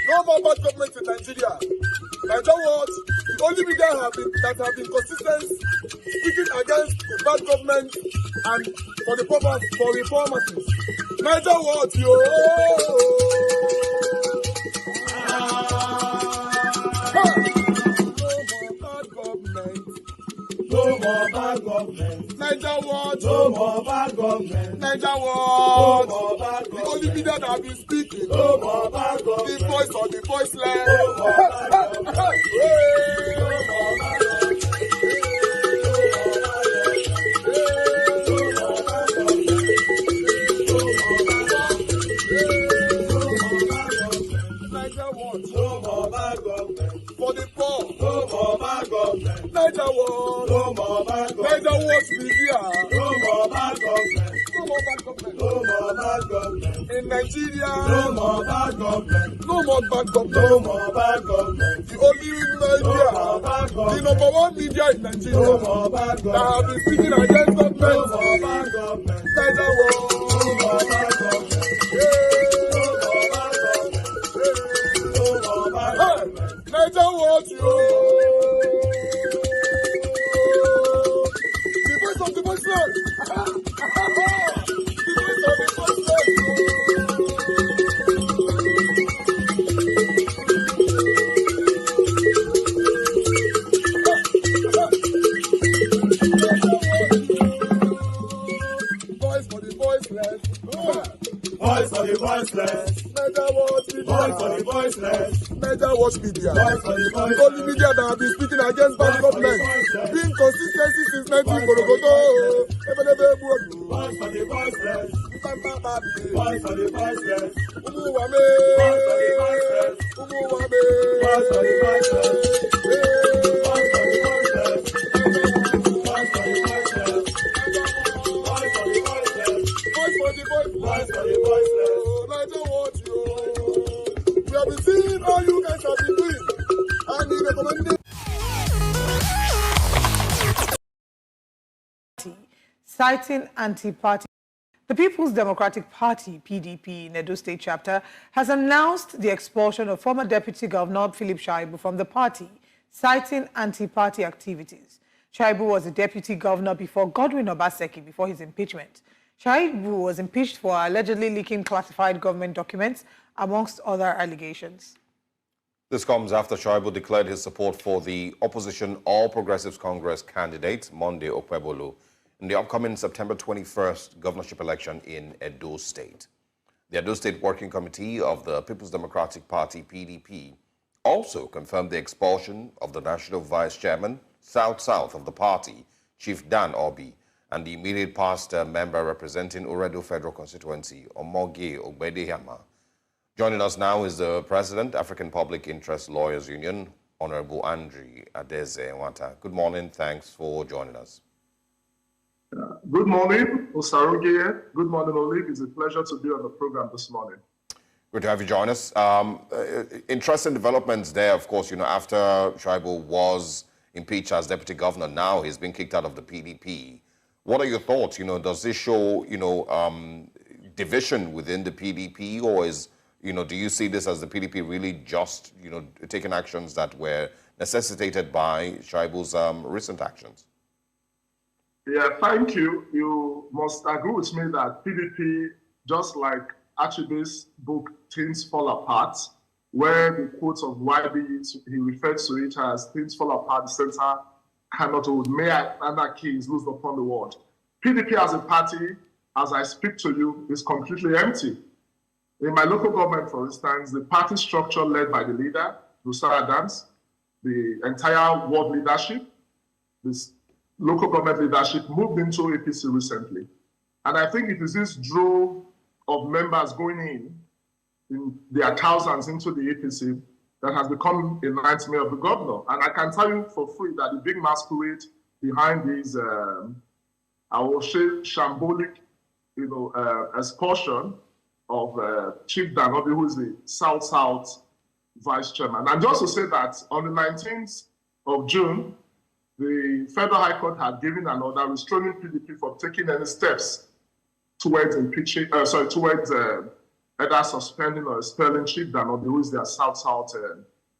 No more bad government in Nigeria. Nigeria what? The only media that have been consistent speaking against the bad government and for the purpose for reformers. Nigeria what? Yo! No more bad government. Niger what? No more bad government. Niger what? No more bad government. The only media that have been speaking. No more bad government. The voice of the voiceless. No more bad government. No more bad government. Niger what? No more bad government. For the poor. No more bad government. Niger what? No more bad government. Niger what media? No more bad government. No more bad government. No more bad government. In Nigeria. No more bad government. No more bad government. No more bad government. The only media. No more bad government. The number one media in Nigeria. No more bad government. That have been speaking against government. No more bad government. Niger what? No more bad government. Niger what you? The voice of the voiceless. The voice of the voiceless. Voice for the voiceless. Voice for the voiceless. Niger what media? Voice for the voiceless. Niger what media? Voice for the voiceless. The only media that have been speaking against bad government. Being consistency since 1944. Voice for the voiceless. Voice for the voiceless. Umuwame. Voice for the voiceless. Umuwame. Voice for the voiceless. Voice for the voiceless. Voice for the voiceless. Voice for the voiceless. Voice for the voiceless. Voice for the voiceless. Niger what you? We have been seeing all you guys have been doing. And we recommend citing anti-party. The People's Democratic Party, PDP, in Edo State chapter, has announced the expulsion of former Deputy Governor Philip Shaibu from the party, citing anti-party activities. Shaibu was the Deputy Governor before Godwin Obaseki before his impeachment. Shaibu was impeached for allegedly leaking classified government documents, amongst other allegations. This comes after Shaibu declared his support for the opposition All Progressives Congress candidate, Monday Okpebholo, in the upcoming September 21st governorship election in Edo State. The Edo State Working Committee of the People's Democratic Party, PDP, also confirmed the expulsion of the National Vice Chairman, South of the party, Chief Dan Orbih, and the immediate past member representing Uredo Federal Constituency, Ogbeide-Ihama. Joining us now is the President, African Public Interest Lawyers Union, Honorable Andre Adeze-Nwata. Good morning. Thanks for joining us. Good morning, Osaroge. Good morning, Olive. It's a pleasure to be on the program this morning. Good to have you join us. Interesting developments there, of course, after Shaibu was impeached as deputy governor, now he's been kicked out of the PDP. What are your thoughts? Does this show, division within the PDP, or is, do you see this as the PDP really just, taking actions that were necessitated by Shaibu's recent actions? Yeah, thank you. You must agree with me that PDP, just like Achibe's book, Things Fall Apart, where the quote of YB, he referred to it as things fall apart, the center cannot hold. May anarchy is loosed upon the world. PDP as a party, as I speak to you, is completely empty. In my local government, for instance, the party structure led by the leader, Musa Adams, the entire ward leadership, this local government leadership moved into APC recently. And I think it is this drove of members going in their thousands into the APC that has become a nightmare of the governor. And I can tell you for free that the big masquerade behind this, I will say, shambolic, expulsion of Chief Dan Orbih, who is the South Vice Chairman. And just to say that on the 19th of June, the Federal High Court had given an order restraining PDP for taking any steps towards either suspending or expelling Chief Danobi, who is their South-South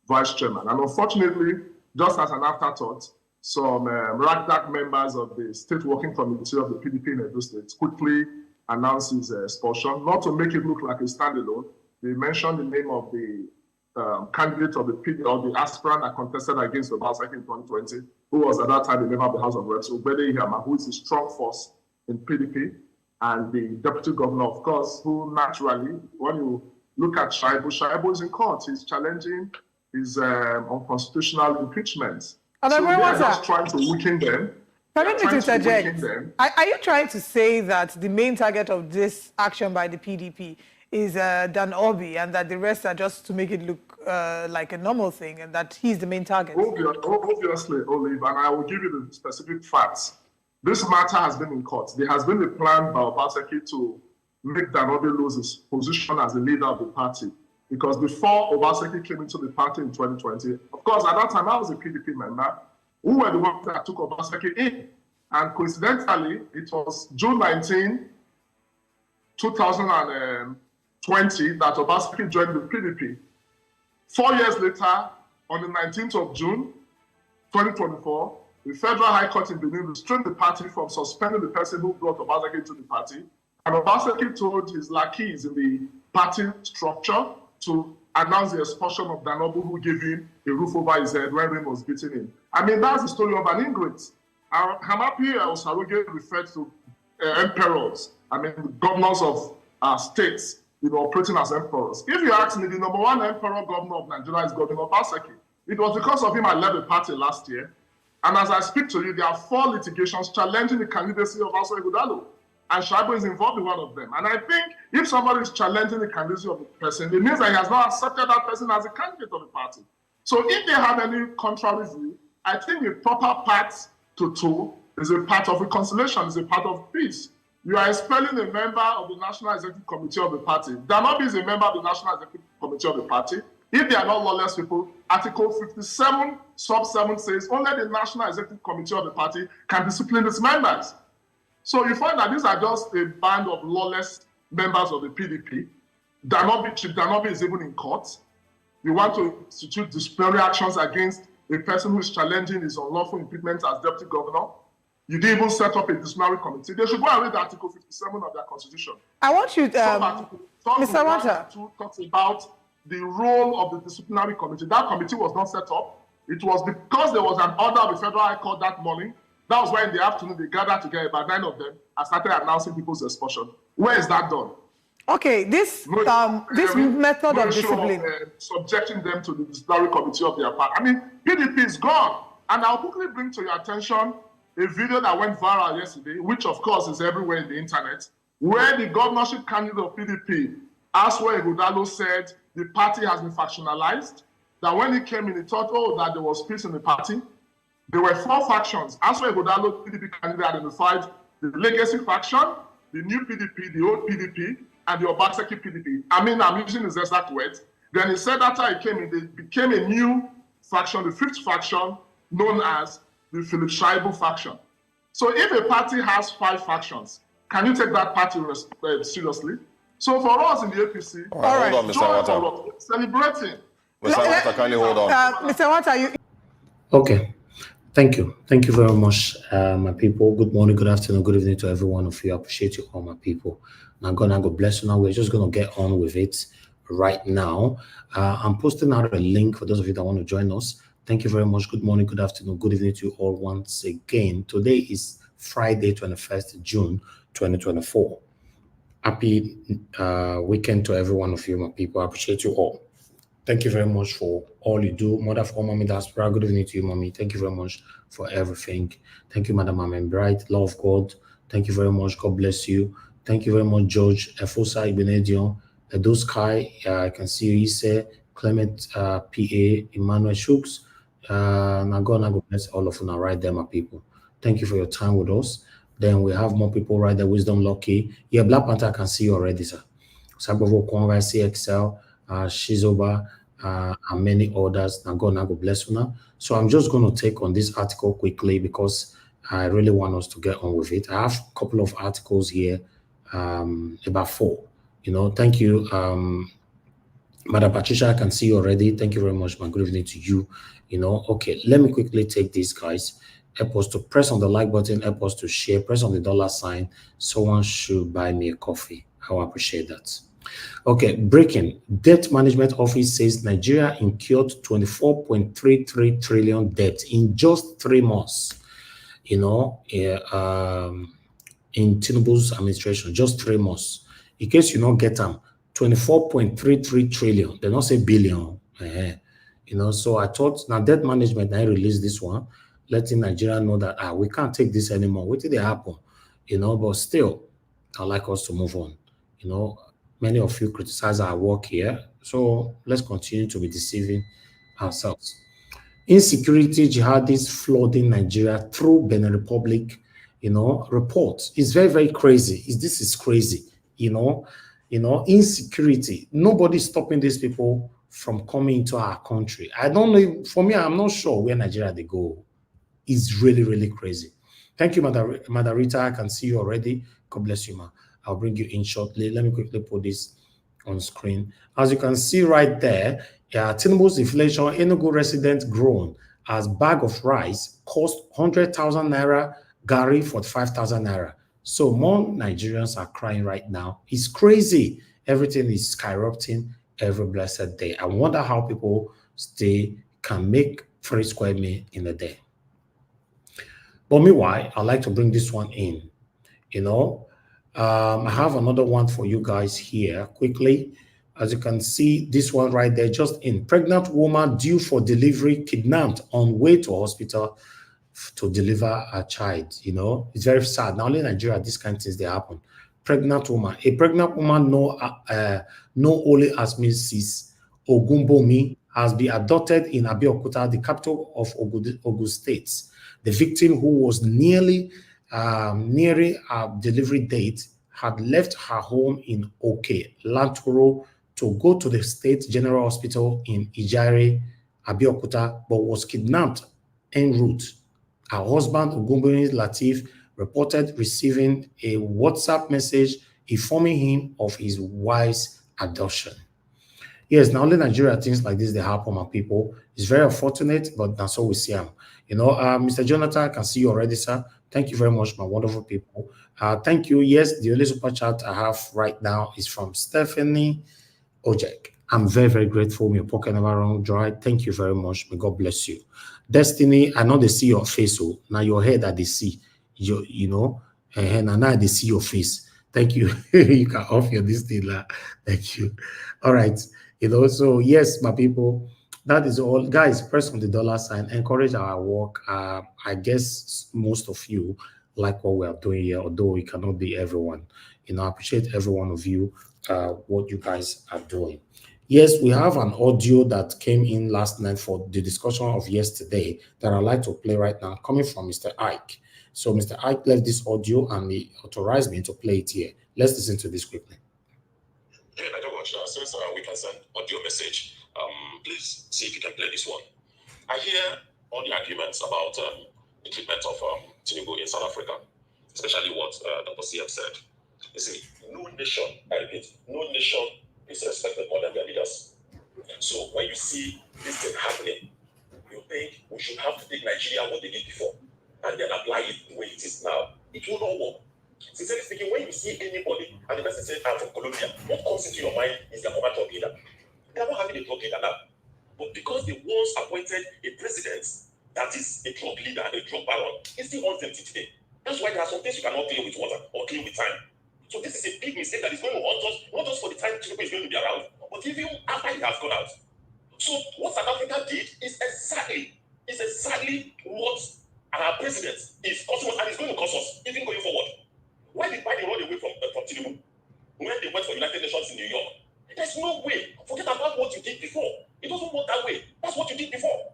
vice chairman. And unfortunately, just as an afterthought, some ragtag members of the State Working Committee of the PDP in Edo State quickly announced his expulsion, not to make it look like a standalone. They mentioned the name of the candidate of the PDP, or the aspirant that contested against Obaseki in 2020, who was at that time a member of the House of Reps, Ogbeide-Ihama, who is a strong force in PDP, and the deputy governor, of course, who naturally, when you look at Shaibu is in court. He's challenging his unconstitutional impeachment. And so they're just trying to weaken them. Permit me to interject. Are you trying to say that the main target of this action by the PDP is Dan Orbih, and that the rest are just to make it look like a normal thing, and that he's the main target? Obviously, Olive, and I will give you the specific facts. This matter has been in court. There has been a plan by Obaseki to make Dan Orbih lose his position as the leader of the party. Because before Obaseki came into the party in 2020, of course, at that time, I was a PDP member, who were the ones that took Obaseki in. And coincidentally, it was June 19, 2020, that Obaseki joined the PDP. 4 years later, on the 19th of June, 2024, the Federal High Court in Benin restrained the party from suspending the person who brought Obaseki into the party. And Obaseki told his lackeys in the party structure to announce the expulsion of Dan Orbih, who gave him a roof over his head when rain was beating him. I mean, that's the story of an ingrate. Hamapi Osaroge referred to emperors, I mean, governors of states, operating as emperors. If you ask me, the number one emperor governor of Nigeria is Governor Obaseki. It was because of him I led the party last year. And as I speak to you, there are 4 litigations challenging the candidacy of Aso Ighodalo. And Shaibu is involved in one of them. And I think if somebody is challenging the candidacy of a person, it means that he has not accepted that person as a candidate of the party. So if they have any contrary view, I think the proper path to is a part of reconciliation, is a part of peace. You are expelling a member of the National Executive Committee of the party. Dan Orbih is a member of the National Executive Committee of the party. If they are not lawless people, Article 57, sub 7 says only the National Executive Committee of the party can discipline its members. So you find that these are just a band of lawless members of the PDP. Chief Dan Orbih is even in court. You want to institute disciplinary actions against a person who is challenging his unlawful impeachment as deputy governor. You didn't even set up a disciplinary committee. They should go and read Article 57 of their constitution. I want you to, Mr. Wanta, talks about the role of the disciplinary committee. That committee was not set up. It was because there was an order of the Federal High Court that morning. That was why in the afternoon they gathered together, about 9 of them, and started announcing people's expulsion. Where is that done? Okay, this method of discipline. Subjecting them to the disciplinary committee of their party. I mean, PDP is gone. And I'll quickly bring to your attention a video that went viral yesterday, which of course is everywhere in the internet, where the governorship candidate of PDP, Aso Ighodalo, said the party has been factionalized, that when he came in, he thought, that there was peace in the party. There were 4 factions. Aso Ighodalo, PDP candidate, identified the legacy faction, the new PDP, the old PDP, and the Obaseki PDP. I mean, I'm using his exact words. Then he said after he came in, there became a new faction, the 5th faction, known as the Philip Shaibu faction. So if a party has 5 factions, can you take that party seriously? So for us in the APC, all right. Hold on, Mr. Wanta. Celebrating. Mr. Wanta, kindly hold on. Mr. Wanta, you... Okay. Thank you. Thank you very much, my people. Good morning, good afternoon, good evening to every one of you. I appreciate you all, my people. Now, God bless you. Now, we're just going to get on with it right now. I'm posting out a link for those of you that want to join us. Thank you very much. Good morning, good afternoon, good evening to you all once again. Today is Friday, 21st June, 2024. Happy weekend to every one of you, my people. I appreciate you all. Thank you very much for all you do. Mother for Mommy Diaspora, good evening to you, Mommy. Thank you very much for everything. Thank you, Madam Amen Bright. Love of God. Thank you very much. God bless you. Thank you very much, George. Efosa Ibenedion. Edo Sky. I can see you, Ise. Clement P.A. Emmanuel Shooks. Now God bless all of you now right there, my people. Thank you for your time with us. Then we have more people right there. Wisdom Lucky. Yeah, Black Panther, I can see you already, sir. Sabovo Conway, CXL, Shizoba, and many others. Now God bless you now. So I'm just going to take on this article quickly because I really want us to get on with it. I have a couple of articles here, about 4, Thank you. Madam Patricia, I can see you already. Thank you very much, man. Good evening to you. Okay, let me quickly take this, guys. Help us to press on the like button, help us to share, press on the $sign. Someone should buy me a coffee. I will appreciate that. Okay, breaking. Debt Management Office says Nigeria incurred 24.33 trillion debt in just 3 months. In Tinubu's administration, just 3 months. In case you don't get them, 24.33 trillion. They don't say billion. So I thought now debt management, I released this one, letting Nigeria know that we can't take this anymore. What did they happen? But still, I'd like us to move on. Many of you criticize our work here. So let's continue to be deceiving ourselves. Insecurity jihadists flooding Nigeria through Benin Republic, reports. It's very, very crazy. This is crazy, insecurity. Nobody's stopping these people from coming into our country. I don't know. For me, I'm not sure where Nigeria they go. It's really, really crazy. Thank you, Mother Rita. I can see you already. God bless you, ma. I'll bring you in shortly. Let me quickly put this on screen. As you can see right there, Tinubu's inflation, Enugu resident grown as bag of rice cost 100,000 naira, Garri 45,000 naira. So more Nigerians are crying right now. It's crazy. Everything is skyrocketing every blessed day. I wonder how people can make 3 square meal in a day. But meanwhile, I'd like to bring this one in. I have another one for you guys here quickly. As you can see, this one right there, just in. Pregnant woman due for delivery kidnapped on way to hospital to deliver a child. It's very sad. Now only in Nigeria, these kind of things, they happen. Pregnant woman. A pregnant woman no only as Mrs. Ogumbomi has been adopted in Abeokuta, the capital of Ogun State. The victim, who was nearing her delivery date, had left her home in Oke, Lantoro, to go to the State General Hospital in Ijare, Abeokuta, but was kidnapped en route. Her husband, Ogumbomi Latif, reported receiving a WhatsApp message informing him of his wife's adoption. Yes, now only Nigeria, things like this, they happen, my people. It's very unfortunate, but that's all we see them. Mr. Jonathan, I can see you already, sir. Thank you very much, my wonderful people. Thank you. Yes, the only super chat I have right now is from Stephanie Ojek. I'm very, very grateful. Your pocket never run dry. Thank you very much. May God bless you. Destiny, I know they see your face, so now your head that they see, and now they see your face. Thank you. You can off your this thing. Thank you. All right. So yes, my people, that is all. Guys, press on the $sign. Encourage our work. I guess most of you like what we are doing here, although we cannot be everyone. I appreciate every one of you, what you guys are doing. Yes, we have an audio that came in last night for the discussion of yesterday that I'd like to play right now, coming from Mr. Ike. So Mr. Ike left this audio and he authorized me to play it here. Let's listen to this quickly. Yeah, I don't watch that. Since we can send audio message, please see if you can play this one. I hear all the arguments about the treatment of Tinubu in South Africa, especially what Dr. CM said. You see, no nation, I repeat, no nation is respected more than their leaders. So when you see this thing happening, you think we should have to take Nigeria what they did before and then apply it the way it is now. It will not work. Sincerely speaking, when you see anybody and the person says, I'm from Colombia, what comes into your mind is their former drug leader. They are not having a drug leader now. But because they once appointed a president that is a drug leader and a drug baron, it still haunts them today. That's why there are some things you cannot clean with water or clean with time. So this is a big mistake that is going to haunt us, not just for the time Tinubu is going to be around, but even after he has gone out. So what South Africa did is exactly what our president is causing us and is going to cause us, even going forward. Why did Biden run away from Tinubu when they went for United Nations in New York? There's no way. Forget about what you did before. It doesn't work that way. That's what you did before.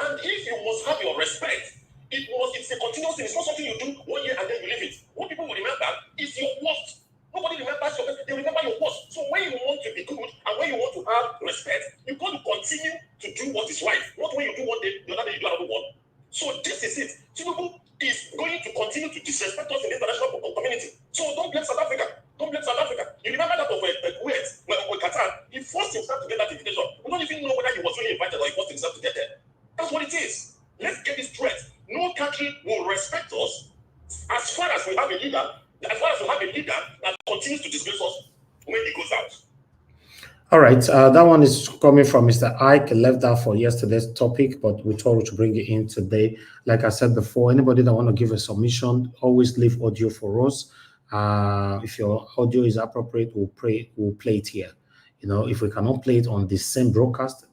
And if you must have your respect, it's a continuous thing. It's not something you do 1 year and then you leave it. What people will remember is your worst. Nobody remembers your best. They remember your worst. So when you want to be good and when you want to have respect, you've got to continue to do what is right. Not when you do one day, the other day you do another one. So this is it. Tinubu is going to continue to disrespect us in the international community. So don't blame South Africa. Don't blame South Africa. You remember that of All right, that one is coming from Mr. Ike. Left that for yesterday's topic, but we thought to bring it in today. Like I said before, anybody that want to give a submission, always leave audio for us. If your audio is appropriate, we'll play it here. You know, if we cannot play it on the same broadcast,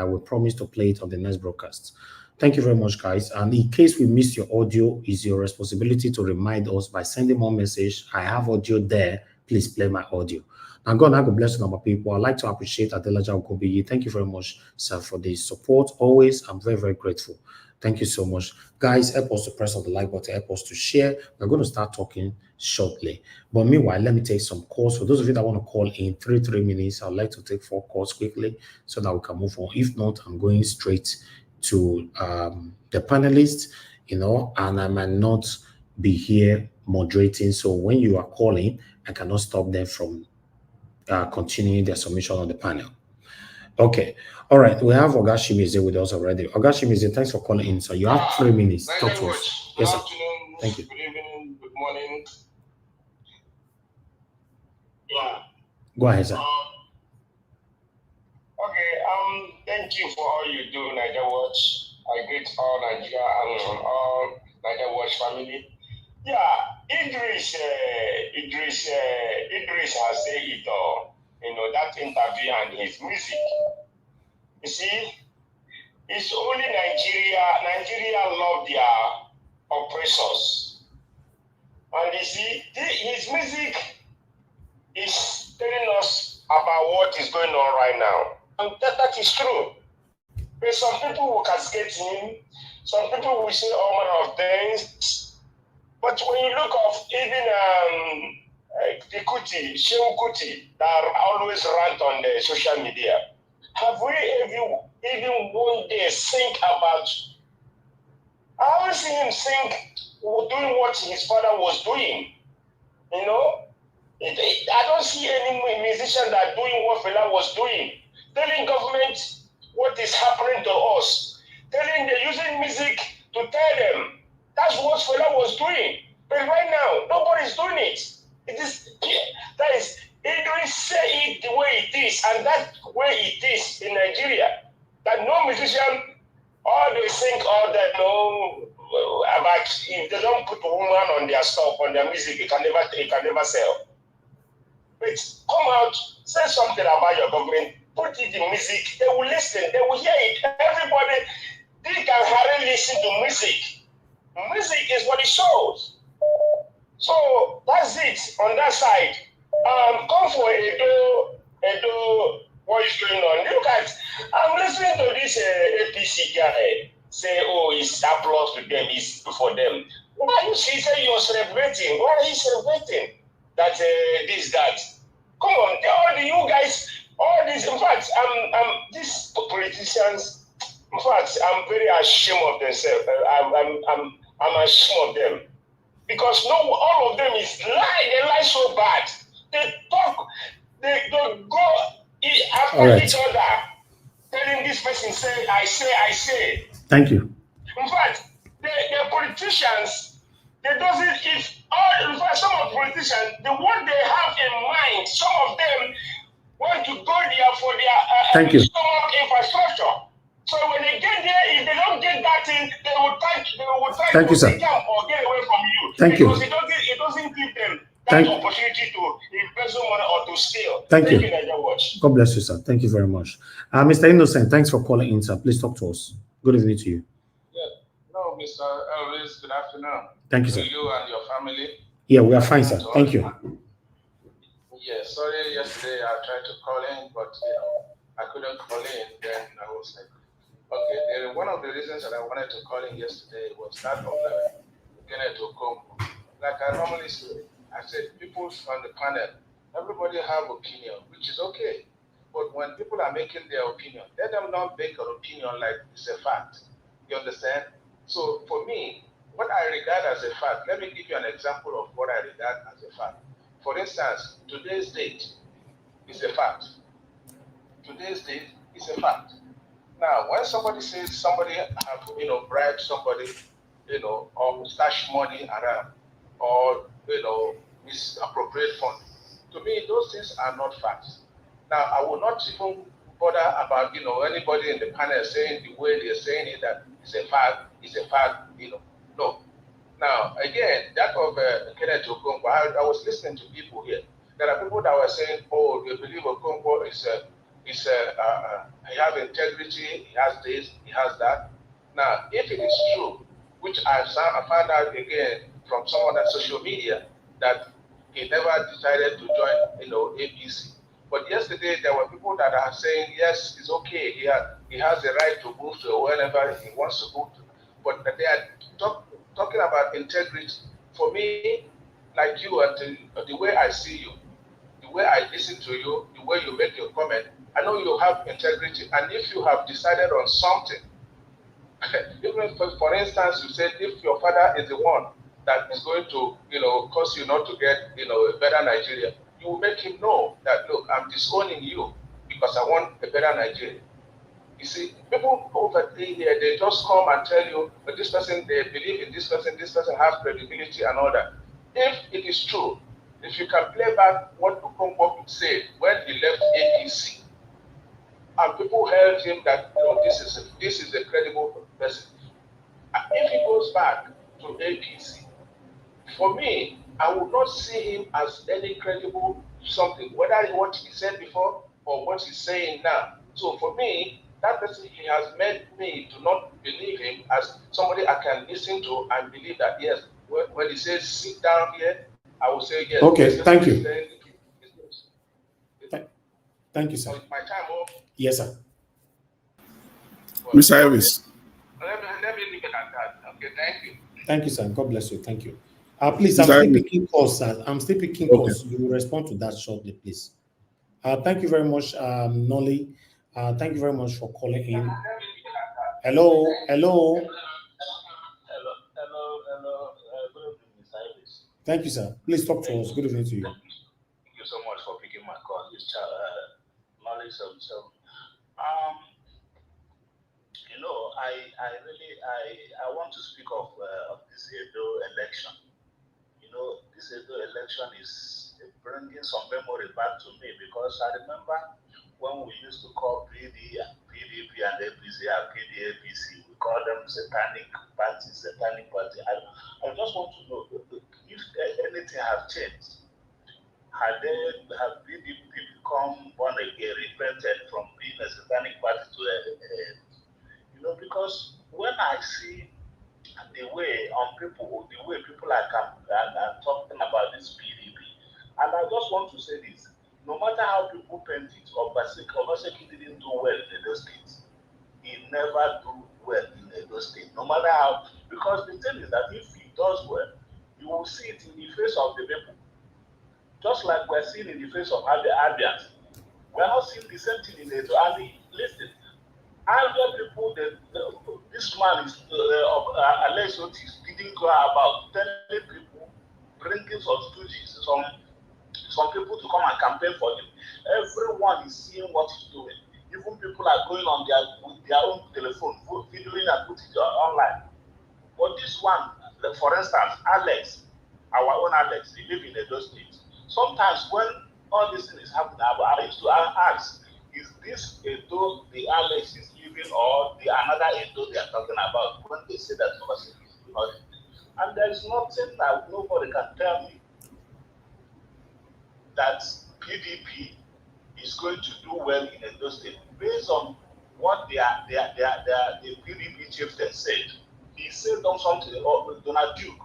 we promise to play it on the next broadcast. Thank you very much, guys. And in case we missed your audio, it's your responsibility to remind us by sending more message. I have audio there. Please play my audio. And God, have a blessing on my people. I'd like to appreciate Adelaja Ogbeide. Thank you very much, sir, for the support. Always, I'm very, very grateful. Thank you so much. Guys, help us to press on the like button, help us to share. We're going to start talking shortly. But meanwhile, let me take some calls. For those of you that want to call in 3 minutes, I'd like to take 4 calls quickly so that we can move on. If not, I'm going straight to the panelists, you know, and I might not be here moderating. So when you are calling, I cannot stop them from continuing their submission on the panel. Okay. All right. We have Ogashimize with us already. Ogashimize, thanks for calling in. So you have 3 minutes. Talk to us. Good Yes, sir. afternoon. Thank you. Good evening. Good morning. Yeah. Go ahead, sir. Okay. Thank you for all you do, Niger Watch. I greet all Nigeria and all Niger Watch family. Yeah, Eedris has said it all. You know, that interview and his music. You see, it's only Nigeria. Nigeria love their oppressors. And you see, his music is telling us about what is going on right now. And that is true. But some people will cascade him. Some people will say all manner of things. But when you look of even the Shaibu Kuti, that always rant on the social media, have we even one day think about? I haven't seen him think doing what his father was doing. You know, I don't see any musician that doing what Fela was doing, telling government what is happening to us, telling they're using music to tell them. That's what Fela was doing. But right now, nobody's doing it. It is that is Eedris say it the way it is, and that way it is in Nigeria. That no musician, all they think, all they know about if they don't put a woman on their stuff, on their music, it can never sell. But come out, say something about your government, put it in music, they will listen, they will hear it. Everybody, they can hardly listen to music. Music is what it shows. So that's it on that side. Come for Edo, what is going on? Look at, I'm listening to this APC guy say, oh, it's applause to them, it's for them. Why you say you're celebrating? Why are you celebrating? That this, that. Come on, all the you guys, all these, in fact, these politicians, in fact, I'm very ashamed of themselves. I'm ashamed of them. Because no, all of them is lie. They lie so bad. They talk, they go after each other, telling this person, say, I say. Thank you. In fact, the politicians, they doesn't, if all, in fact, some of the politicians, the one they have in mind, some of them want to go there for their stomach infrastructure. So when they get there, if they don't get that thing, they will try to take them or get away from you. Thank you. Because it doesn't give them that opportunity to invest money or to steal. Thank you. Niger Watch. God bless you, sir. Thank you very much. Mr. Innocent, thanks for calling in, sir. Please talk to us. Good evening to you. Yeah. No, Mr. Elvis, good afternoon. Thank you, sir. To you and your family. Yeah, we are fine, sir. Thank you. Yeah, sorry, yesterday I tried to call in, but I couldn't call in. Then I was like, okay, one of the reasons that I wanted to call in yesterday was that of Kenneth Okonkwo. Like I normally say, I said, people on the panel, everybody have opinion, which is okay. But when people are making their opinion, let them not make an opinion like it's a fact. You understand? So for me, what I regard as a fact, let me give you an example of what I regard as a fact. For instance, today's date is a fact. Today's date is a fact. Now, when somebody says somebody have, bribed somebody, or stash money around, or, misappropriate funds, to me, those things are not facts. Now, I will not even bother about, anybody in the panel saying the way they're saying it, that it's a fact, no. Now, again, that of Kenneth Okonkwo, I was listening to people here. There are people that were saying, oh, they believe Okonkwo he has integrity, he has this, he has that. Now, if it is true, which I found out again from someone on social media, that he never decided to join, APC. But yesterday there were people that are saying, yes, it's okay. He has the right to move to wherever he wants to move to. But they are talking about integrity. For me, like you, and the way I see you, the way I listen to you, the way you make your comment, I know you have integrity. And if you have decided on something, even for instance, you said if your father is the one that is going to, cause you not to get, a better Nigeria, you will make him know that, look, I'm disowning you because I want a better Nigeria. You see, people over here, they just come and tell you, but this person, they believe in this person has credibility and all that. If it is true, if you can play back what Okonkwo said when he left APC, and people heard him that, this is a credible person. If he goes back to APC, for me, I would not see him as any credible something, whether what he said before or what he's saying now. So for me, that person, he has made me to not believe him as somebody I can listen to and believe that, yes, when he says sit down here, I will say yes. Okay, thank you. Thank you, sir. My time off. Yes, sir. Mr. Eedris. Let me leave it at that. Okay, thank you. Thank you, sir. God bless you. Thank you. Please, I'm still picking calls, sir. I'm still picking calls. You will respond to that shortly, please. Thank you very much, Nolly. Thank you very much for calling in. Hello. Good evening, Mr. Eedris. Thank you, sir. Please talk to us. Good evening to you. Thank you so much for picking my call. This Nolly. I want to speak of this Edo election. This Edo election is bringing some memory back to me because I remember when we used to call PDP and APC we call them satanic party. I just want to know if anything has changed. Have PDP become born again, repented from being a satanic party to because when I see the way people are talking about this PDP, and I just want to say this: no matter how people paint it, Obaseki didn't do well in Edo State. He never do well in Edo State, no matter how. Because the thing is that if he does well, you will see it in the face of the people. Just like we're seeing in the face of Abians. We're not seeing the same thing in Edo. And listen, Abia people, this man is alleged didn't go about telling people, bringing some stooges, some people to come and campaign for him. Everyone is seeing what he's doing. Even people are going on with their own telephone, videoing and putting it online. But this one, for instance, Alex, our own Alex, he lives in Edo State. Sometimes when all this thing is happening, I used to ask, is this Edo the Alex is living or the another Edo they are talking about when they say that Obaseki is doing all this? And there is nothing that nobody can tell me that PDP is going to do well in Edo State based on what the PDP chieftain said. He said on something about Donald Duke.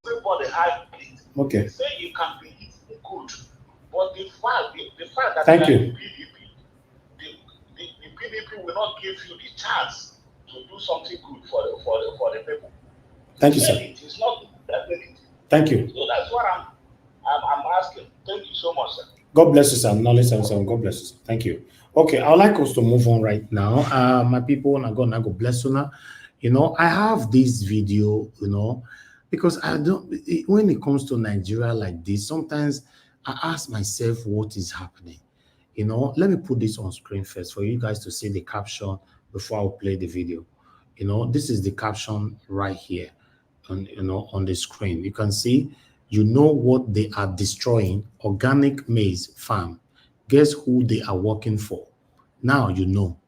Everybody had it. Okay. He said you can be good, but the fact that Thank you. The PDP will not give you the chance to do something good for the people. Thank you, sir. It's not that ability. Thank you. So that's what I'm asking. Thank you so much, sir. God bless you, sir. Knowledge 77. God bless you, sir. Thank you. Okay, I would like us to move on right now. My people, God bless you now. I have this video, because I don't, when it comes to Nigeria like this, sometimes I ask myself what is happening. Let me put this on screen first for you guys to see the caption before I play the video. This is the caption right here on the screen. You can see, what they are destroying, organic maize farm Guess who they are working for? Now you know.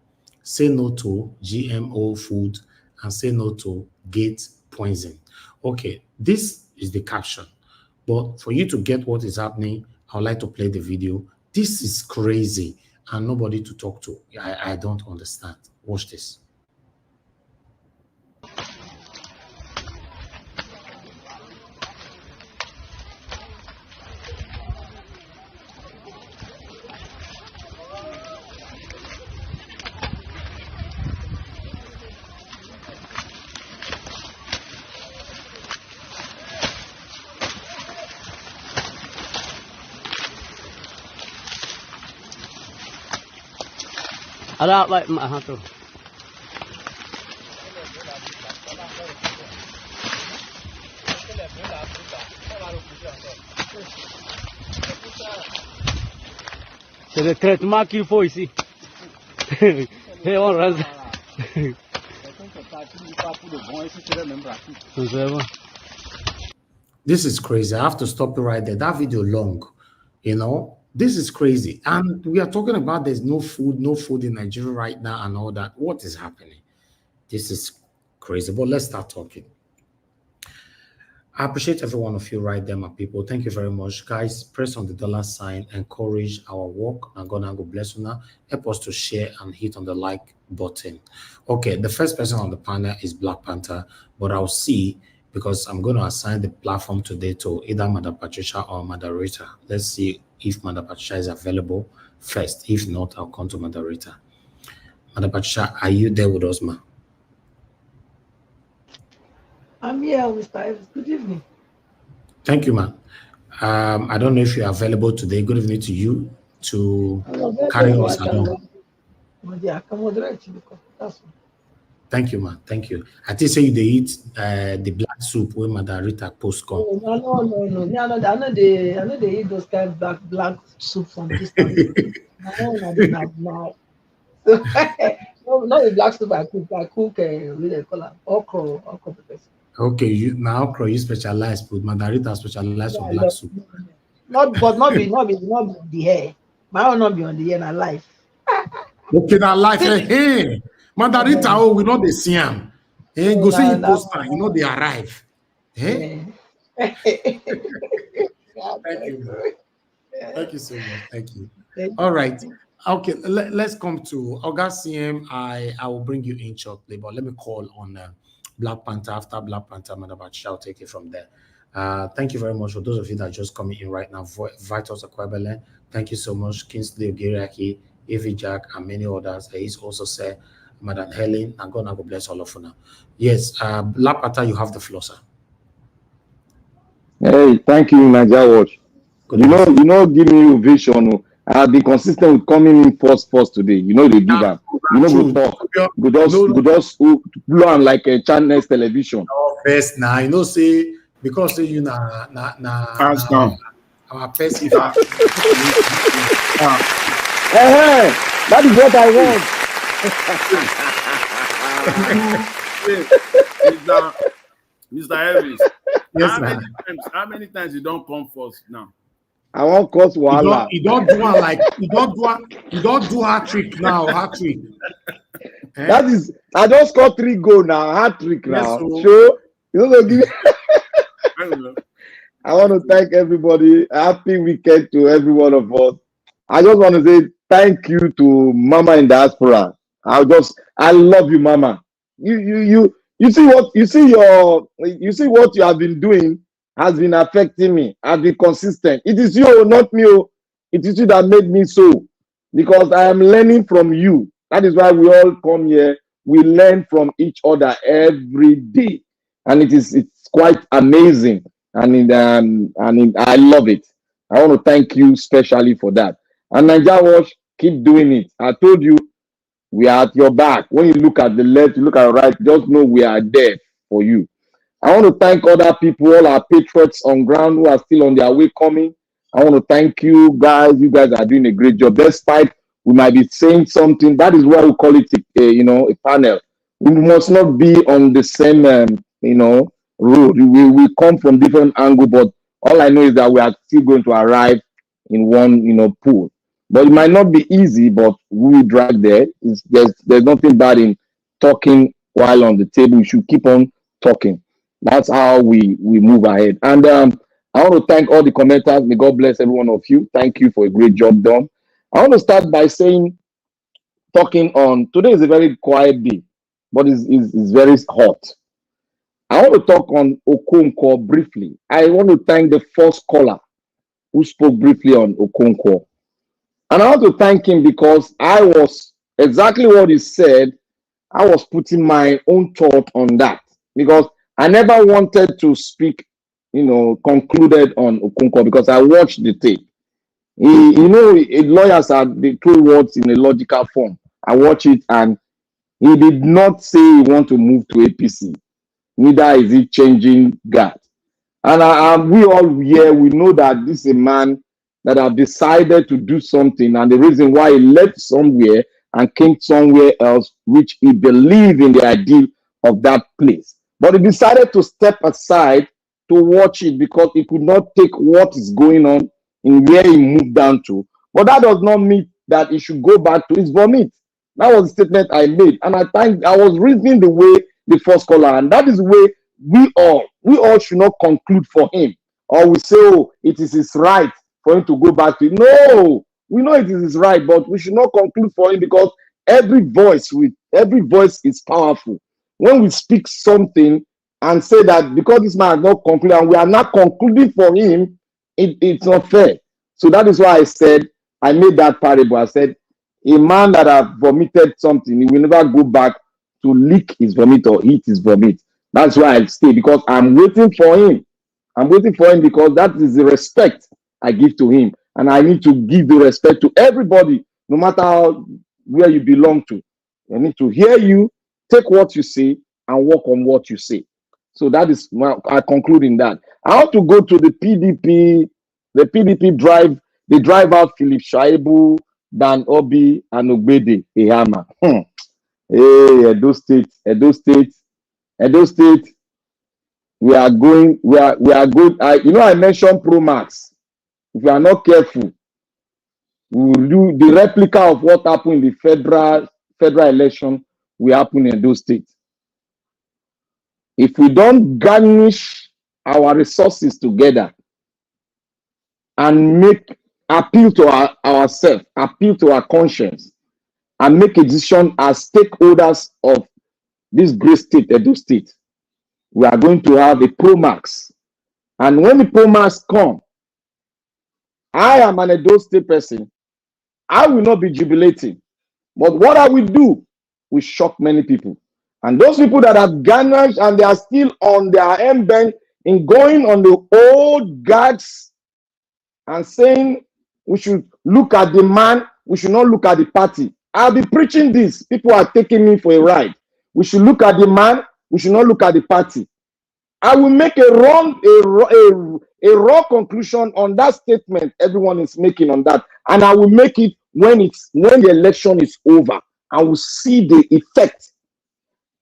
Say no to GMO food and say no to gate poison. Okay, this is the caption. But for you to get what is happening, I would like to play the video. This is crazy and nobody to talk to. I don't understand. Watch this. Ada like mah tu. C'est le traitement qu'il faut ici. Et on reste. This is crazy. I have to stop it right there. That video long, you know. This is crazy. And we are talking about there's no food in Nigeria right now and all that. What is happening? This is crazy. But let's start talking. I appreciate every one of you right there, my people. Thank you very much. Guys, press on the $sign, encourage our work. And God bless you now. Help us to share and hit on the like button. Okay, the first person on the panel is Black Panther, but I'll see because I'm going to assign the platform today to either Madam Patricia or Moderator. Let's see if Madam Patricia is available first. If not, I'll come to Moderator. Madam Patricia, are you there with us, ma? I'm here, Mr. Eedris. Good evening. Thank you, ma'am. I don't know if you're available today. Good evening to you to carry us along. Yeah, I can moderate you because that's one. Thank you, ma'am. Thank you. I think say they eat the black soup where Madam Rita post come. No. I know they eat those kind of black soup from this time. No, the black soup I cook really call it okra pepper. Okay, okra you specialize, but Madam Rita specialize for black soup. Not be the hair. My own not be on the hair, na life. Okay, na life. Hey. Madam Rita, we know they see him. Hey, go see him poster, you know they arrive. Hey? Thank you. Thank you so much. Thank you. All right. Okay, let's come to August CM. I will bring you in shortly, but let me call on Black Panther. After Black Panther, Madam Patricia, I'll take it from there. Thank you very much for those of you that are just coming in right now. Vitus Akwebele, thank you so much. Kingsley Ogiriaki, Evie Jack, and many others. He's also said, Madam Helen, and God bless all of you now. Yes, Black Panther, you have the floor, sir. Hey, thank you, Niger Watch. You know, give me a vision. I'll be consistent with coming in first today. You know, they give up. You know, we talk. We just blow on like a channel television. First now, you know, say because say you our first. That is what I want. Mr. Eedris, yes, how many times you don't come first now? I won't cause wahala. You don't do one like you don't do hat trick now. Hat trick. That is, I just scored 3 goals now. Hat trick now. Yes, so you know, give I want to thank everybody. Happy weekend to every one of us. I just want to say thank you to Mama in diaspora. I love you, Mama. You see what you have been doing has been affecting me. I've been consistent. It is you, not me. It is you that made me so. Because I am learning from you. That is why we all come here. We learn from each other every day. And it's quite amazing. And I love it. I want to thank you specially for that. And Niger Watch, keep doing it. I told you, we are at your back. When you look at the left, you look at the right, just know we are there for you. I want to thank other people, all our patriots on ground who are still on their way coming. I want to thank you guys. You guys are doing a great job. Despite we might be saying something, that is why we call it a panel. We must not be on the same road. We come from different angles, but all I know is that we are still going to arrive in one pool. But it might not be easy, but we drag there. There's nothing bad in talking while on the table. We should keep on talking. That's how we move ahead. And I want to thank all the commenters. May God bless every one of you. Thank you for a great job done. I want to start by talking on, today is a very quiet day, but it's very hot. I want to talk on Okonkwo briefly. I want to thank the first caller who spoke briefly on Okonkwo. And I want to thank him because I was exactly what he said. I was putting my own thought on that because I never wanted to speak, concluded on Okonkwo because I watched the tape. Lawyers are the true words in a logical form. I watch it and he did not say he want to move to APC. Neither is he changing guard. And we all here, we know that this is a man that have decided to do something, and the reason why he left somewhere and came somewhere else, which he believed in the ideal of that place. But he decided to step aside to watch it because he could not take what is going on in where he moved down to. But that does not mean that he should go back to his vomit. That was the statement I made. And I was reasoning the way the first caller, and that is the way we all should not conclude for him. Or we say, oh, it is his right for him to go back to it. No, we know it is his right, but we should not conclude for him because every voice is powerful. When we speak something and say that because this man has not concluded and we are not concluding for him, it's not fair. So that is why I made that parable. I said, a man that has vomited something, he will never go back to lick his vomit or eat his vomit. That's why I stay, because I'm waiting for him. I'm waiting for him because that is the respect I give to him. And I need to give the respect to everybody, no matter where you belong to. I need to hear you, take what you say, and work on what you say. So that is I conclude in that. I want to go to the PDP. The PDP drive out Philip Shaibu, Dan Orbih, and Ogbeide-Ihama. Hey, Edo State. We are good. I mentioned Pro Max. If you are not careful, we will do the replica of what happened in the federal election will happen in those states. If we don't garnish our resources together and appeal to ourselves, appeal to our conscience, and make a decision as stakeholders of this great state, Edo State, we are going to have a Pro Max. And when the Pro Max come, I am an Edo State person. I will not be jubilating. But what I will do will shock many people. And those people that have garnished and they are still on their end bench in going on the old guards and saying we should look at the man, we should not look at the party. I'll be preaching this. People are taking me for a ride. We should look at the man, we should not look at the party. I will make a raw conclusion on that statement everyone is making on that. And I will make it when the election is over. I will see the effect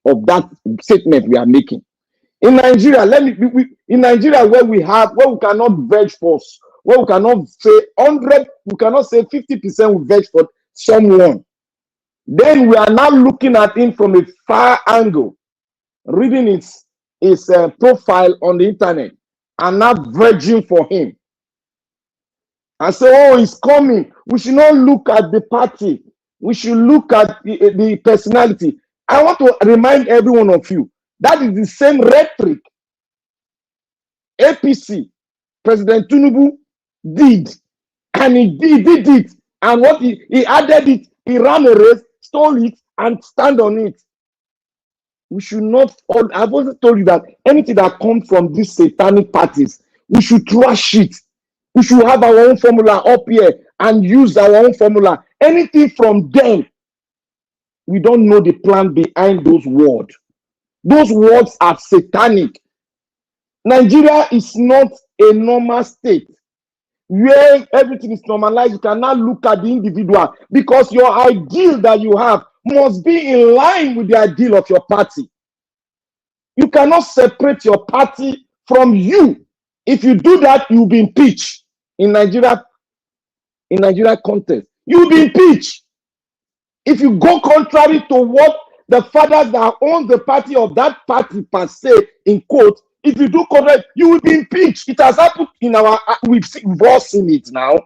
of that statement we are making. In Nigeria, in Nigeria where we cannot vouch for, where we cannot say 100, we cannot say 50% we vouch for someone. Then we are now looking at him from a far angle, reading his profile on the internet, and now verging for him. And say, oh, he's coming. We should not look at the party. We should look at the personality. I want to remind every one of you, that is the same rhetoric APC, President Tinubu did. And he did it. And what he added it, he ran a race, stole it, and stand on it. We should not, I've also told you that anything that comes from these satanic parties, we should trash it. We should have our own formula up here and use our own formula. Anything from them, we don't know the plan behind those words. Those words are satanic. Nigeria is not a normal state where everything is normalized. You cannot look at the individual because your ideal that you have must be in line with the ideal of your party. You cannot separate your party from you. If you do that, you'll be impeached in Nigeria contest. you'll be impeached. If you go contrary to what the fathers that own the party of that party per se, in quote, if you do contrary, you will be impeached. It has happened in our, we've all seen it now.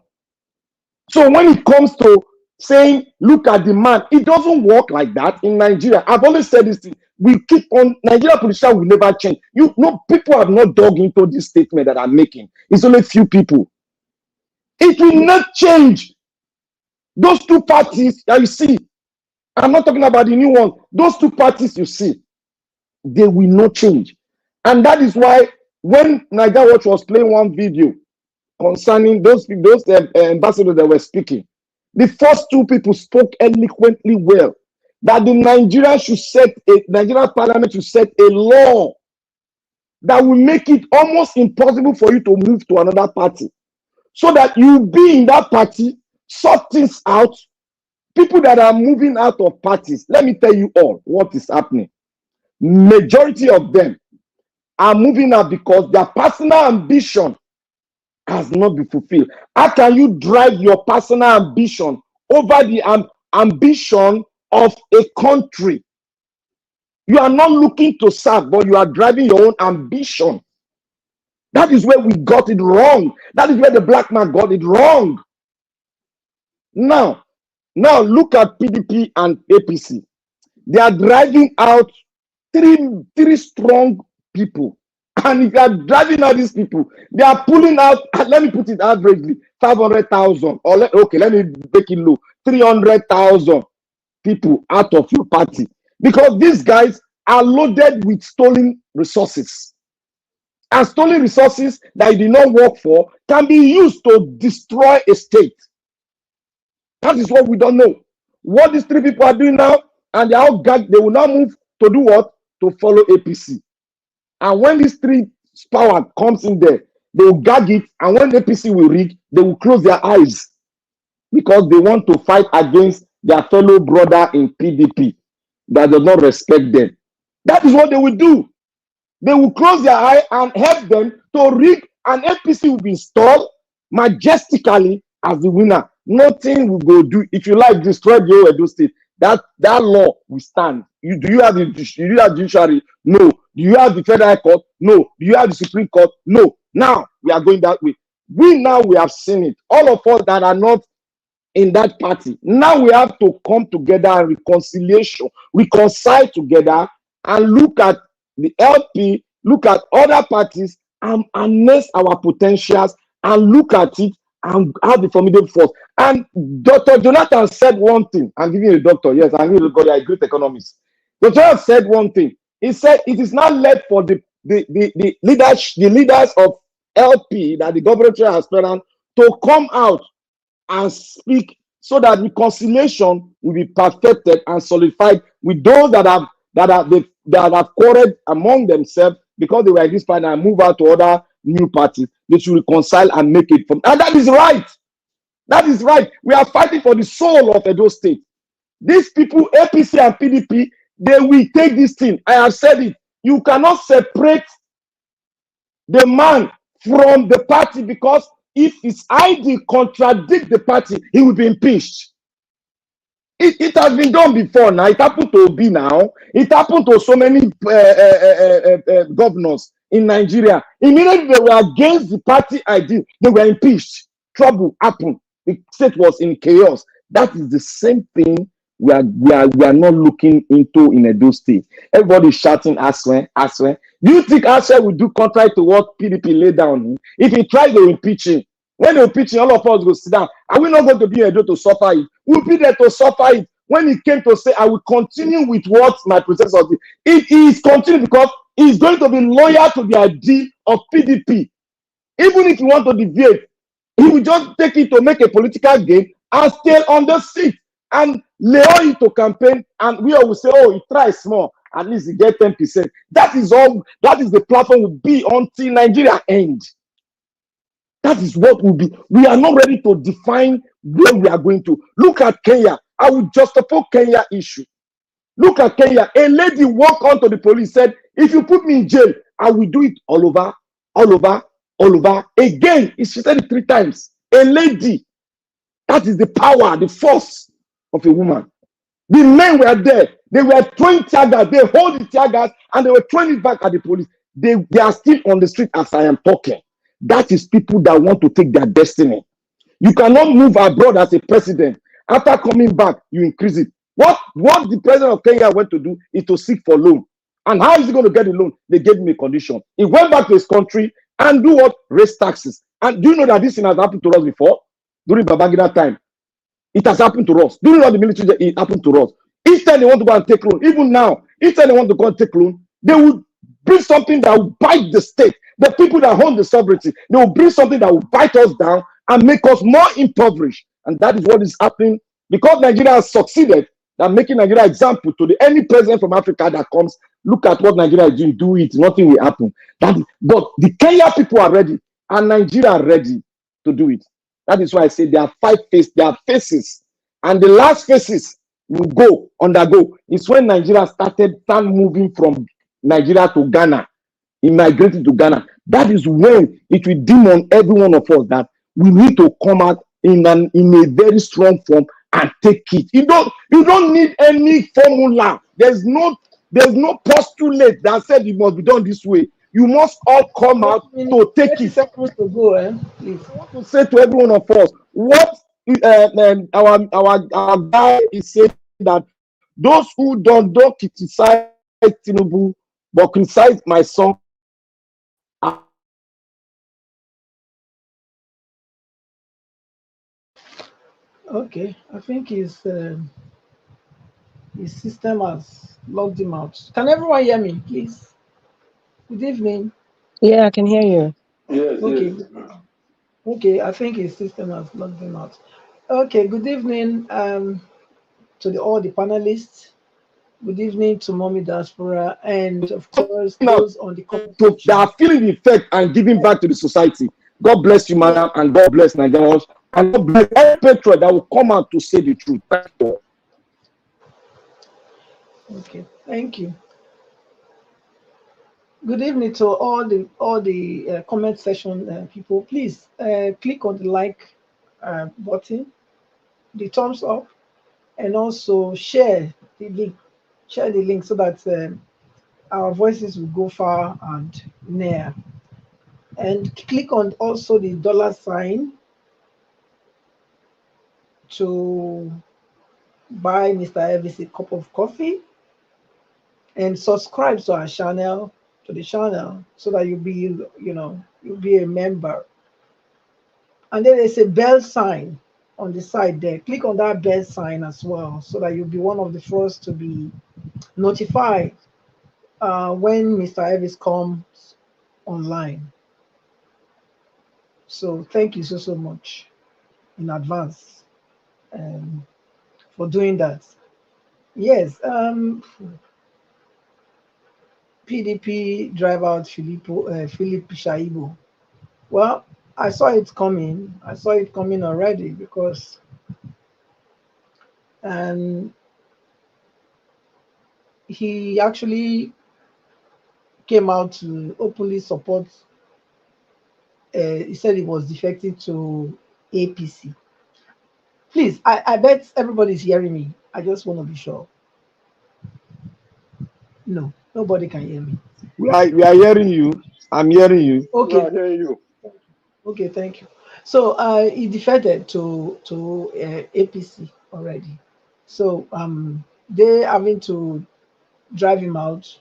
So when it comes to saying, look at the man, it doesn't work like that in Nigeria. I've always said this thing. We keep on, Nigeria politicians will never change. You know, people have not dug into this statement that I'm making. It's only few people. It will not change. Those two parties that you see, I'm not talking about the new one. Those two parties you see, they will not change. And that is why when Nigeria Watch was playing one video concerning those ambassadors that were speaking, the first two people spoke eloquently well that the Nigerian parliament should set a law that will make it almost impossible for you to move to another party, so that you be in that party, sort things out. People that are moving out of parties, let me tell you all what is happening. Majority of them are moving out because their personal ambition has not been fulfilled. How can you drive your personal ambition over the ambition of a country? You are not looking to serve, but you are driving your own ambition. That is where we got it wrong. That is where the black man got it wrong. Now look at PDP and APC. They are driving out three strong people. And if you are driving out these people, they are pulling out, let me put it averagely, 500,000, or let me make it low, 300,000 people out of your party. Because these guys are loaded with stolen resources. And stolen resources that you did not work for can be used to destroy a state. That is what we don't know. What these three people are doing now, and they will now move to do what? To follow APC. And when these three power comes in there, they will gag it. And when APC will rig, they will close their eyes because they want to fight against their fellow brother in PDP that does not respect them. That is what they will do. They will close their eye and help them to rig, and APC will be installed majestically as the winner. Nothing will go do. If you like, destroy the whole Edo State. That law will stand. Do you have the judiciary? No. Do you have the Federal Court? No. Do you have the Supreme Court? No. Now we are going that way. We have seen it. All of us that are not in that party, now we have to come together and reconcile together and look at the LP, look at other parties and harness our potentials and look at it and have the formidable force. And Dr. Jonathan said one thing. I'm giving you a doctor. Yes, I'm giving you a great economist. Dr. Jonathan said one thing. He said it is not left for the leaders of LP, that the governmental aspirant, to come out and speak so that reconciliation will be perfected and solidified with those that have quarreled among themselves because they were in this party and move out to other new parties. They should reconcile and make it from. And that is right. That is right. We are fighting for the soul of Edo State. These people, APC and PDP, they will take this thing. I have said it. You cannot separate the man from the party, because if his ID contradicts the party, he will be impeached. It has been done before now. It happened to Orbih now. It happened to so many governors in Nigeria. Immediately they were against the party ID, they were impeached. Trouble happened. The state was in chaos. That is the same thing we are not looking into in Edo State. Everybody is shouting Aswen, Aswen. Do you think Aswen will do contrary to what PDP laid down? If he tries to impeach him, when they impeach him, all of us go sit down. Are we not going to be in Edo to suffer it? We'll be there to suffer it. When he came to say, I will continue with what my predecessor did, it is continuing because he's going to be loyal to the idea of PDP. Even if you want to deviate, he will just take it to make a political game and stay on the seat and lay it to campaign. And we always say, oh, he tries small, at least he get 10%. That is all. That is the platform will be until Nigeria ends. That is what will be. We are not ready to define where we are going to. Look at Kenya. I will justify Kenya issue. Look at Kenya. A lady walked onto the police, said, if you put me in jail, I will do it all over, all over, all over. Again, she said it 3 times. A lady That is the power, the force of a woman. The men were there. They were throwing tear gas. They hold the tear gas and they were throwing it back at the police. They are still on the street as I am talking. That is people that want to take their destiny. You cannot move abroad as a president. After coming back, you increase it. What the president of Kenya went to do is to seek for loan. And how is he going to get a loan? They gave him a condition. He went back to his country and do what? Raise taxes. And do you know that this thing has happened to us before? During Babangida time. It has happened to us. During all the military, it happened to us. Each time they want to go and take loan, even now, each time they want to go and take loan, they will bring something that will bite the state. The people that own the sovereignty, they will bring something that will bite us down and make us more impoverished. And that is what is happening because Nigeria has succeeded. They're making Nigeria example to any president from Africa that comes. Look at what Nigeria is doing. Do it. Nothing will happen. But the Kenya people are ready, and Nigeria are ready to do it. That is why I say there are 5 faces. There are faces, and the last faces will undergo. It's when Nigeria start moving from Nigeria to Ghana, immigrating to Ghana. That is when it will demon every one of us that we need to come out in a very strong form and take it. You don't need any formula. There's no postulate that said it must be done this way. You must all come out to take it. Seconds to go, please. I want to say to every one of us, what our guy is saying that those who don't criticize Tinubu, but criticize my son. Okay, I think his system has logged him out. Can everyone hear me, please? Good evening. Yeah, I can hear you. Yes. Okay. Yes. Okay, I think his system has logged him out. Okay, good evening to all the panelists. Good evening to Mommy Diaspora and of course those on the comment section. They are feeling the effect and giving back to the society. God bless you, madam, and God bless Nigerians, and God bless every patriot that will come out to say the truth. Thank you. Okay, thank you. Good evening to all the comment section people. Please click on the like button, the thumbs up, and also share the link. Share the link so that our voices will go far and near. And click on also the $ to buy Mr. Eedris a cup of coffee, and subscribe to our channel, so that you'll be a member. And then there's a bell sign on the side there. Click on that bell sign as well, so that you'll be one of the first to be notified when Mr. Eedris comes online. So thank you so much in advance for doing that. Yes, PDP drive out Philip Shaibu. Well, I saw it coming. I saw it coming already because he actually came out to openly support. He said he was defecting to APC. Please, I bet everybody's hearing me. I just want to be sure. No, nobody can hear me. We are hearing you. I'm hearing you. Okay. We are hearing you. Okay, thank you. So he defected to APC already. So they having to drive him out.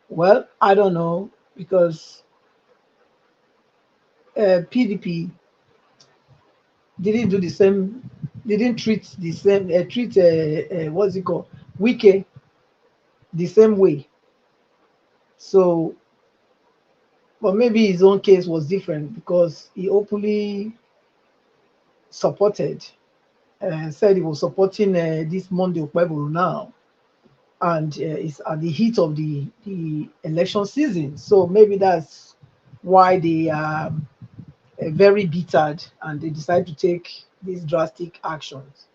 Well, I don't know, because PDP didn't do the same. They didn't treat the same. What's it called? Wike the same way. So, but maybe his own case was different because he openly supported, said he was supporting this Monday Ogbeide-Ihama now, and it's at the heat of the election season. So maybe that's why they are very bittered and they decide to take these drastic actions.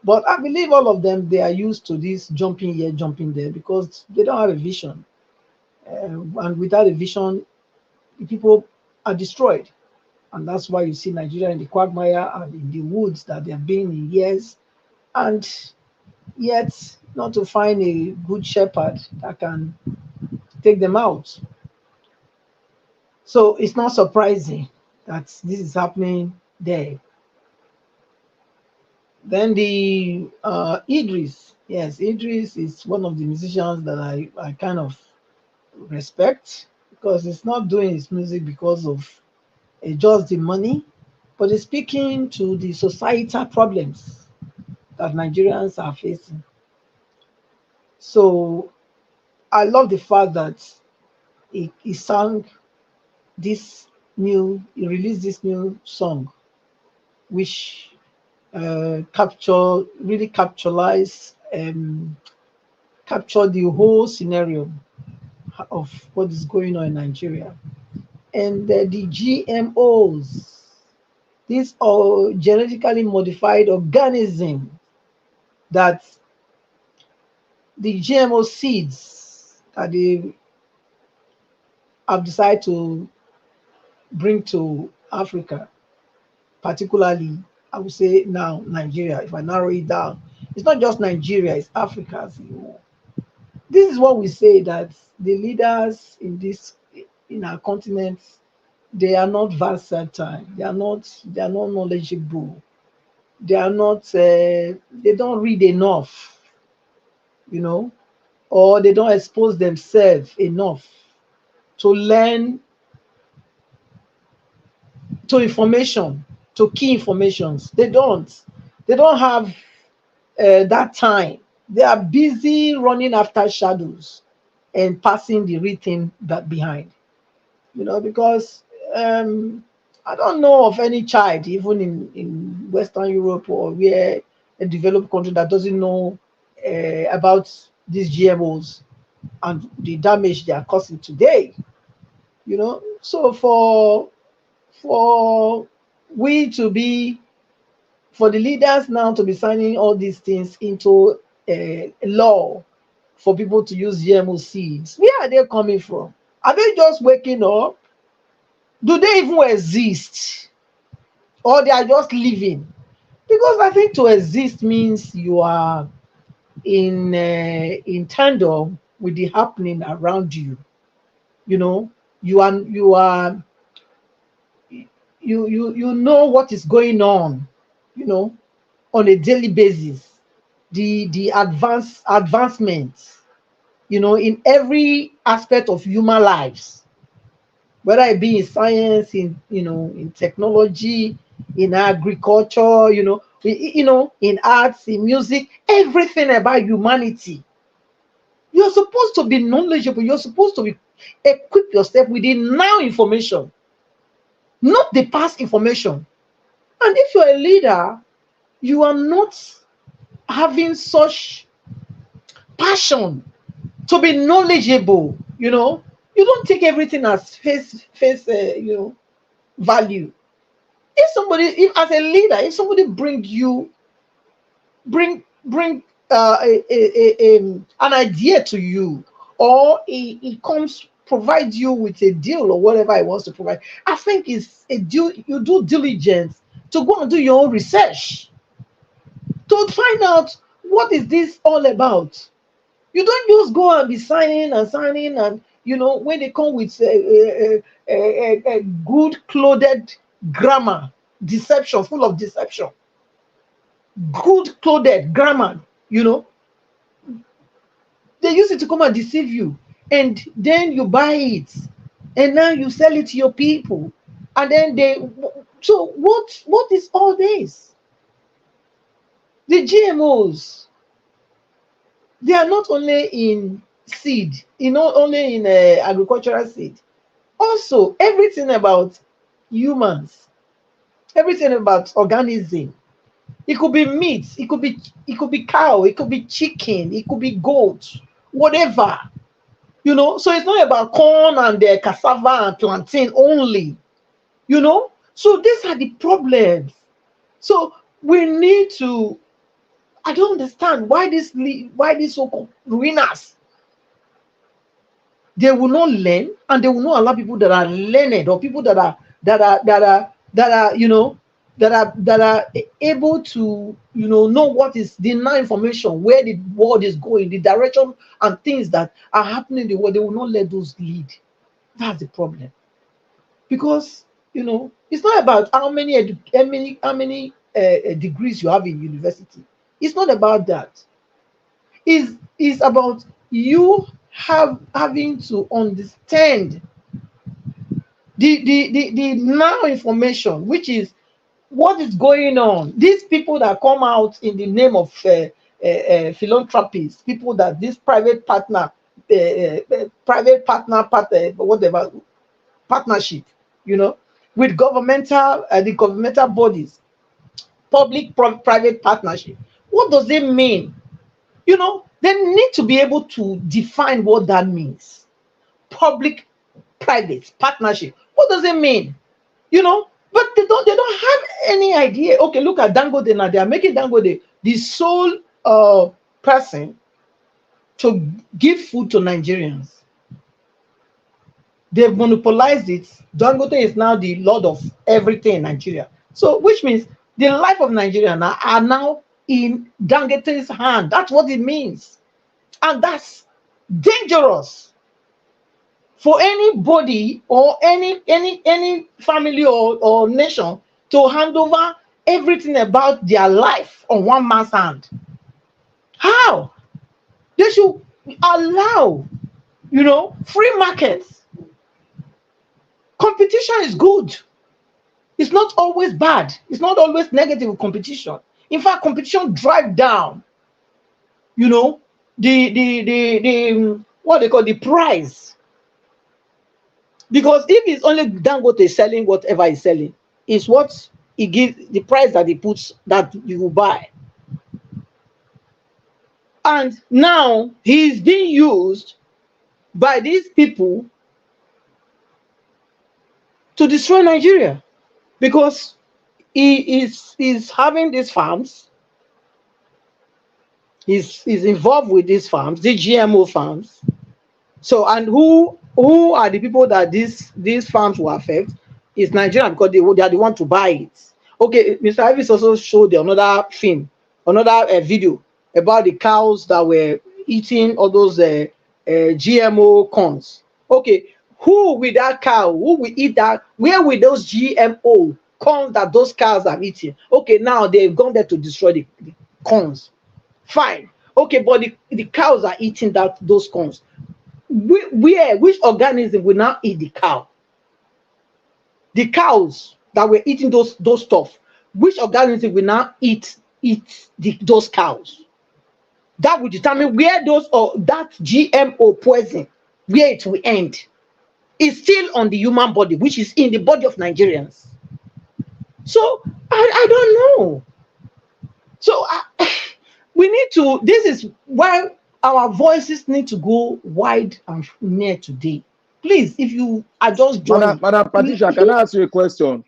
But I believe all of them, they are used to this jumping here, jumping there, because they don't have a vision. And without a vision, the people are destroyed. And that's why you see Nigeria in the quagmire and in the woods that they've been in years, and yet not to find a good shepherd that can take them out. So it's not surprising that this is happening there. Then the Eedris, yes, Eedris is one of the musicians that I kind of respect, because it's not doing his music because of just the money, but it's speaking to the societal problems that Nigerians are facing. So I love the fact that he sang he released this new song, which really capture the whole scenario of what is going on in Nigeria. And the GMOs, these are genetically modified organisms, that the GMO seeds that they have decided to bring to Africa, particularly, I would say now Nigeria. If I narrow it down, it's not just Nigeria, it's Africa as a whole. This is what we say, that the leaders in our continent, they are not versatile, they are not knowledgeable, they are not they don't read enough, or they don't expose themselves enough to learn, to information, to key informations. They don't have that time. They are busy running after shadows and passing the written that behind, because I don't know of any child, even in Western Europe or where a developed country, that doesn't know about these GMOs and the damage they are causing today. So for we to be, for the leaders now to be signing all these things into a law for people to use GMO seeds, where are they coming from? Are they just waking up? Do they even exist? Or they are just living? Because I think to exist means you are in tandem with the happening around you. You know what is going on, on a daily basis. The advancements, in every aspect of human lives, whether it be in science, in technology, in agriculture, in arts, in music, everything about humanity. You're supposed to be knowledgeable. You're supposed to equip yourself with the now information, not the past information. And if you're a leader, you are not having such passion to be knowledgeable, you don't take everything as face value. If as a leader, if somebody bring an idea to you, or he comes provide you with a deal or whatever he wants to provide, I think it's you do diligence to go and do your own research to find out what is this all about. You don't just go and be signing, and when they come with a good clothed grammar, deception, full of deception, good clothed grammar, they use it to come and deceive you, and then you buy it, and now you sell it to your people, and then so what is all this? The GMOs, they are not only in seed, not only in agricultural seed, also everything about humans, everything about organism. It could be meat, it could be cow, it could be chicken, it could be goat, whatever. So it's not about corn and cassava and plantain only. So these are the problems. So we need to, I don't understand why these so-called ruiners, they will not learn, and they will not allow people that are learned, or people that are that are, that are able to, know what is the now information, where the world is going, the direction and things that are happening in the world. They will not let those lead. That's the problem. Because, it's not about how many degrees you have in university. It's not about that. It's about you having to understand the now information, which is what is going on. These people that come out in the name of philanthropies, people that this private partner, whatever partnership, with governmental the governmental bodies, public-private partnership. What does it mean? They need to be able to define what that means. Public-private partnership. What does it mean? But they don't have any idea. Okay, look at Dangote now. They are making Dangote the sole person to give food to Nigerians. They've monopolized it. Dangote is now the lord of everything in Nigeria. So, which means the life of Nigeria are now in Dangote's hand. That's what it means. And that's dangerous for anybody or any family or nation to hand over everything about their life on one man's hand. How? They should allow, free markets. Competition is good. It's not always bad. It's not always negative competition. In fact, competition drive down, the what they call the price. Because if it's only Dangote selling whatever he's selling, is what he gives, the price that he puts that you will buy. And now he's being used by these people to destroy Nigeria, because he is having these farms. He's involved with these farms, the GMO farms. So, and who are the people that these farms will affect? Is Nigeria, because they are the one to buy it. Okay, Mr. Eedris also showed another video about the cows that were eating all those GMO corns. Okay, who with that cow? Who will eat that? Where will those GMO corn that those cows are eating? Okay, now they've gone there to destroy the corns. Fine. Okay, but the cows are eating those corns. Which organism will now eat the cow? The cows that were eating those stuff, which organism will now eat those cows? That will determine where that GMO poison, where it will end. It's still on the human body, which is in the body of Nigerians. So I don't know. So we need to. This is why our voices need to go wide and near today. Please, if you are just joining, Madam Patricia, can I ask you a question?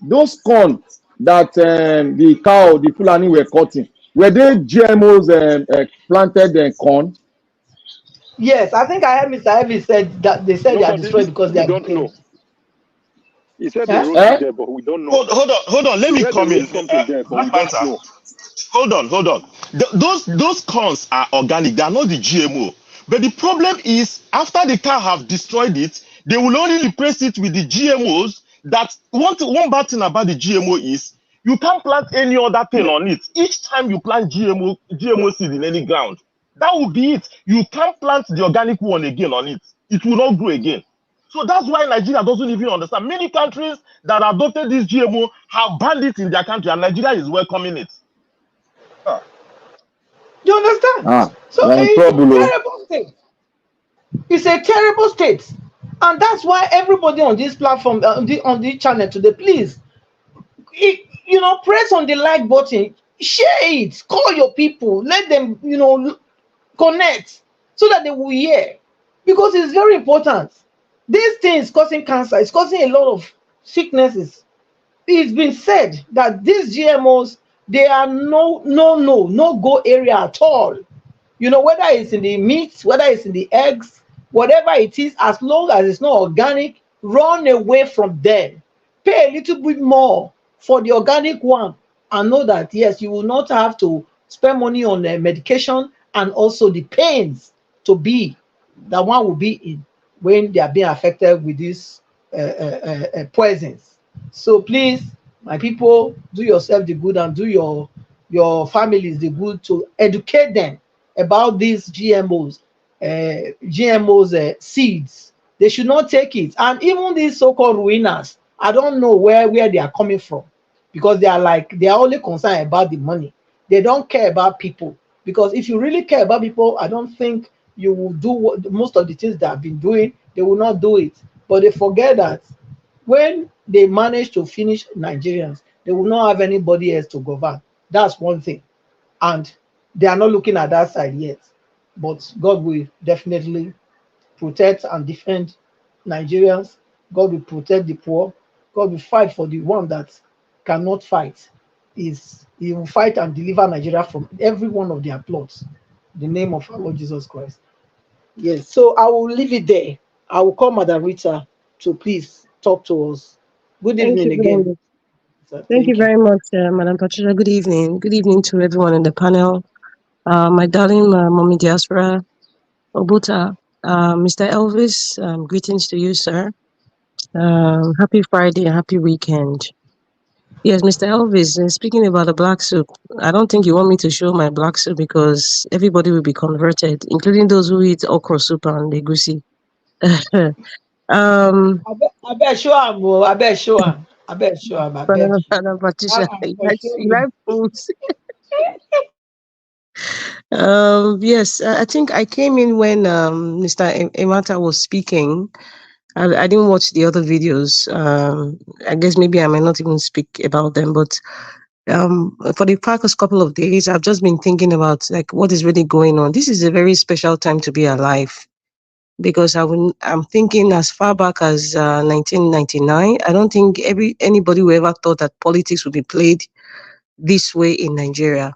Those corn that the cow, the Fulani were cutting, were they GMOs planted corn? Yes, I think I heard Mr. Eedris said that they said they are destroyed because they don't know. He said they wrote it there, but we don't know. Hold on. Let me come in. Hold on. Those corns are organic. They are not the GMO. But the problem is, after the cow have destroyed it, they will only replace it with the GMOs. That one bad thing about the GMO is you can't plant any other thing on it. Each time you plant GMO seed in any ground, that will be it. You can't plant the organic one again on it. It will not grow again. So that's why Nigeria doesn't even understand. Many countries that adopted this GMO have banned it in their country, and Nigeria is welcoming it. You understand? So it's a terrible state. It's a terrible state. And that's why everybody on this platform, on this channel today, please, press on the like button, share it, call your people, let them, connect so that they will hear. Because it's very important. This thing is causing cancer, it's causing a lot of sicknesses. It's been said that these GMOs, they are no go area at all. Whether it's in the meat, whether it's in the eggs, whatever it is, as long as it's not organic, run away from them. pay a little bit more for the organic one and know that yes, you will not have to spend money on medication and also the pains to be that one will be in when they are being affected with these poisons. So please, my people, do yourself the good and do your families the good to educate them about these GMOs seeds. They should not take it. And even these so-called ruiners, I don't know where they are coming from, because they are only concerned about the money. They don't care about people. Because if you really care about people, I don't think you will do most of the things they have been doing. They will not do it. But they forget that when they manage to finish Nigerians, they will not have anybody else to govern. That's one thing. And they are not looking at that side yet. But God will definitely protect and defend Nigerians. God will protect the poor. God will fight for the one that cannot fight. He will fight and deliver Nigeria from every one of their plots. In the name of our Lord Jesus Christ. Yes, so I will leave it there. I will call Madam Rita to please talk to us. Good Thank evening you very again. much. Sir. Thank you Thank you. very much, Madam Patricia. Good evening. Good evening to everyone in the panel. My darling Mommy Diaspora, Obuta, Mr. Elvis, greetings to you, sir. Happy Friday, happy weekend. Yes, Mr. Elvis, speaking about the black soup, I don't think you want me to show my black soup because everybody will be converted, including those who eat okra soup and egusi. I bet show am. I bet show am. I bet show am. I beg you. Madam Patricia, Show you me. like foods. Yes, I think I came in when Mr. Emata was speaking. I didn't watch the other videos. I guess maybe I might not even speak about them, but for the past couple of days, I've just been thinking about like what is really going on. This is a very special time to be alive because I'm thinking as far back as 1999. I don't think anybody who ever thought that politics would be played this way in Nigeria,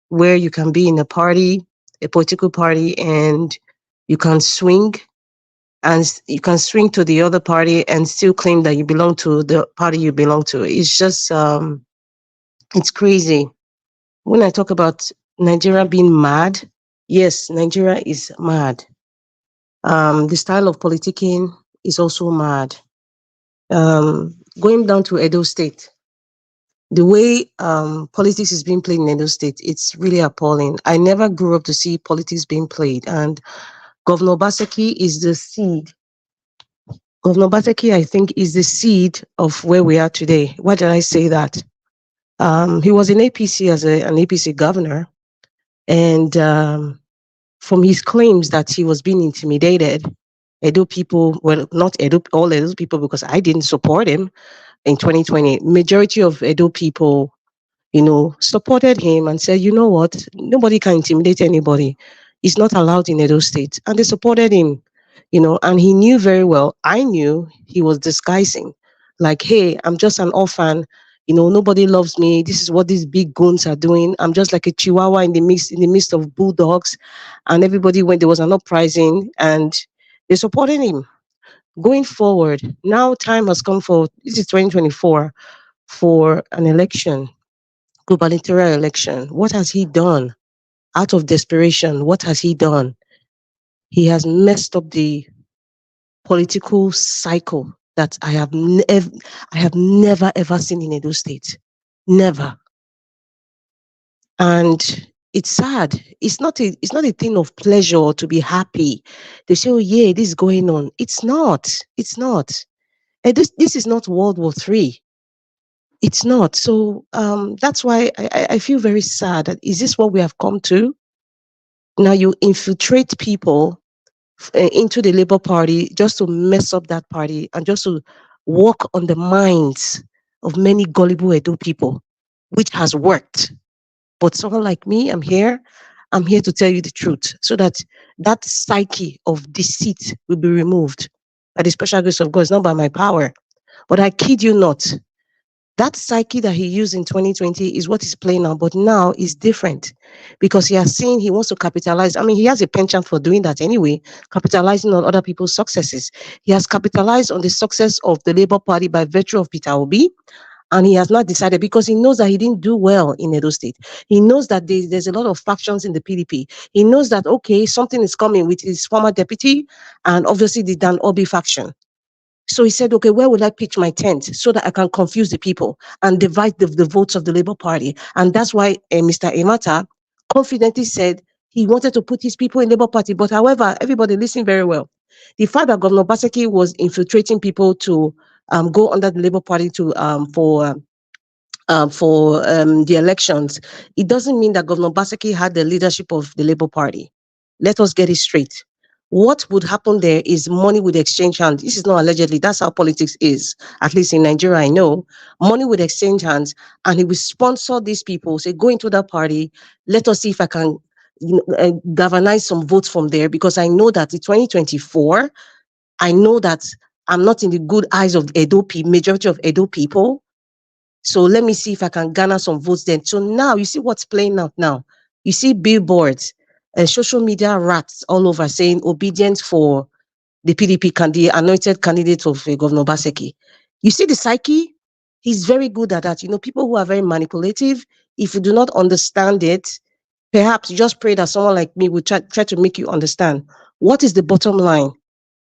where you can be in a political party, and you can swing you can swing to the other party and still claim that you belong to the party you belong to. It's just, it's crazy. When I talk about Nigeria being mad, yes, Nigeria is mad. The style of politicking is also mad. Going down to Edo State, the way politics is being played in Edo State, it's really appalling. I never grew up to see politics being played, and Governor Baseki is the seed. Governor Baseki, I think, is the seed of where we are today. Why did I say that? He was in APC as an APC governor, and from his claims that he was being intimidated, Edo people, well, not Edo, all Edo people, because I didn't support him in 2020. Majority of Edo people, supported him and said, you know what, nobody can intimidate anybody. He's not allowed in Edo State. And they supported him, and he knew very well, I knew he was disguising. Like, hey, I'm just an orphan. Nobody loves me. This is what these big goons are doing. I'm just like a chihuahua in the midst of bulldogs. And everybody, when there was an uprising, and they supported him. Going forward, now time has come this is 2024, for an election, gubernatorial election. What has he done? Out of desperation, what has he done? He has messed up the political cycle that I have never ever seen in Edo State. Never. And it's sad. It's not a thing of pleasure to be happy. They say, oh yeah, this is going on. It's not. It's not. And this is not World War III. It's not. So that's why I feel very sad. That is this what we have come to? Now you infiltrate people into the Labour Party just to mess up that party and just to work on the minds of many gullible Edo people, which has worked. But someone like me, I'm here to tell you the truth so that that psyche of deceit will be removed by the special grace of God. It's not by my power. But I kid you not, That psyche that he used in 2020 is what he's playing now, but now is different because he has seen he wants to capitalize. I mean, he has a penchant for doing that anyway, capitalizing on other people's successes. He has capitalized on the success of the Labour Party by virtue of Peter Orbih. And he has not decided because he knows that he didn't do well in Edo State. He knows that there's a lot of factions in the PDP. He knows that, okay, something is coming with his former deputy and obviously the Dan Orbih faction. So he said, okay, where will I pitch my tent so that I can confuse the people and divide the votes of the Labour Party? And that's why Mr. Emata confidently said he wanted to put his people in Labour Party. But however, everybody listen very well. The fact that Governor Obaseki was infiltrating people to go under the Labour Party to for the elections, it doesn't mean that Governor Obaseki had the leadership of the Labour Party. Let us get it straight. What would happen there is money would exchange hands. This is not allegedly, that's how politics is. At least in Nigeria, I know. Money would exchange hands and he will sponsor these people, say, go into that party, let us see if I can galvanize some votes from there, because I know that in 2024, I know that I'm not in the good eyes of majority of Edo people. So let me see if I can garner some votes then. So now you see what's playing out now. You see billboards and social media rats all over saying obedience for the PDP candidate, anointed candidate of Governor Obaseki. You see the psyche? He's very good at that. You know, people who are very manipulative, if you do not understand it, perhaps you just pray that someone like me will try to make you understand. What is the bottom line?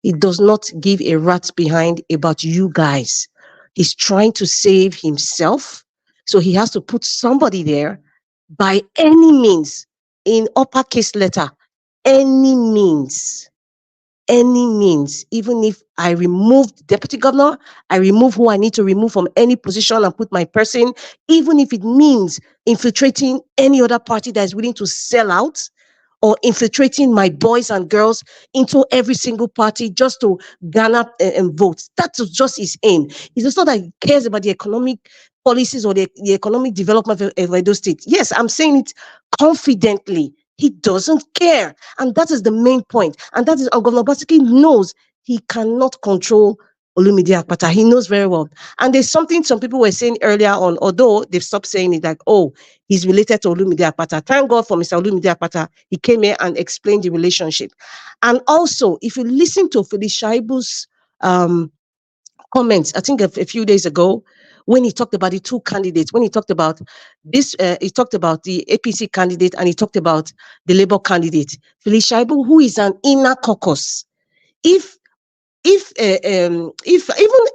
It does not give a rat behind about you guys. He's trying to save himself. So he has to put somebody there by any means, in uppercase letter, any means, even if I remove the deputy governor, I remove who I need to remove from any position and put my person, even if it means infiltrating any other party that is willing to sell out, or infiltrating my boys and girls into every single party just to garner votes. That's just his aim. It's just not that he cares about the economic policies or the economic development of Edo State. Yes, I'm saying it confidently. He doesn't care. And that is the main point. And that is, Governor Obaseki knows he cannot control Olumide Akpata. He knows very well. And there's something some people were saying earlier on, although they've stopped saying it, like, oh, he's related to Olumide Akpata. Thank God for Mr. Olumide Akpata. He came here and explained the relationship. And also, if you listen to Shaibu's comments, I think a few days ago, when he talked about the two candidates, when he talked about this, he talked about the APC candidate and he talked about the Labour candidate. Shaibu, who is an inner caucus, if even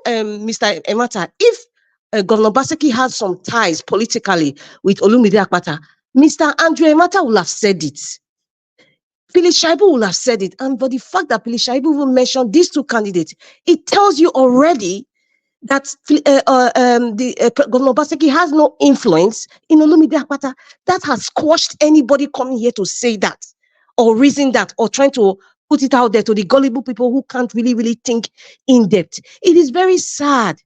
Mr. Emata, if Governor Obaseki has some ties politically with Olumide Akpata, Mr. Andrew Emata will have said it. Shaibu will have said it. And but the fact that Shaibu will mention these two candidates, it tells you already that Governor Obaseki has no influence in Olumide Akpata. That has squashed anybody coming here to say that or reason that or trying to put it out there to the gullible people who can't really think in depth. It is very sad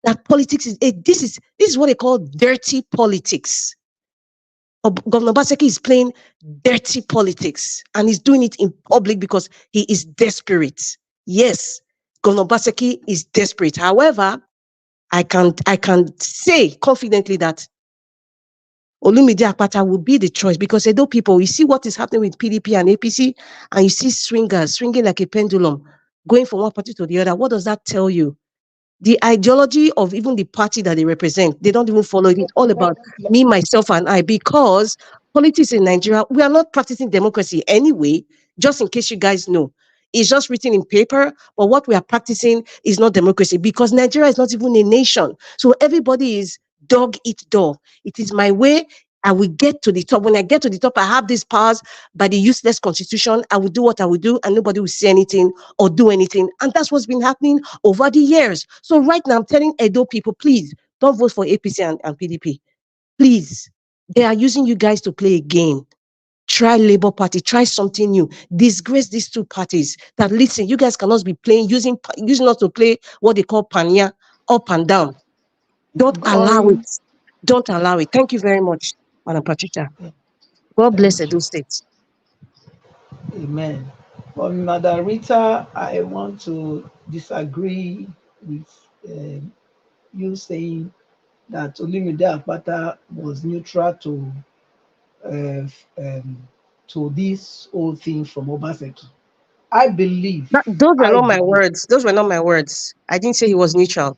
that politics is this is what they call dirty politics. Governor Obaseki is playing dirty politics and he's doing it in public because he is desperate. Yes, Governor Obaseki is desperate. However, I can say confidently that Olumide Akpata will be the choice because Edo people, you see what is happening with PDP and APC, and you see swingers swinging like a pendulum, going from one party to the other. What does that tell you? The ideology of even the party that they represent, they don't even follow it. It's all about me, myself, and I, because politics in Nigeria, we are not practicing democracy anyway, just in case you guys know. It's just written in paper, but what we are practicing is not democracy because Nigeria is not even a nation. So everybody is dog eat dog. It is my way. I will get to the top. When I get to the top, I have these powers by the useless constitution. I will do what I will do and nobody will say anything or do anything. And that's what's been happening over the years. So right now, I'm telling Edo people, please don't vote for APC and PDP. Please. They are using you guys to play a game. Try Labour Party, try something new. Disgrace these two parties. That listen, you guys cannot be playing, using us to play what they call pania, up and down. Don't allow it. Don't allow it. Thank you very much, Madam Patricia. God bless Edo State. Amen. But Madam Rita, I want to disagree with you saying that Olumide Akpata was neutral to this whole thing from Obaseki. I believe. Those were not my words. Those were not my words. I didn't say he was neutral.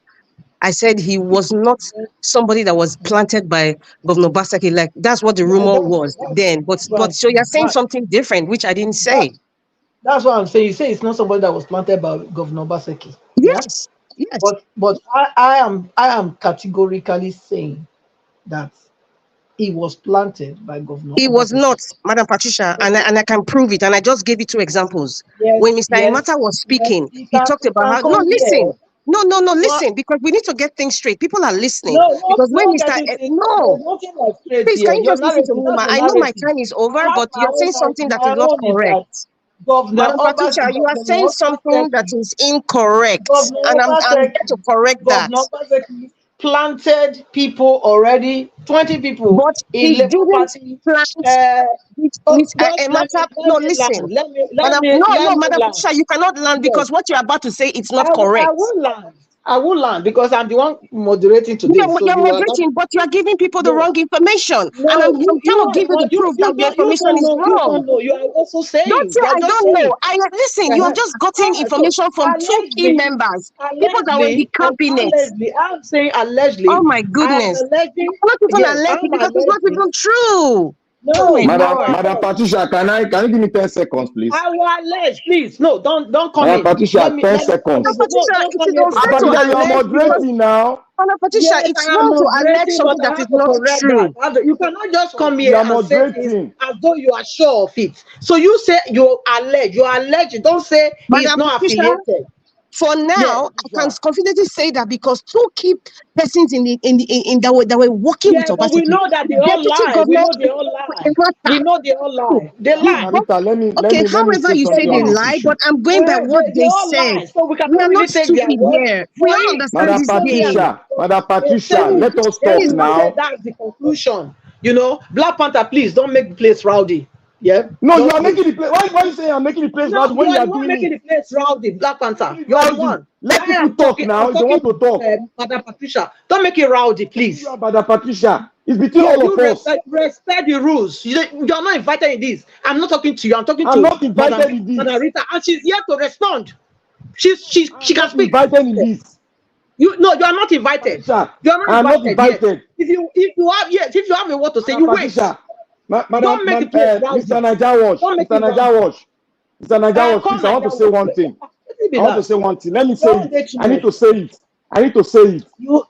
I said he was not somebody that was planted by Governor Obaseki. Like that's what the rumor was then. But so you're saying something different, which I didn't say. That's what I'm saying. You say it's not somebody that was planted by Governor Obaseki. Yes, yes. But I am categorically saying that he was planted by Governor He Obaseki. was not, Madam Patricia, and I can prove it. And I just gave you 2 examples. Yes, when Mr. Emata was speaking, he talked about how. No, listen. No, listen, because we need to get things straight. People are listening. Because when Mr. Please, can you just listen to me, ma? I know my time is over, but you're saying something that is not correct. Madam Patricia, you are saying something that is incorrect, and I'm here to correct that. Planted people already, 20 people. But he didn't plant. No, listen. Madam Patricia, you cannot land because what you're about to say it's not correct. I will land because I'm the one moderating today. You're moderating, but you are giving people the wrong information. And I'm trying to give you the proof that the information is wrong. You are also saying. Don't say I don't know. Listen, you have just gotten information from 2 key members, people that were in the cabinet. I'm saying allegedly. Oh my goodness. Not even allegedly because it's not even true. No, Madam Patricia, can you give me 10 seconds, please? I will allege, please. No, don't come Madam in. Patricia, 10 seconds. Madam Patricia, it is unfair to allege. You're moderating now. Madam Patricia, it's wrong to allege something that is not true. You cannot just come here and say things as though you are sure of it. So you say you allege. Don't say he's not affiliated. For now, I can confidently say that because 2 key persons in that were working with Obaseki. We know that they all lie. We know they all lie. They lie. Okay, however you say they lie, but I'm going by what they said. So we are not stupid here. We all understand this game. Madam Patricia, let us talk now. That's the conclusion. You know, Black Panther, please don't make the place rowdy. Yeah. No, you are making the place. Why you say I'm making the place rowdy when you are doing making the place rowdy, Black Panther? You are the one. Let people talk now. They want to talk. Madam Patricia, don't make it rowdy, please. Madam Patricia, it's between all of us. Respect the rules. You are not invited in this. I'm not talking to you. I'm talking to not invited in this. Madam Rita, and she's here to respond. She can speak. Invited in this. You are not invited. You are not invited. If you have a word to say, you wait. Don't make it Mr. Najawash, please, I want to say one thing. Let me say it. I need to say it.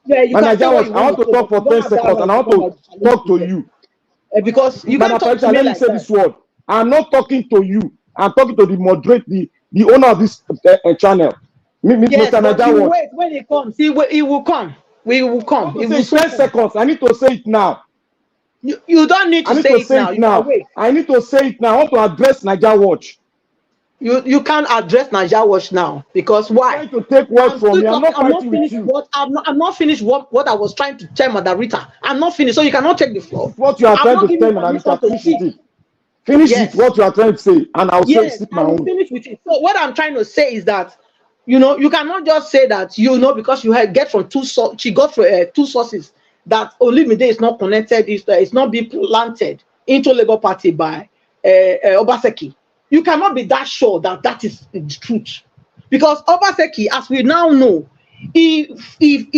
Najawash, I want to talk for 10 seconds and I want to talk to you. Because you can't talk to me let me say this word. I'm not talking to you. I'm talking to the owner of this channel. Mr. Najawash. Wait, when he comes, he will come. We will come. It will 10 seconds. I need to say it now. You don't need to say it now. I need to say it now. I want to address Naija Watch. You can't address Naija Watch now because why? I'm trying to take words from me. I'm not fighting with you. I'm not finished what I was trying to tell Madam Rita. I'm not finished, so you cannot take the floor. What you are trying to tell Madam Rita, finish it. Finish it. What you are trying to say, and I'll say my own. Finish with it. So what I'm trying to say is that you cannot just say that because you get from she got from 2 sources. That Olumide is not connected, it's not being planted into Labour Party by Obaseki. You cannot be that sure that is the truth. Because Obaseki, as we now know, he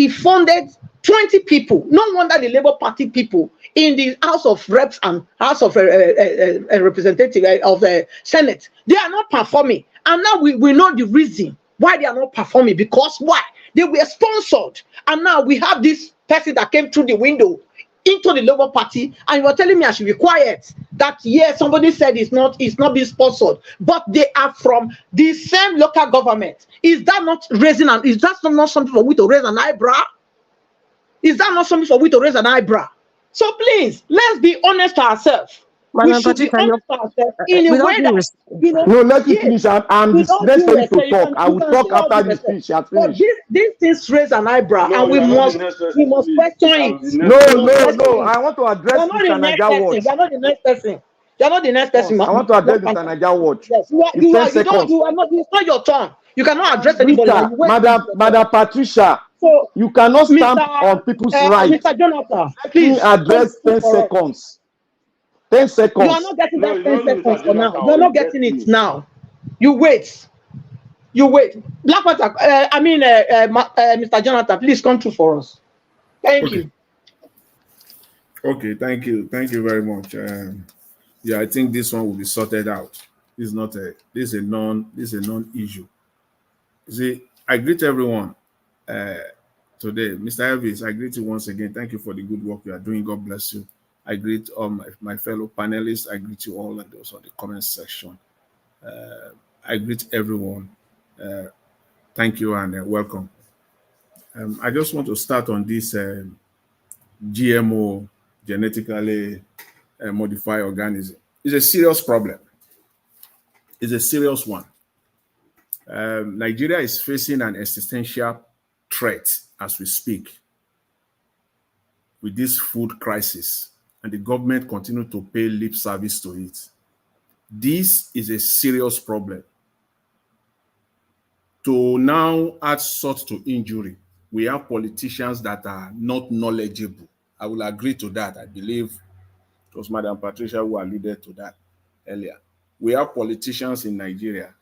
funded 20 people. No wonder the Labour Party people in the House of Reps and House of Representatives of the Senate, they are not performing. And now we know the reason why they are not performing. Because why? They were sponsored. And now we have this person that came through the window into the Labour Party, and you were telling me I should be quiet. That somebody said it's not being sponsored, but they are from the same local government. Is that not raising is that not something for we to raise an eyebrow? Is that not something for we to raise an eyebrow? So please, let's be honest to ourselves. We should be honest to ourselves in a way that No, let me finish. I'm next for you to talk. I will talk after this speech. These things raise an eyebrow, and we must question it. No. I want to address Mr. Naija Watch. You're not the next person. You're not the next person. I want to address Mr. Naija Watch. Yes, it's not your turn. You cannot address anybody. Madam Patricia, So, You cannot stamp on people's rights. Mr. Jonathan, Let please me address 10 seconds. 10 seconds. You are not getting that 10 Mr. seconds for now. Jonathan You are not will getting get it me. now. You wait. You wait. Black Panther, Mr. Jonathan, please come through for us. Thank you. Okay, thank you. Thank you very much. Yeah, I think this one will be sorted out. This is a non-issue. See, I greet everyone today. Mr. Elvis, I greet you once again. Thank you for the good work you are doing. God bless you. I greet all my fellow panelists. I greet you all and those on the comment section. I greet everyone. Thank you and welcome. I just want to start on this GMO, genetically modified organism. It's a serious problem. It's a serious one. Nigeria is facing an existential threat as we speak with this food crisis, and the government continue to pay lip service to it. This is a serious problem. To now add salt to injury, we have politicians that are not knowledgeable. I will agree to that. I believe it was Madam Patricia who alluded to that earlier. We have politicians in Nigeria.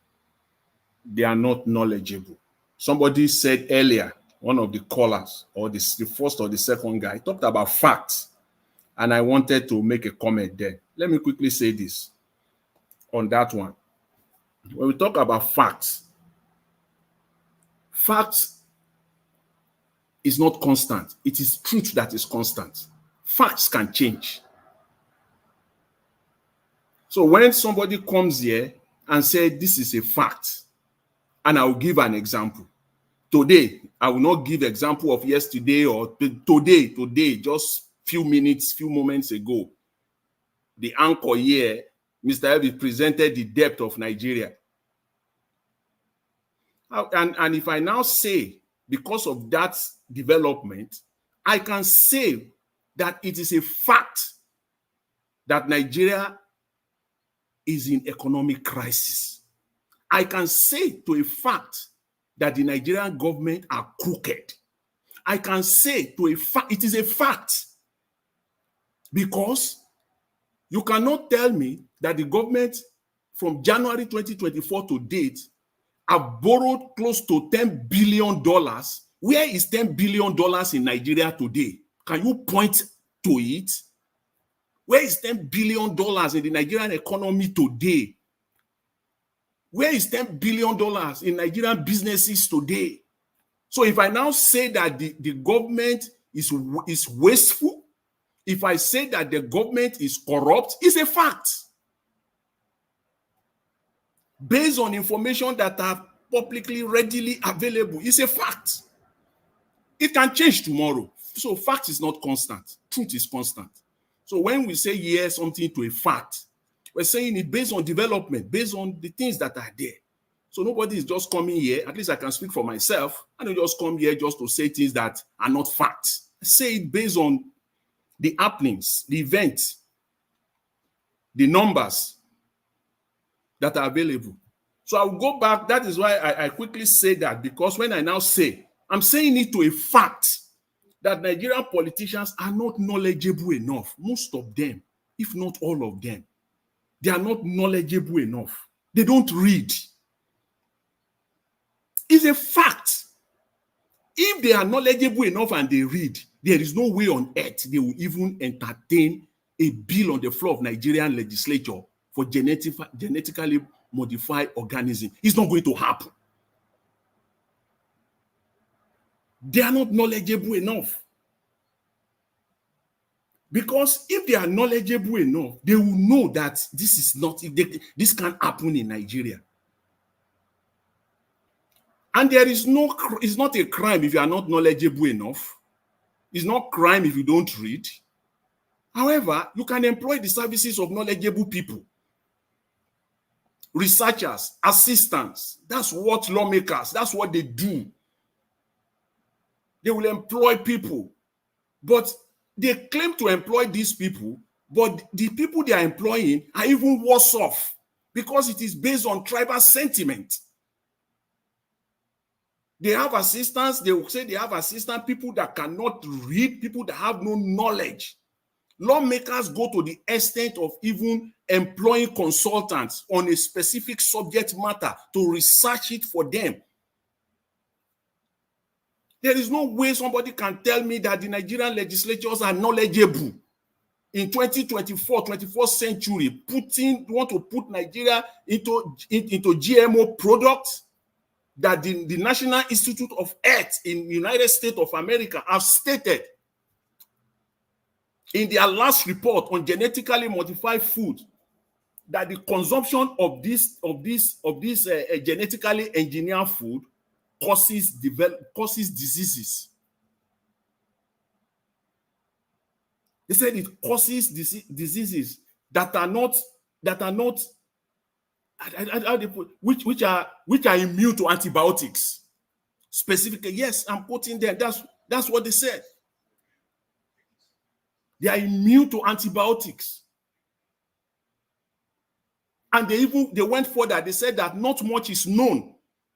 They are not knowledgeable. Somebody said earlier, one of the callers, or the first or the second guy, talked about facts, and I wanted to make a comment there. Let me quickly say this on that one. When we talk about facts is not constant. It is truth that is constant. Facts can change. So when somebody comes here and says this is a fact, and I will give an example. Today, I will not give example of yesterday or today, just few moments ago. The anchor here, Mr. Elvis, presented the depth of Nigeria. And if I now say, because of that development, I can say that it is a fact that Nigeria is in economic crisis. I can say to a fact that the Nigerian government are crooked. I can say to a fact, it is a fact, because you cannot tell me that the government from January 2024 to date have borrowed close to $10 billion. Where is $10 billion in Nigeria today? Can you point to it? Where is $10 billion in the Nigerian economy today? Where is $10 billion in Nigerian businesses today? So if I now say that the government is wasteful, if I say that the government is corrupt, it's a fact. Based on information that are publicly readily available, it's a fact. It can change tomorrow. So fact is not constant. Truth is constant. So when we say yes, something to a fact, we're saying it based on development, based on the things that are there. So nobody is just coming here, at least I can speak for myself, I don't just come here just to say things that are not facts. I say it based on the happenings, the events, the numbers that are available. So I'll go back. That is why I quickly say that, because when I now say, I'm saying it to a fact that Nigerian politicians are not knowledgeable enough. Most of them, if not all of them, they are not knowledgeable enough. They don't read. It's a fact. If they are knowledgeable enough and they read, there is no way on earth they will even entertain a bill on the floor of Nigerian legislature for genetically modified organism. It's not going to happen. They are not knowledgeable enough. Because if they are knowledgeable enough, they will know that this can't happen in Nigeria. And it's not a crime if you are not knowledgeable enough. It's not crime if you don't read. However, you can employ the services of knowledgeable people. Researchers, assistants, that's what lawmakers, that's what they do. They will employ people, but they claim to employ these people, but the people they are employing are even worse off because it is based on tribal sentiment. They have assistants. They will say they have assistant people that cannot read, people that have no knowledge. Lawmakers go to the extent of even employing consultants on a specific subject matter to research it for them. There is no way somebody can tell me that the Nigerian legislatures are knowledgeable. In 2024, 21st century, want to put Nigeria into GMO products that the National Institute of Health in the United States of America have stated in their last report on genetically modified food that the consumption of this genetically engineered food causes diseases. They said it causes diseases that are not which are immune to antibiotics. Specifically, yes, I'm quoting them. That's what they said. They are immune to antibiotics. And they went further. They said that not much is known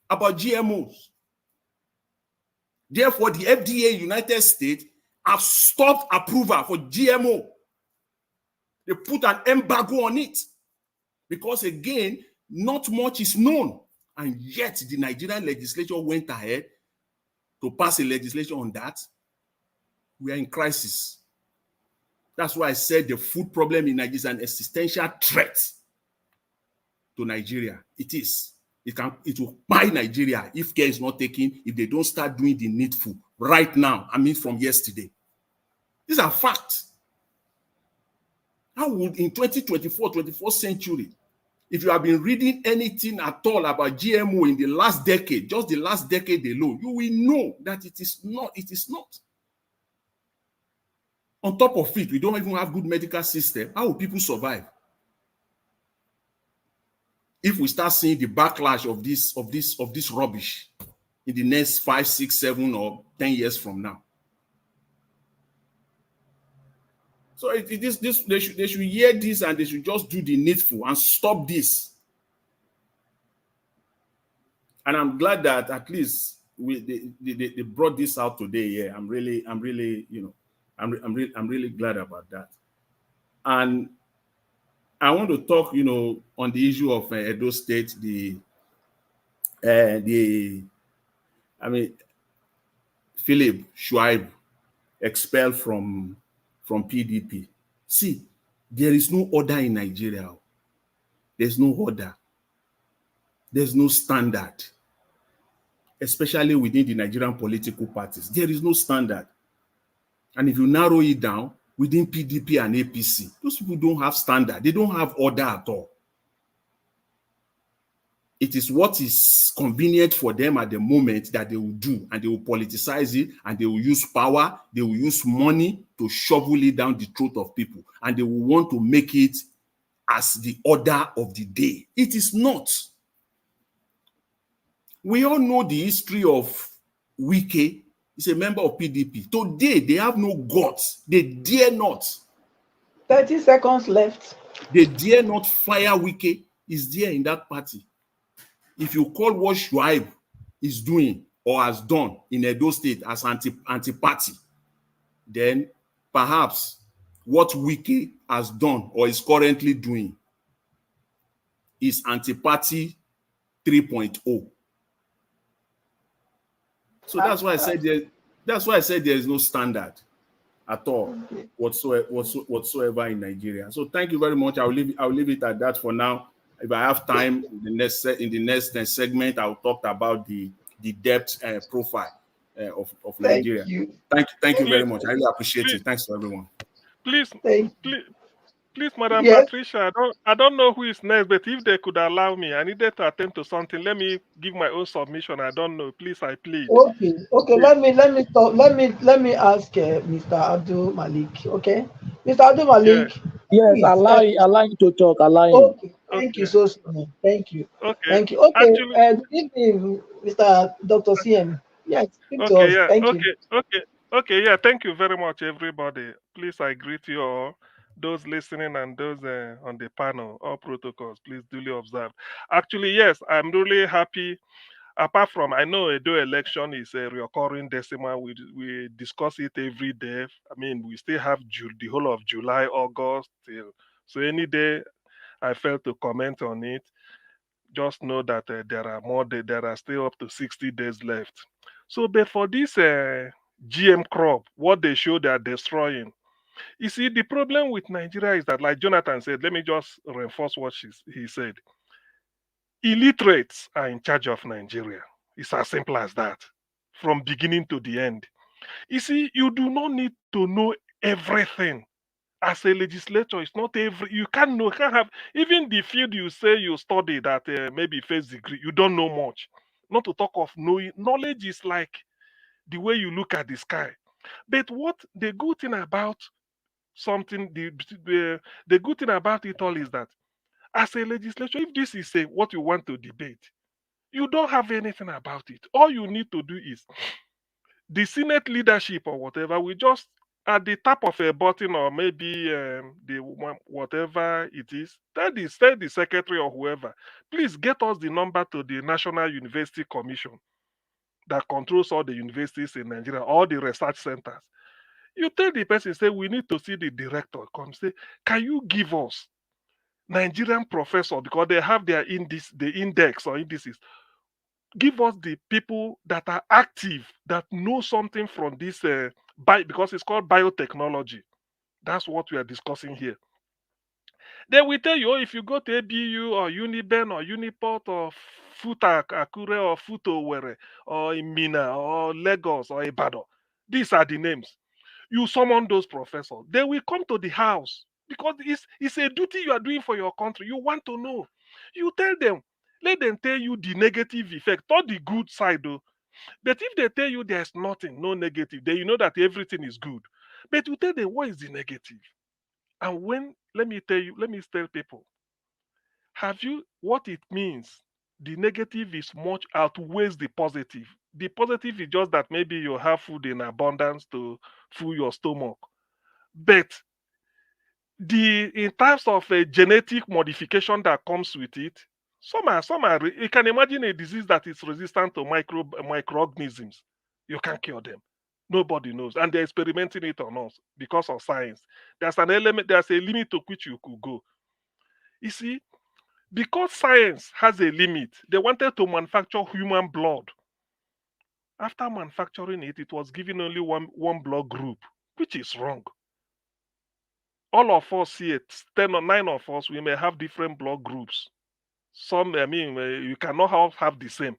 about GMOs. Therefore, the FDA United States have stopped approval for GMO. They put an embargo on it because, again, not much is known. And yet the Nigerian legislature went ahead to pass a legislation on that. We are in crisis. That's why I said the food problem in Nigeria is an existential threat to Nigeria. It is. It will buy Nigeria if care is not taken, if they don't start doing the needful right now. I mean, from yesterday. These are facts. How would in 2024, 21st century, if you have been reading anything at all about GMO in the last decade, just the last decade alone, you will know that it is not. It is not. On top of it, we don't even have good medical system. How will people survive? If we start seeing the backlash of this rubbish in the next 5, 6, 7, or 10 years from now. So they should hear this and they should just do the needful and stop this. And I'm glad that at least they brought this out today. Yeah, I'm really glad about that. And I want to talk, on the issue of Edo State, Philip Shaibu expelled from PDP. See, there is no order in Nigeria. There's no order. There's no standard, especially within the Nigerian political parties. There is no standard. And if you narrow it down, within PDP and APC, those people don't have standard. They don't have order at all. It is what is convenient for them at the moment that they will do, and they will politicize it, and they will use power, they will use money to shovel it down the throat of people, and they will want to make it as the order of the day. It is not. We all know the history of Wike. He's a member of PDP. Today, they have no guts. They dare not. 30 seconds left. They dare not fire Wike. He's there in that party. If you call what Shaibu is doing or has done in Edo State as anti-party, then perhaps what Wike has done or is currently doing is anti-party 3.0. So that's why I said there is no standard at all whatsoever in Nigeria. So thank you very much. I'll leave it at that for now. If I have time in the next segment, I'll talk about the debt profile of Nigeria. Thank you very much. I really appreciate it. Thanks to everyone. Please, Madam Yes. Patricia, I don't know who is next, but if they could allow me, I needed to attend to something. Let me give my own submission. I don't know. Please, I plead. Okay. Let me talk. Let me ask Mr. Abdul Malik. Okay, Mr. Abdul Malik. Yes, please, allow you to talk. Allow him. Okay. Thank you so much. Thank you. Okay. Thank you. Okay. Actually, Good evening, Mr. Dr. CM. Yes, speak to us. yeah. Thank you. Okay. Yeah. Thank you very much, everybody. Please, I greet you all. Those listening and those on the panel, all protocols, please duly observe. Actually, yes, I'm really happy apart from, I know Edo election is a recurring decimal. We discuss it every day. I mean, we still have the whole of July, August. So any day I fail to comment on it, just know that there are more. There are still up to 60 days left. So, but for this GM crop, what they show they are destroying. You see, the problem with Nigeria is that, like Jonathan said, let me just reinforce what he said. Illiterates are in charge of Nigeria. It's as simple as that, from beginning to the end. You see, you do not need to know everything. As a legislator, it's not every you can't know, can't have even the field you say you study that maybe first degree, you don't know much. Not to talk of knowing. Knowledge is like the way you look at the sky. But what the good thing about something, the good thing about it all is that as a legislature, if this is what you want to debate, you don't have anything about it. All you need to do is the Senate leadership or whatever will just at the tap of a button, or maybe whatever it is, tell the secretary or whoever, please get us the number to the National University Commission that controls all the universities in Nigeria, all the research centers. You tell the person, say, we need to see the director. Come say, can you give us Nigerian professor, because they have their index or indices. Give us the people that are active, that know something from this, because it's called biotechnology. That's what we are discussing here. They will tell you, oh, if you go to ABU or Uniben or Uniport or Futa Akure or Futo Were or Imina or Lagos or Ibadan, these are the names. You summon those professors. They will come to the house because it's a duty you are doing for your country. You want to know. You tell them, let them tell you the negative effect, not the good side though. But if they tell you there's nothing, no negative, then you know that everything is good. But you tell them what is the negative. And let me tell people, have you what it means? The negative is much outweighs the positive. The positive is just that maybe you have food in abundance to fill your stomach. But in terms of a genetic modification that comes with it, you can imagine a disease that is resistant to microorganisms. You can't cure them. Nobody knows. And they're experimenting it on us because of science. There's a limit to which you could go. You see, because science has a limit, they wanted to manufacture human blood. After manufacturing it, it was given only one blood group, which is wrong. All of us here, 10 or 9 of us, we may have different blood groups. Some, you cannot have the same.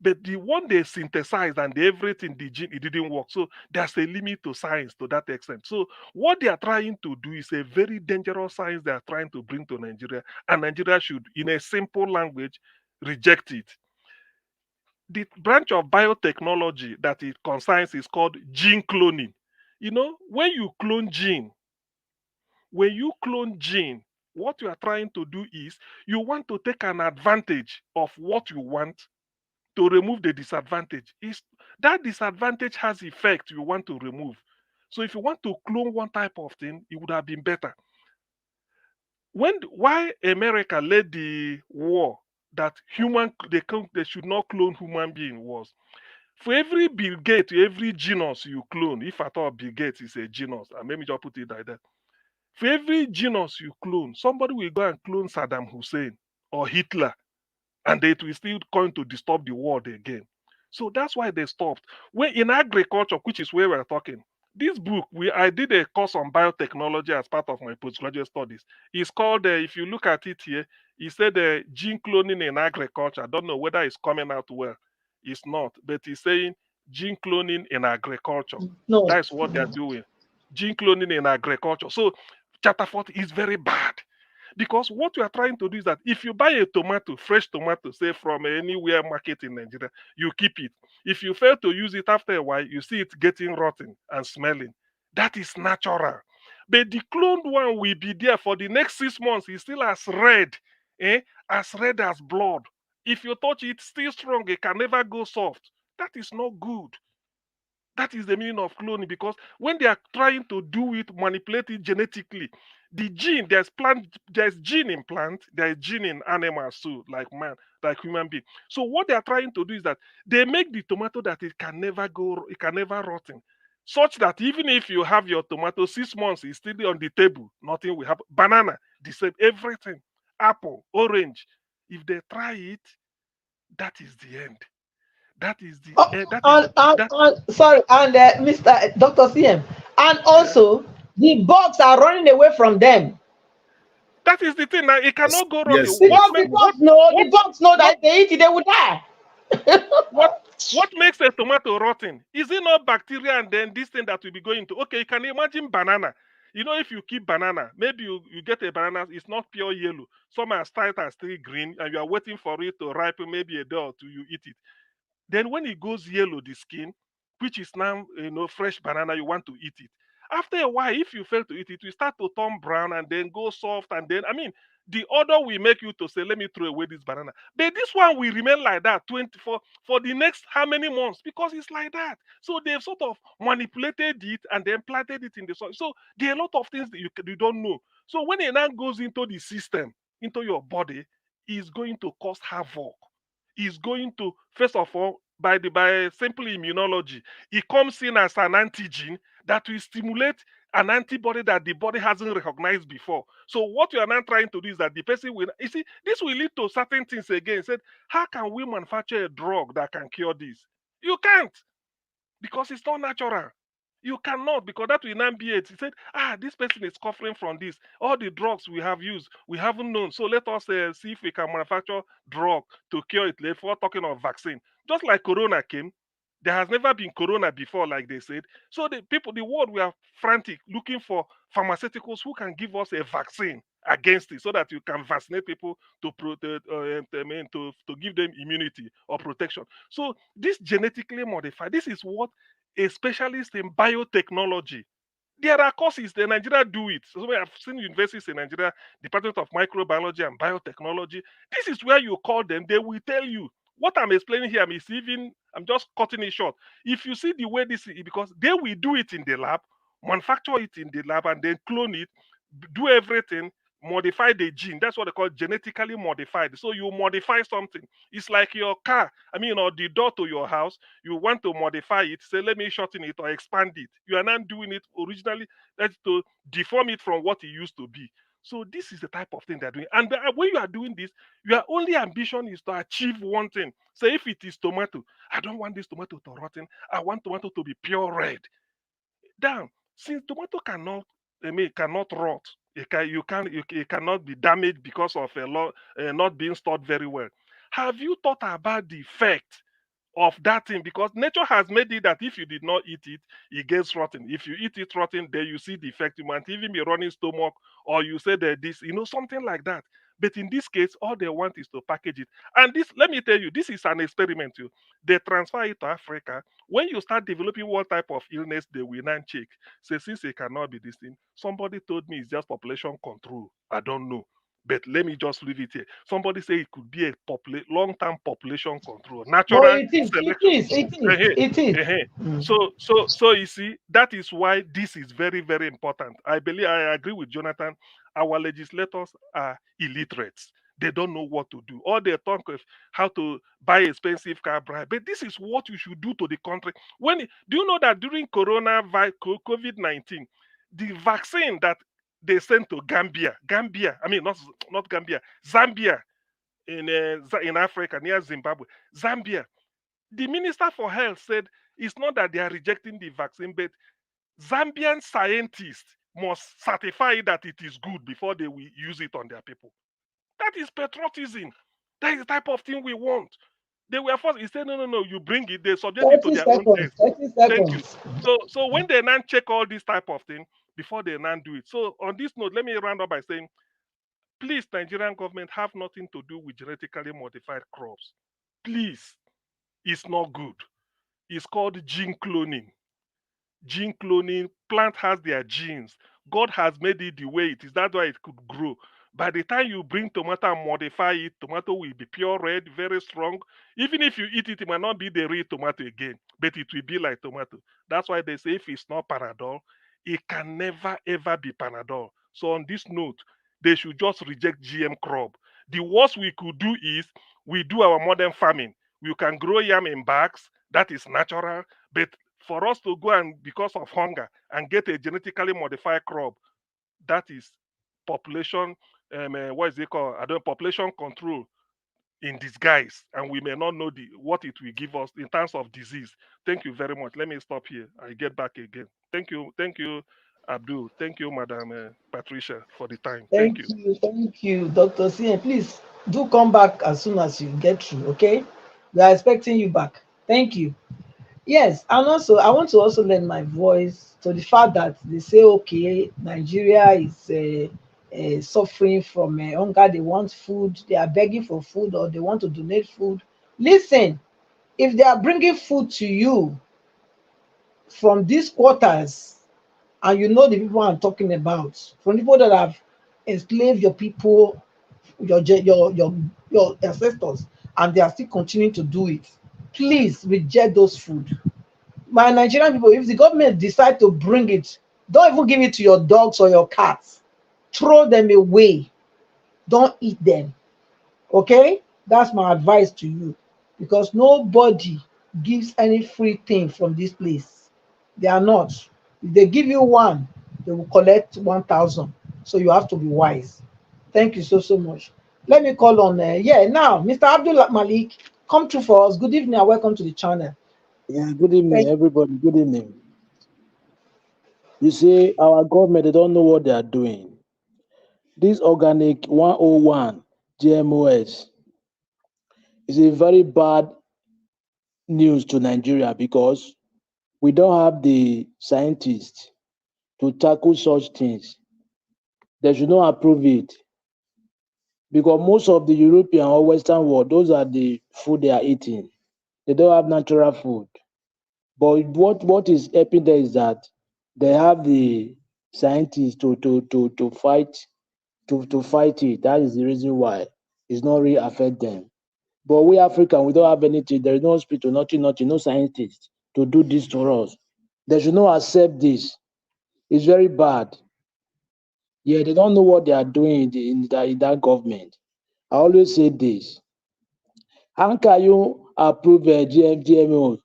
But the one they synthesized and everything, the gene, it didn't work. So there's a limit to science to that extent. So what they are trying to do is a very dangerous science they are trying to bring to Nigeria. And Nigeria should, in a simple language, reject it. The branch of biotechnology that it concerns is called gene cloning. You know, when you clone gene, what you are trying to do is you want to take an advantage of what you want to remove the disadvantage. That disadvantage has effect you want to remove. So if you want to clone one type of thing, it would have been better. Why America led the war that they should not clone human being was, for every Bill Gates, every genus you clone, if at all Bill Gates is a genus, and let me just put it like that. For every genus you clone, somebody will go and clone Saddam Hussein or Hitler, and it will still going to disturb the world again. So that's why they stopped. When in agriculture, which is where we're talking, this book, I did a course on biotechnology as part of my postgraduate studies. It's called, if you look at it here, it said gene cloning in agriculture. I don't know whether it's coming out well. It's not, but it's saying gene cloning in agriculture. No. That's what they're doing. Gene cloning in agriculture. So chapter 40 is very bad. Because what we are trying to do is that if you buy a tomato, fresh tomato, say from anywhere market in Nigeria, you keep it. If you fail to use it after a while, you see it getting rotten and smelling. That is natural. But the cloned one will be there for the next 6 months. It's still as red as blood. If you touch it, still strong. It can never go soft. That is not good. That is the meaning of cloning, because when they are trying to do it, manipulate it genetically, The gene, there's gene in plant, there's gene in animals too, like man, like human being. So what they are trying to do is that they make the tomato that it can never rotten, such that even if you have your tomato 6 months, it's still on the table, nothing will happen. Banana, the same, everything. Apple, orange. If they try it, that is the end. That is the Oh, end. That sorry, and Mr. Dr. CM, and yeah. also the bugs are running away from them That is the thing. Now it cannot go rotten. Yes, because the bugs know What that if they eat it, they will die. what what makes a tomato rotten? Is it not bacteria and then this thing that will be going to? Okay, you can imagine banana. You know, if you keep banana, maybe you get a banana, it's not pure yellow. Some are start as still green, and you are waiting for it to ripen, maybe a day or two, you eat it. Then when it goes yellow, the skin, which is now fresh banana, you want to eat it. After a while, if you fail to eat it, you start to turn brown and then go soft, and then the odor will make you to say, "Let me throw away this banana." But this one will remain like that 24 for the next how many months because it's like that. So they've sort of manipulated it and then planted it in the soil. So there are a lot of things that you don't know. So when it now goes into the system, into your body, it's going to cause havoc. Is going to first of all by simple immunology, it comes in as an antigen that will stimulate an antibody that the body hasn't recognized before. So what you are now trying to do is that the person will, you see, this will lead to certain things again. Said, how can we manufacture a drug that can cure this? You can't, because it's not natural. You cannot, because that will not be it. He said, this person is suffering from this. All the drugs we have used, we haven't known. So let us see if we can manufacture drug to cure it. Before talking of vaccine, just like Corona came, there has never been Corona before, like they said. So the world, we are frantic looking for pharmaceuticals who can give us a vaccine against it, so that you can vaccinate people to protect, to give them immunity or protection. So this genetically modified, this is what a specialist in biotechnology. There are courses the Nigeria do it. So I've seen universities in Nigeria, Department of Microbiology and Biotechnology. This is where you call them. They will tell you what I'm explaining here. I'm just cutting it short. If you see the way this is, because they will do it in the lab, manufacture it in the lab, and then clone it, do everything, modify the gene. That's what they call genetically modified. So you modify something. It's like your car, or the door to your house. You want to modify it, say, let me shorten it or expand it. You are not doing it originally, that's to deform it from what it used to be. So this is the type of thing they're doing. And when you are doing this, your only ambition is to achieve one thing. Say if it is tomato, I don't want this tomato to rotten. I want tomato to be pure red. Down. Since tomato cannot rot, it cannot be damaged because of not being stored very well. Have you thought about the effect of that thing? Because nature has made it that if you did not eat it, it gets rotten. If you eat it rotten, then you see the effect. You might even be running stomach, or you say that this, something like that. But in this case, all they want is to package it. And this, let me tell you, this is an experiment. They transfer it to Africa. When you start developing what type of illness, they will not check. Say, since it cannot be this thing, somebody told me it's just population control. I don't know. But let me just leave it here. Somebody say it could be a long-term population control, No, natural it is, it selection. is, it is, Eh-heh, it is. eh-heh. Mm. So you see, that is why this is very, very important. I agree with Jonathan. Our legislators are illiterates. They don't know what to do. Or they talk of how to buy expensive car bride. But this is what you should do to the country. Do you know that during COVID-19, the vaccine that they sent to not Gambia, Zambia, in Africa near Zimbabwe, Zambia. The minister for health said it's not that they are rejecting the vaccine, but Zambian scientists must certify that it is good before they will use it on their people. That is patriotism. That is the type of thing we want. They were forced. He said, no, you bring it. They subject it to 30 their own seconds, test. 30 Thank you. seconds. So when they now check all this type of thing before they now do it. So on this note, let me round up by saying, please, Nigerian government, have nothing to do with genetically modified crops. Please, it's not good. It's called gene cloning. Gene cloning, plant has their genes. God has made it the way it is. That's why it could grow. By the time you bring tomato and modify it, tomato will be pure red, very strong. Even if you eat it, it might not be the real tomato again, but it will be like tomato. That's why they say if it's not Panadol, it can never ever be Panadol. So on this note, they should just reject GM crop. The worst we could do is we do our modern farming. We can grow yam in bags, that is natural, but for us to go and because of hunger and get a genetically modified crop, that is population, what is it called? I don't know, population control in disguise, and we may not know what it will give us in terms of disease. Thank you very much. Let me stop here. I get back again. Thank you, Abdul. Thank you, Madam Patricia, for the time. Thank you. Thank you, Dr. CN. Please do come back as soon as you get through, okay? We are expecting you back. Thank you. Yes, and also I want to also lend my voice to the fact that they say, okay, Nigeria is suffering from hunger. They want food. They are begging for food, or they want to donate food. Listen, if they are bringing food to you from these quarters, and you know the people I'm talking about, from people that have enslaved your people, your ancestors, and they are still continuing to do it, please reject those food. My Nigerian people, if the government decide to bring it, don't even give it to your dogs or your cats. Throw them away. Don't eat them. Okay? That's my advice to you. Because nobody gives any free thing from this place. They are not. If they give you one, they will collect 1,000. So you have to be wise. Thank you so much. Let me call on, now, Mr. Abdul Malik, come through for us. Good evening and welcome to the channel. Yeah, good evening, everybody. Good evening. You see, our government, they don't know what they are doing. This organic 101 GMOS is a very bad news to Nigeria because we don't have the scientists to tackle such things. They should not approve it because most of the European or Western world, those are the food they are eating. They don't have natural food. But what is helping them is that they have the scientists to fight it. That is the reason why it's not really affect them. But we African, we don't have anything. There is no hospital, nothing, no scientists to do this to us. They should not accept this. It's very bad. Yeah, they don't know what they are doing in that government. I always say this. How can you approve GMO,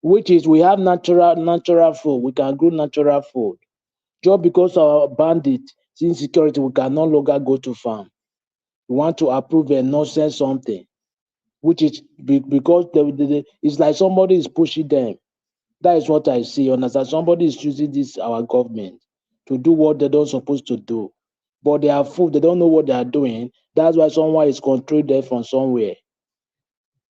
which is we have natural food. We can grow natural food. Just because our bandit insecurity, we can no longer go to farm. We want to approve a nonsense something, which is because it's like somebody is pushing them. That is what I see. Understand? Somebody is using this our government to do what they don't supposed to do. But they are fool. They don't know what they are doing. That's why someone is controlling them from somewhere.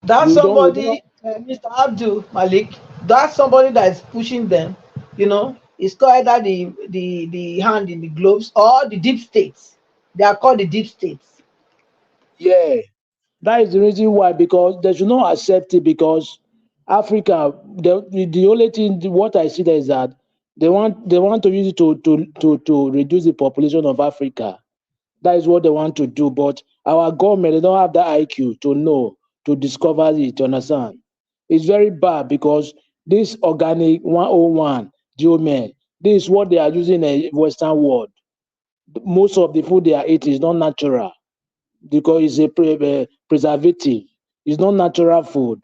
That's somebody, Mr. Abdul Malik, that's somebody that is pushing them. It's called either the hand in the gloves or the deep states. They are called the deep states. Yeah, that is the reason why, because they should not accept it because Africa, the only thing, what I see there is that they want to use it to reduce the population of Africa. That is what they want to do. But our government, they don't have that IQ to know, to discover it, you understand? It's very bad because this organic 101 geomed, this is what they are using in the Western world. Most of the food they are eating is not natural because it's a preservative. It's not natural food.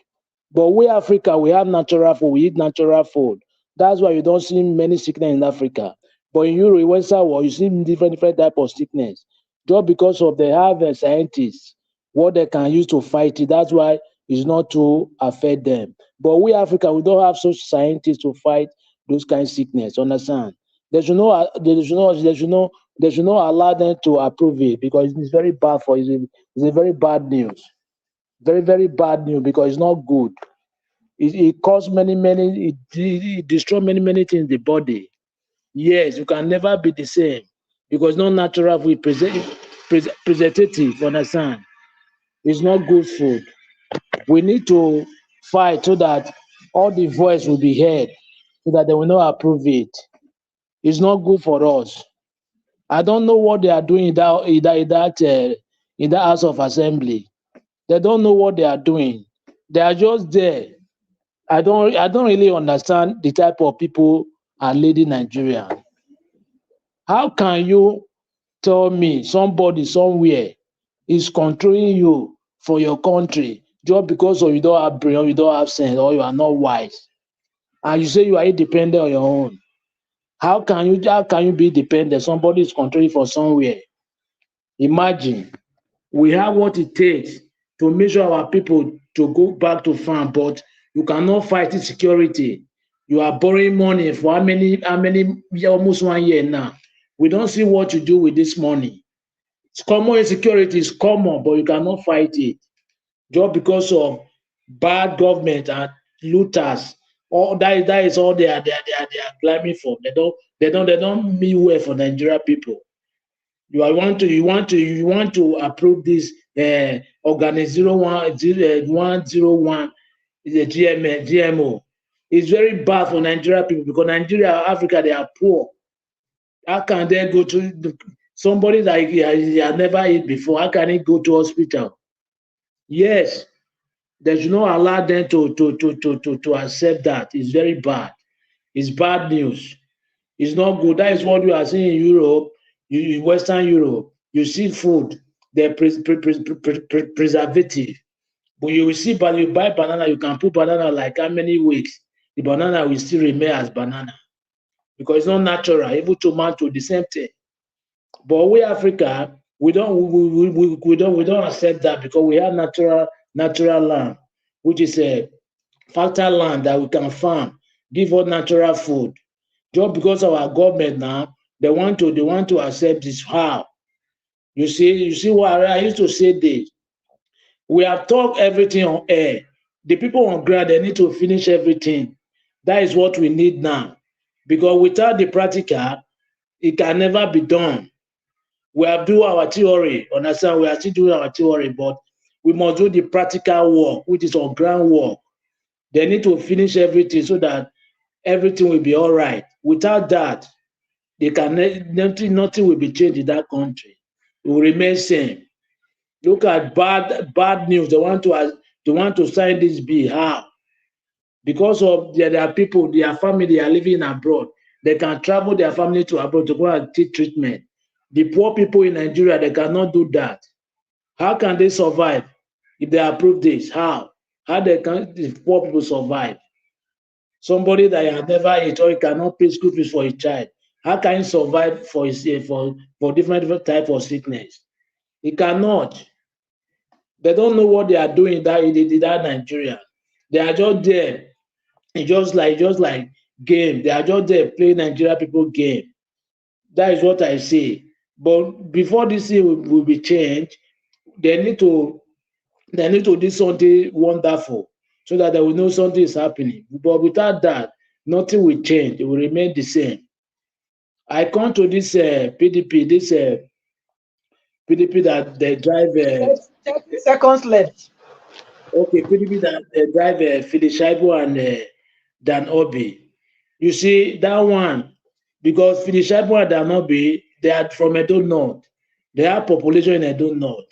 But we Africa, we have natural food. We eat natural food. That's why you don't see many sickness in Africa. But in Europe, in Western world, you see different type of sickness. Just because of they have scientists, what they can use to fight it. That's why it's not to affect them. But we Africa, we don't have such scientists to fight those kind of sickness. Understand? They should not allow them to approve it because it's very bad for it's a very bad news. Very, very bad news because it's not good. It causes it destroys many things in the body. Yes, you can never be the same because not natural food, presentative, understand? It's not good food. We need to fight so that all the voice will be heard so that they will not approve it. It's not good for us. I don't know what they are doing in that House of Assembly. They don't know what they are doing. They are just there. I don't really understand the type of people are leading Nigeria. How can you tell me somebody somewhere is controlling you for your country just because of you don't have brain, or you don't have sense, or you are not wise, and you say you are independent on your own? How can you be dependent? Somebody is controlling for somewhere. Imagine we have what it takes to make sure our people to go back to farm, but you cannot fight insecurity. You are borrowing money for how many almost 1 year now. We don't see what you do with this money. It's common insecurity is common, but you cannot fight it just because of bad government and looters. All that is all they are climbing for. They don't mean well for Nigeria people. You want to approve this organic 101 is a GMO. It's very bad for Nigeria people because Nigeria, Africa, they are poor. How can they go to somebody that he has never eat before? How can he go to hospital? Yes, they should not allow them to accept that. It's very bad. It's bad news. It's not good. That is what you are seeing in Europe, in Western Europe. You see food, they're preservative. But you will see, but you buy banana, you can put banana like how many weeks, the banana will still remain as banana because it's not natural. Even tomato, the same thing. But we Africa, we don't accept that because we have natural land, which is a fertile land that we can farm, give us natural food. Just because our government now they want to accept this. How? You see what I used to say this. We have talked everything on air. The people on ground, they need to finish everything. That is what we need now. Because without the practical, it can never be done. We have do our theory, understand? We are still doing our theory, but we must do the practical work, which is on ground work. They need to finish everything so that everything will be all right. Without that, nothing will be changed in that country. It will remain same. Look at bad news. They want to sign this bill. How? Because of their people, their family are living abroad. They can travel their family to abroad to go and take treatment. The poor people in Nigeria, they cannot do that. How can they survive if they approve this? How? How can the poor people survive? Somebody that has never eat or cannot pay school fees for a child, how can he survive for different type of sickness? He cannot. They don't know what they are doing in that Nigeria. They are just there. It's just like game. They are just there playing Nigeria people game. That is what I say. But before this thing will be changed, they need to do something wonderful so that they will know something is happening. But without that, nothing will change. It will remain the same. I come to this PDP, PDP that they drive. 30 seconds left. Okay, PDP that they drive Shaibu and Dan Orbih. You see that one because Shaibu and Dan Orbih, they are from Edo North. They have population in Edo North.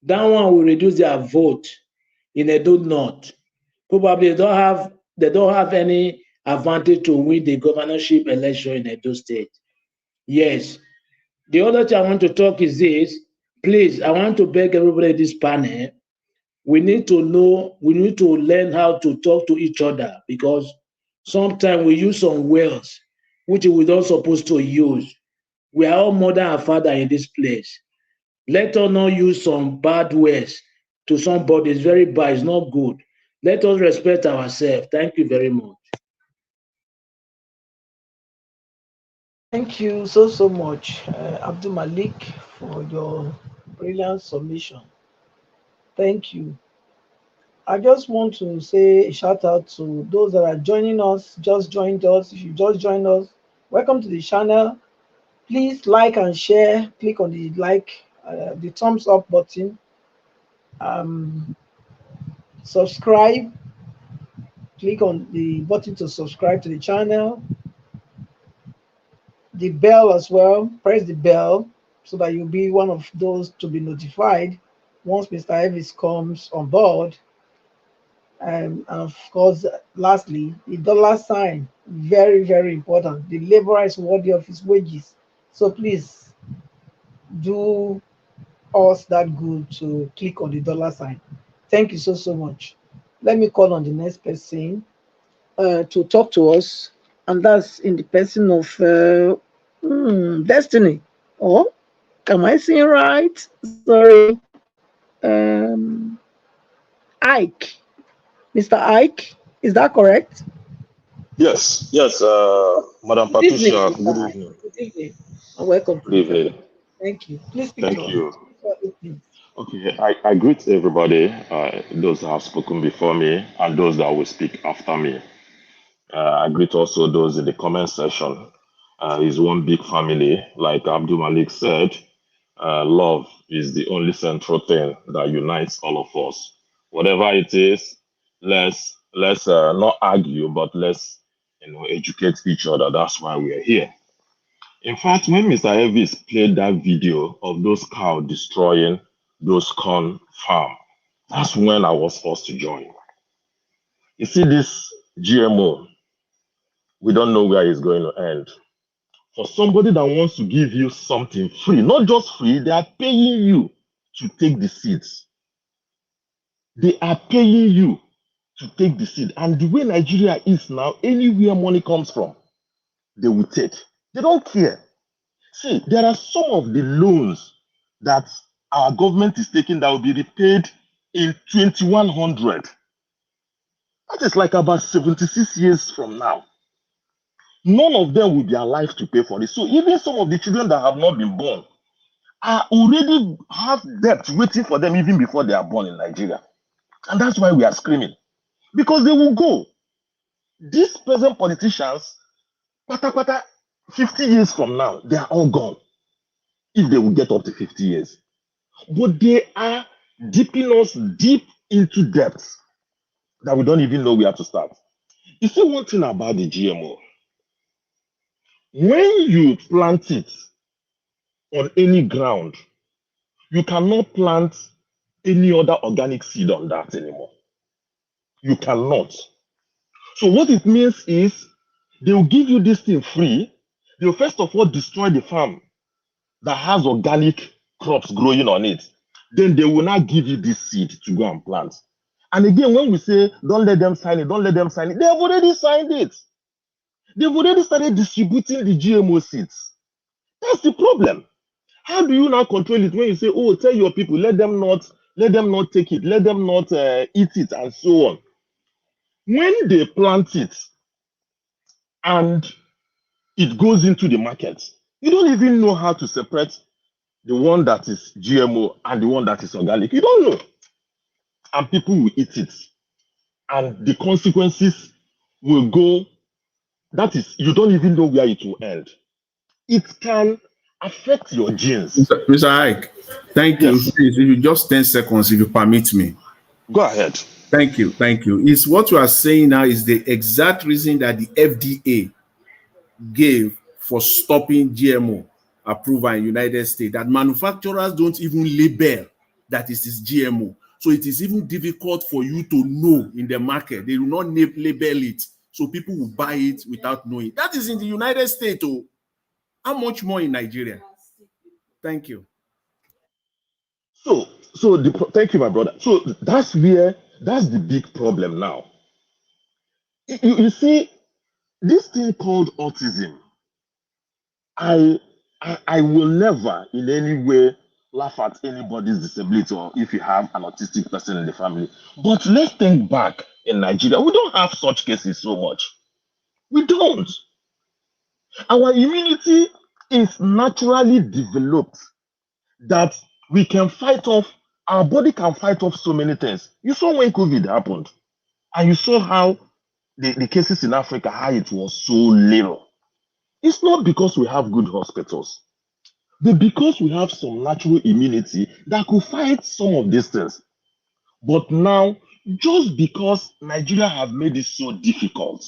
That one will reduce their vote in Edo North. Probably they don't have any advantage to win the governorship election in Edo State. Yes. The other thing I want to talk is this. Please, I want to beg everybody in this panel. We need to learn how to talk to each other because sometimes we use some words which we don't supposed to use. We are all mother and father in this place. Let us not use some bad words to somebody. It's very bad. It's not good. Let us respect ourselves. Thank you very much. Thank you so much, Abdul Malik, for your brilliant submission. Thank you. I just want to say a shout out to those that are joining us, just joined us. If you just joined us, welcome to the channel. Please like and share. Click on the the thumbs up button. Subscribe. Click on the button to subscribe to the channel. The bell as well. Press the bell so that you'll be one of those to be notified once Mr. Eedris comes on board. And of course, lastly, the dollar sign, very important. The laborer is worthy of his wages. So please do us that good to click on the dollar sign. Thank you so much. Let me call on the next person to talk to us, and that's in the person of Destiny. Oh, am I saying right? Sorry. Um, Ike. Mr. Ike, is that correct? Yes, yes, Madam Good evening, Patricia, good Mr. Ike. evening. Good evening. And welcome to Good the evening. program. Thank you. Please speak to Thank us. you. Okay, I greet everybody, those that have spoken before me and those that will speak after me. I greet also those in the comment section. It's one big family. Like Abdul Malik said, love is the only central thing that unites all of us. Whatever it is, let's not argue, but let's educate each other. That's why we are here. In fact, when Mr. Elvis played that video of those cows destroying those corn farm, that's when I was forced to join. You see, this GMO, we don't know where it's going to end. For somebody that wants to give you something free, not just free, they are paying you to take the seeds. They are paying you to take the seed. And the way Nigeria is now, anywhere money comes from, they will take. They don't care. See, there are some of the loans that our government is taking that will be repaid in 2100. That is like about 76 years from now. None of them will be alive to pay for it. So even some of the children that have not been born are already have debt waiting for them even before they are born in Nigeria. And that's why we are screaming. Because they will go. These present politicians, 50 years from now, they are all gone. If they will get up to 50 years. But they are dipping us deep into depths that we don't even know where to start. You see one thing about the GMO. When you plant it on any ground, you cannot plant any other organic seed on that anymore. You cannot. So what it means is they will give you this thing free. They will first of all destroy the farm that has organic crops growing on it. Then they will not give you this seed to go and plant. And again, when we say don't let them sign it, don't let them sign it, they have already signed it. They've already started distributing the GMO seeds. That's the problem. How do you now control it when you say, oh, tell your people, let them not take it, let them not eat it, and so on. When they plant it and it goes into the market, you don't even know how to separate the one that is GMO and the one that is organic. You don't know. And people will eat it. And the consequences will go, that is, you don't even know where it will end. It can affect your genes. Mr. Ike, thank you. Yes. Please, if you just 10 seconds, if you permit me. Go ahead. Thank you. Thank you. It's what you are saying now is the exact reason that the FDA gave for stopping GMO approval in the United States, that manufacturers don't even label that it is GMO. So it is even difficult for you to know in the market. They will not label it. So people will buy it without knowing. That is in the United States. Oh, how much more in Nigeria? Thank you. So thank you, my brother. So that's the big problem now. You see, this thing called autism, I will never in any way laugh at anybody's disability or if you have an autistic person in the family. But let's think back in Nigeria. We don't have such cases so much. We don't. Our immunity is naturally developed that we can fight off, our body can fight off so many things. You saw when COVID happened, and you saw how the cases in Africa, how it was so little. It's not because we have good hospitals, but because we have some natural immunity that could fight some of these things. But now, just because Nigeria have made it so difficult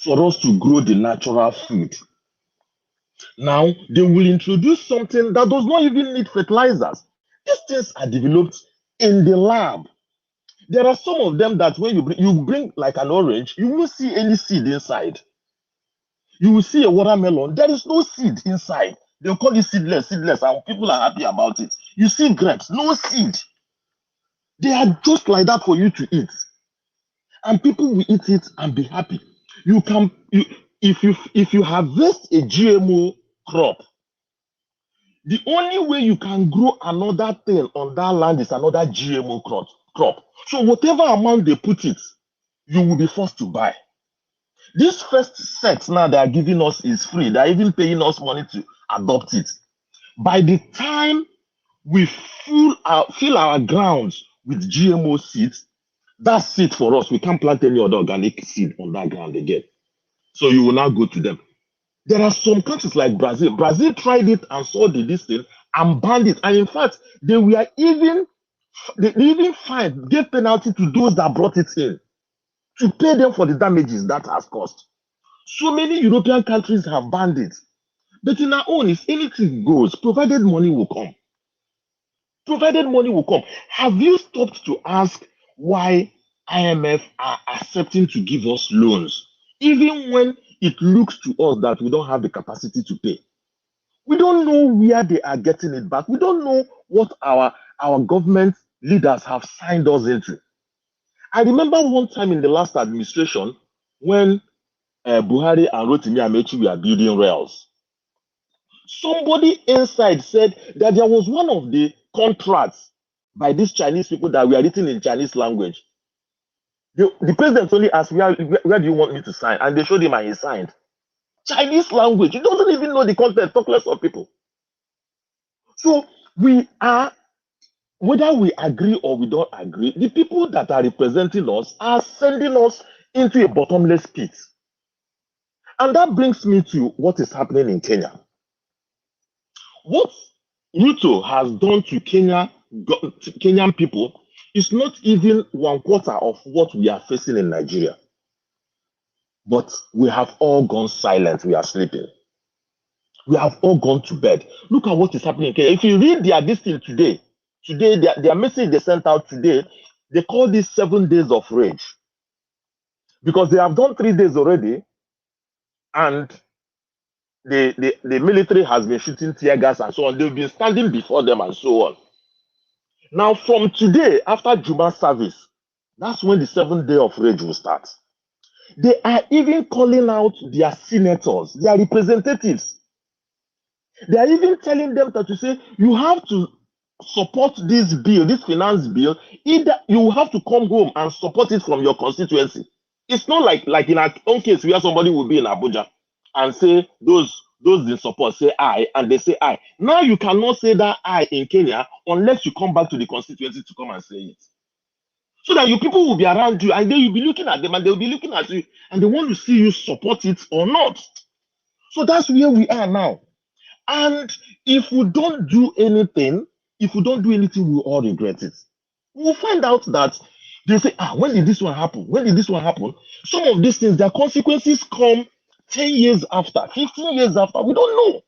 for us to grow the natural food, now they will introduce something that does not even need fertilizers. These things are developed in the lab. There are some of them that when you bring like an orange, you won't see any seed inside. You will see a watermelon, there is no seed inside. They'll call it seedless, and people are happy about it. You see grapes, no seed. They are just like that for you to eat. And people will eat it and be happy. If you harvest a GMO crop, the only way you can grow another thing on that land is another GMO crop. So whatever amount they put it, you will be forced to buy. This first set now they are giving us is free. They are even paying us money to adopt it. By the time we fill our grounds with GMO seeds, that's it for us. We can't plant any other organic seed on that ground again. So you will now go to them. There are some countries like Brazil. Brazil tried it and saw this thing and banned it. And in fact, they even gave penalty to those that brought it in to pay them for the damages that has caused. So many European countries have banned it. But in our own, if anything goes, provided money will come. Provided money will come. Have you stopped to ask why IMF are accepting to give us loans, even when it looks to us that we don't have the capacity to pay? We don't know where they are getting it back. We don't know what our government leaders have signed us into. I remember one time in the last administration when Buhari and Rotimi Amechi were building rails. Somebody inside said that there was one of the contracts by these Chinese people that were written in Chinese language. The president only asked, where do you want me to sign? And they showed him and he signed. Chinese language. He doesn't even know the content, talk less of people. So we are, whether we agree or we don't agree, the people that are representing us are sending us into a bottomless pit. And that brings me to what is happening in Kenya. What Ruto has done to Kenyan people is not even 1/4 of what we are facing in Nigeria. But we have all gone silent. We are sleeping. We have all gone to bed. Look at what is happening in Kenya. If you read their listing today, their message they sent out today, they call this 7 days of rage. Because they have done 3 days already, and the military has been shooting tear gas and so on. They've been standing before them and so on. Now, from today, after Juma service, that's when the 7th day of rage will start. They are even calling out their senators, their representatives. They are even telling them that to say, you have to support this bill, this finance bill. Either you have to come home and support it from your constituency. It's not like in our own case where somebody will be in Abuja and say those in support say aye, and they say aye. Now you cannot say that aye in Kenya unless you come back to the constituency to come and say it. So that your people will be around you and they will be looking at them and they'll be looking at you and they want to see you support it or not. So that's where we are now. And if we don't do anything, we'll all regret it. We'll find out that they say, when did this one happen? When did this one happen? Some of these things, their consequences come 10 years after, 15 years after. We don't know.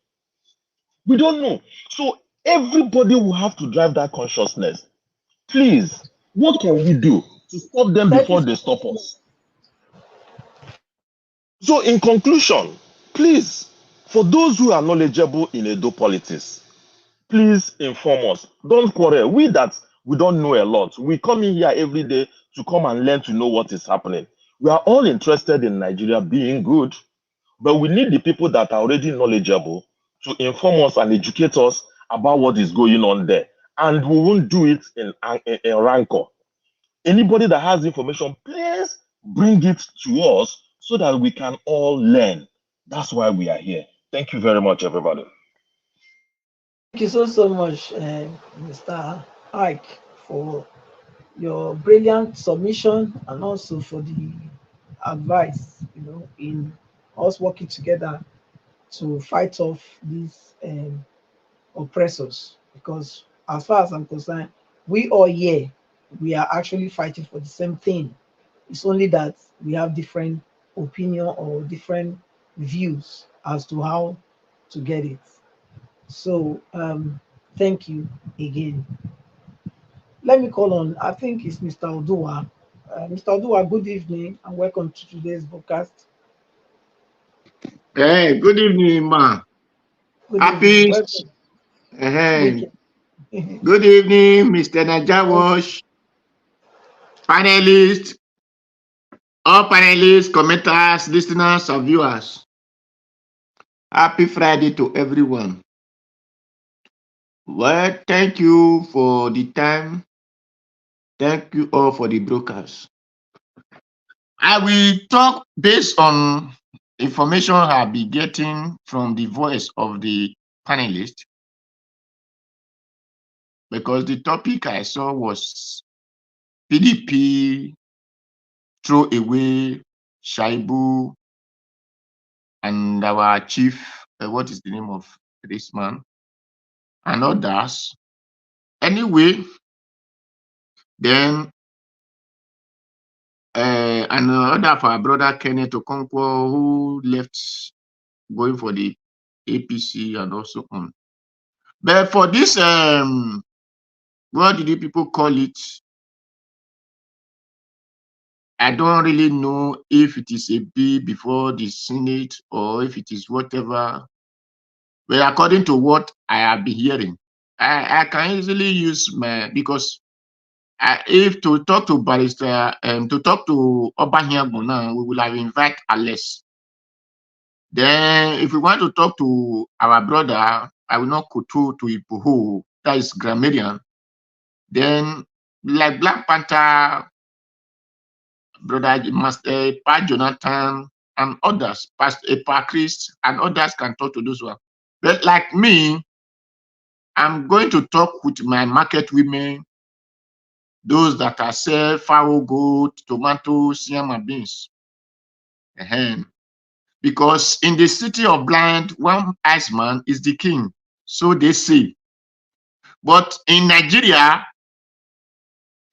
We don't know. So everybody will have to drive that consciousness. Please, what can we do to stop them before they stop us? So in conclusion, please, for those who are knowledgeable in Edo politics, please inform us. Don't quarrel. We don't know a lot. We come in here every day to come and learn to know what is happening. We are all interested in Nigeria being good, but we need the people that are already knowledgeable to inform us and educate us about what is going on there. And we won't do it in rancor. Anybody that has information, please bring it to us so that we can all learn. That's why we are here. Thank you very much, everybody. Thank you so much, Mr. Ike, for your brilliant submission and also for the advice, in us working together to fight off these oppressors. Because as far as I'm concerned, we all here, we are actually fighting for the same thing. It's only that we have different opinion or different views as to how to get it. So thank you again. Let me call on, I think it's Mr. Odua. Mr. Odua, good evening and welcome to today's broadcast. Hey, good evening, ma. Good Happy. evening. Hey. Welcome. Good evening, Mr. Najawash, panelists, all panelists, commenters, listeners, and viewers. Happy Friday to everyone. Well, thank you for the time. Thank you all for the brokers. I will talk based on information I've been getting from the voice of the panelists, because the topic I saw was PDP throw away Shaibu and our chief, what is the name of this man, and others. Anyway, then another of our brother Kenneth Okonkwo, who left going for the APC and also on. But for this, what did the people call it? I don't really know if it is a bill before the Senate or if it is whatever. But according to what I have been hearing, I can easily use my, because if to talk to Barrister, to talk to Ogbede-Ihama now, we will have invite Alex. Then if we want to talk to our brother, I will not go to Ipuhu, that is grammarian. Then like Black Panther, brother Master Pa Jonathan and others, Pastor Chris and others can talk to those one. But like me, I'm going to talk with my market women, those that are sell fowl, goat, tomatoes, yam and beans. Because in the city of blind, one eyes man is the king, so they say. But in Nigeria,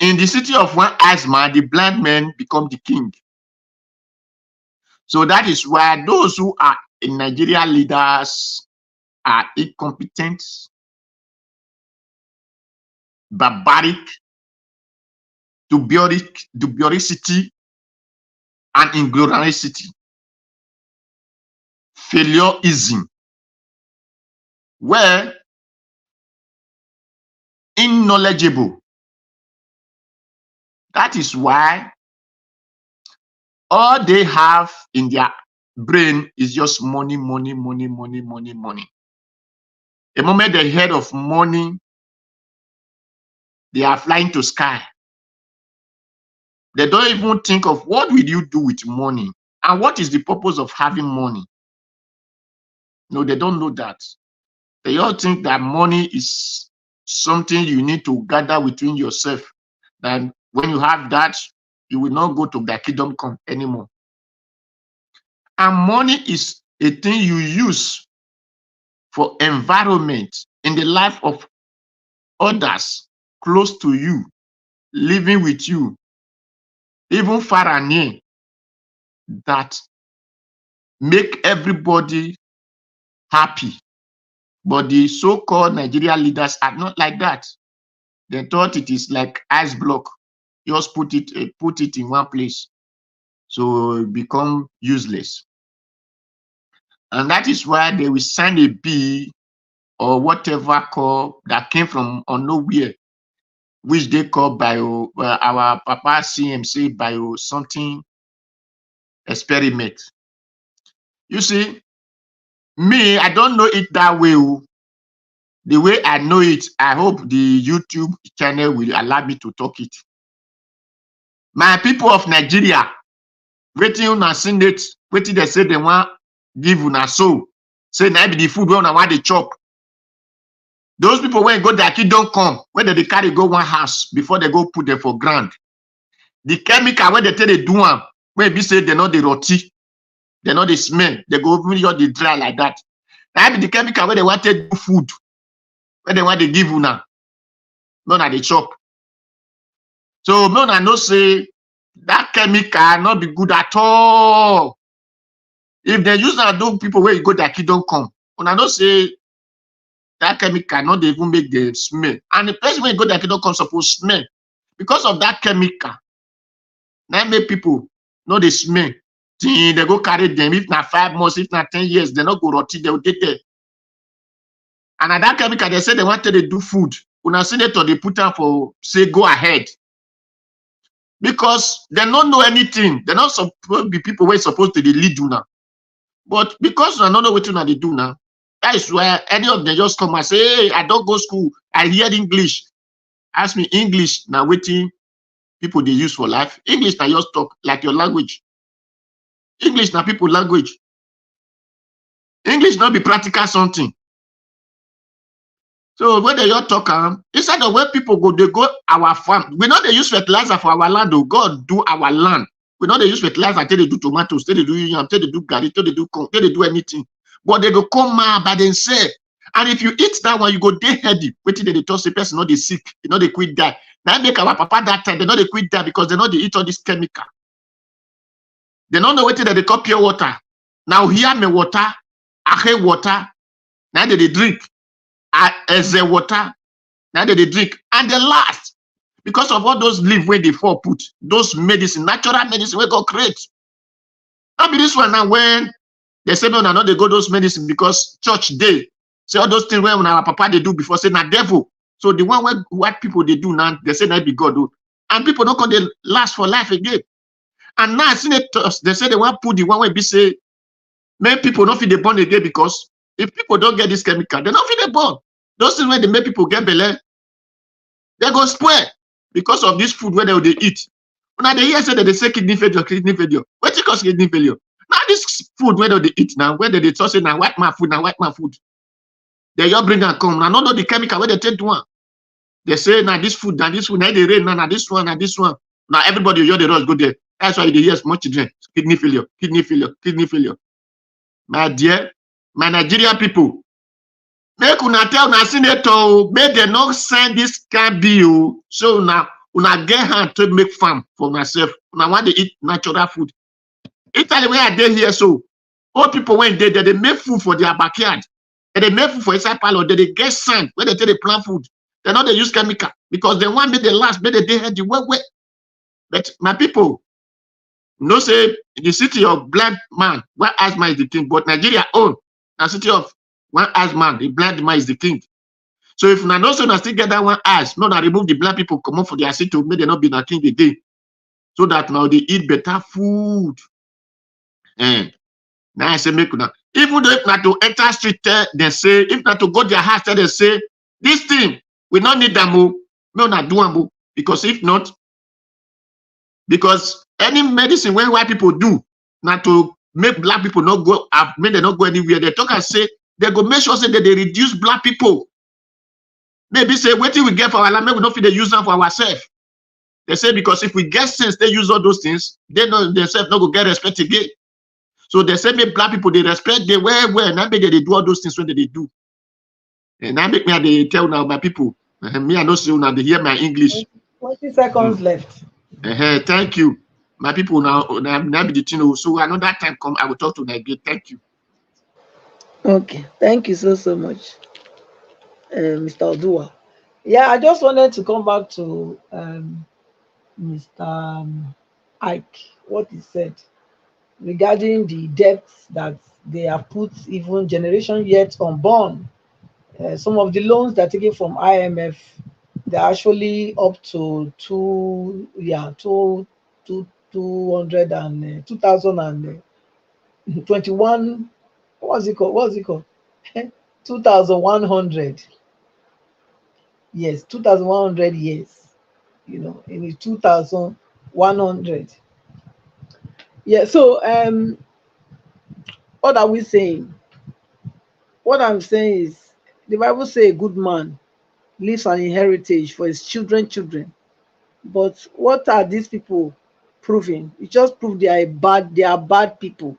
in the city of one eyes man, the blind man become the king. So that is why those who are in Nigeria leaders are incompetent, barbaric, dubiousity, and ingloriousity. Failureism, where unknowledgeable. That is why all they have in their brain is just money, money, money, money, money, money. The moment they heard of money, they are flying to sky. They don't even think of what will you do with money and what is the purpose of having money. No, they don't know that. They all think that money is something you need to gather within yourself. That when you have that, you will not go to the kingdom come anymore. And money is a thing you use for environment in the life of others close to you, living with you, even far and near, that make everybody happy. But the so-called Nigerian leaders are not like that. They thought it is like ice block. Just put it in one place, so it become useless. And that is why they will sign a bill or whatever call that came from nowhere, which they call bio, our Papa CM say bio something experiment. You see, me, I don't know it that way. The way I know it, I hope the YouTube channel will allow me to talk it. My people of Nigeria, waiting on a Senate, waiting they say they want give una so. Say now be the food when I want the chop. Those people when go their kid don't come, when they carry go one house before they go put them for ground. The chemical when they tell they do them, when be say they know the roti, they know the smell, they go even your the dry like that. Now be the chemical when they want to do food, when they want to give una, none at the chop. So none I know say that chemical not be good at all. If they use that, those people where you go their kid don't come. When I know say that chemical not even make the smell. And the person when you go their kid don't come supposed smell. Because of that chemical, that make people know the smell. They go carry them. If not 5 months, if not 10 years, they not go rot. They will get there. And at that chemical, they say they wanted to do food. When I senator, they put up for say go ahead. Because they don't know anything. They're not supposed to be people who are supposed to lead you now. But because I don't know what they do now, that is why any of them just come and say, hey, I don't go school. I hear English. Ask me English now waiting people they use for life. English now just talk like your language. English now people language. English not be practical something. So when they all talk, instead of where people go, they go our farm. We know they use fertilizer for our land. Oh, God do our land. We know they use fertilizer until they do tomatoes, till they do yam, till they do garri, till they do corn, till they do anything. But they go come out by themselves. And if you eat that one, you go day heady. Waiting they talk, the person know they sick, you know they quit die. Now make our papa that time, they know they quit die because they know they eat all this chemical. They don't know waiting that they call pure water. Now here me water, ahe water. Now they drink. As a water, now they drink, and the last, because of all those leaves where they fall put, those medicine, natural medicine, we got create. Now be this one now when they say no, no, they go those medicine because church day. Say all those things when our papa they do before say na devil. So the one where what people they do now, they say that be God do, and people don't come they last for life again. And now senators they say they want put the one where be say, many people don't feel they born again because if people don't get this chemical, they don't feel they born. Those things when they make people get belly, they go spoil because of this food where they eat. Now they hear say that they say kidney failure, kidney failure. What it cause kidney failure? Now this food where they eat now, where they talk say now white man food, they all bring and come. Now not know the chemical where they take to one. They say now this food, now they rain, now this one, now this one. Now everybody hear the rush go there. That's why they hear much children, kidney failure, kidney failure, kidney failure. My dear, my Nigerian people, make una tell una senator, make them not send this kind bill. So now, una get hand to make farm for myself. Now want to eat natural food. Italy where I dey here, so all people when they make food for their backyard. And they make food for inside parlor. They get sand where they take the plant food. They know they use chemical because they want me the last, make they head the way. But my people, no say in the city of blind man, where asthma is the king, but Nigeria own a city of one eyes man, the blind man is the king. So if na no so na still get that one eyes, no na remove the blind people come up for their city to make them not be na king again. So that now they eat better food. And now I say make una. Even though if not to enter street, they say, if not to go their house, they say, this thing, we don't need them, no not do them, because if not, because any medicine when white people do, not to make black people not go, make them not go anywhere, they talk and say, they go make sure say that they reduce black people. Maybe say, wait till we get for our land, maybe we don't feel they use them for ourselves. They say, because if we get sense, they use all those things, they know themselves not go get respect again. So they say, make black people, they respect, they well, now make they do all those things when they do. And now make me, they tell now my people, me, I know see now they hear my English. 20 seconds left. Thank you. My people now be the Tinubu. So another time come, I will talk to them again. Thank you. Okay, thank you so much, Mr. Odua. Yeah, I just wanted to come back to Mr. Ike, what he said regarding the debts that they have put even generation yet unborn. Some of the loans that are taken from IMF, they're actually up to 2021. What's it called? 2100. Yes, 2100 years. You know, in 2100. Yeah. So what are we saying? What I'm saying is, the Bible says a good man leaves an inheritance for his children. But what are these people proving? It just proves they are bad people.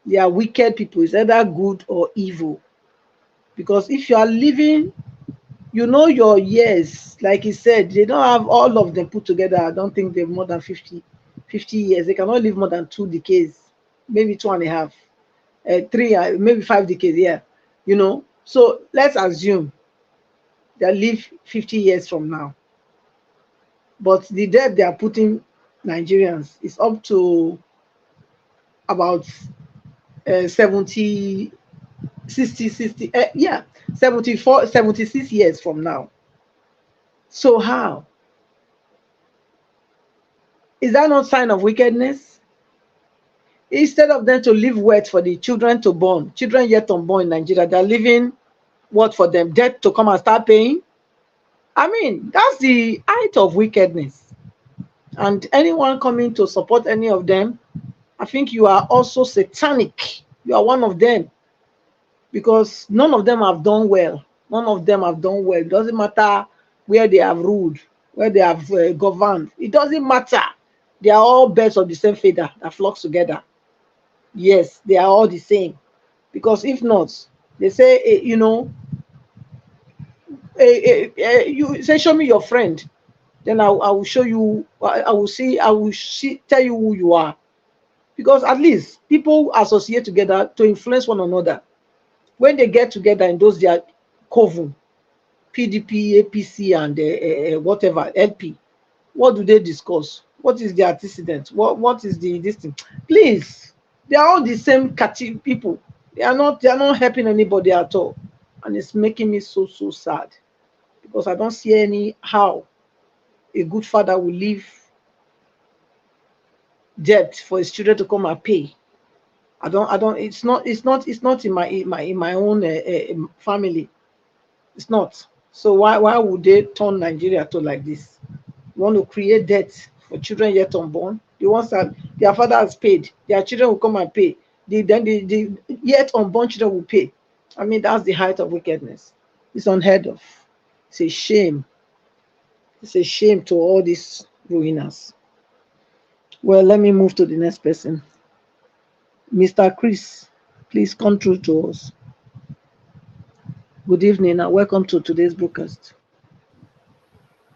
They are wicked people. It's either good or evil. Because if you are living, you know your years, like he said, they don't have all of them put together. I don't think they're more than 50 years. They cannot live more than 2 decades, maybe 2.5, 3, maybe 5 decades. Yeah, you know. So let's assume they live 50 years from now. But the debt they are putting Nigerians is up to about 70, 60, 60, yeah, 74, 76 years from now. So how? Is that not sign of wickedness? Instead of them to leave wealth for the children to born, children yet unborn in Nigeria, they're leaving what for them? Debt to come and start paying? I mean, that's the height of wickedness. And anyone coming to support any of them, I think you are also satanic. You are one of them. Because none of them have done well. None of them have done well. It doesn't matter where they have ruled, where they have governed. It doesn't matter. They are all birds of the same feather that flocks together. Yes, they are all the same. Because if not, they say, you say, show me your friend. Then I will show you, I will see, tell you who you are. Because at least people associate together to influence one another. When they get together in those their coven, PDP, APC, and whatever, LP, what do they discuss? What is the antecedent? What is this thing? Please, they are all the same people. They are not helping anybody at all. And it's making me so sad. Because I don't see any how a good father will leave debt for his children to come and pay. It's not in my own family. It's not. So why would they turn Nigeria to like this? You want to create debt for children yet unborn? The ones that their father has paid, their children will come and pay. The yet unborn children will pay. I mean, that's the height of wickedness. It's unheard of. It's a shame. It's a shame to all these ruiners. Well, let me move to the next person. Mr. Chris, please come through to us. Good evening and welcome to today's broadcast.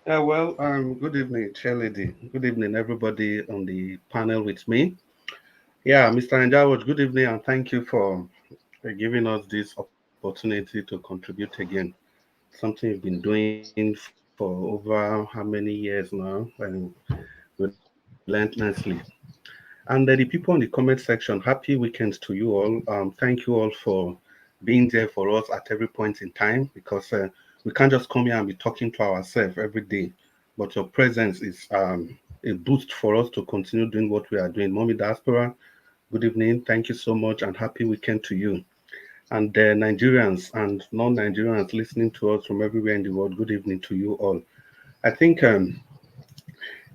Good evening, Chairlady. Good evening, everybody on the panel with me. Yeah, Mr. Njawaj, good evening, and thank you for giving us this opportunity to contribute again. Something you've been doing for over how many years now, and relentlessly. And the people in the comment section, happy weekend to you all. Thank you all for being there for us at every point in time, because we can't just come here and be talking to ourselves every day. But your presence is a boost for us to continue doing what we are doing. Mommy Diaspora, good evening. Thank you so much and happy weekend to you. And Nigerians and non-Nigerians listening to us from everywhere in the world, good evening to you all. I think the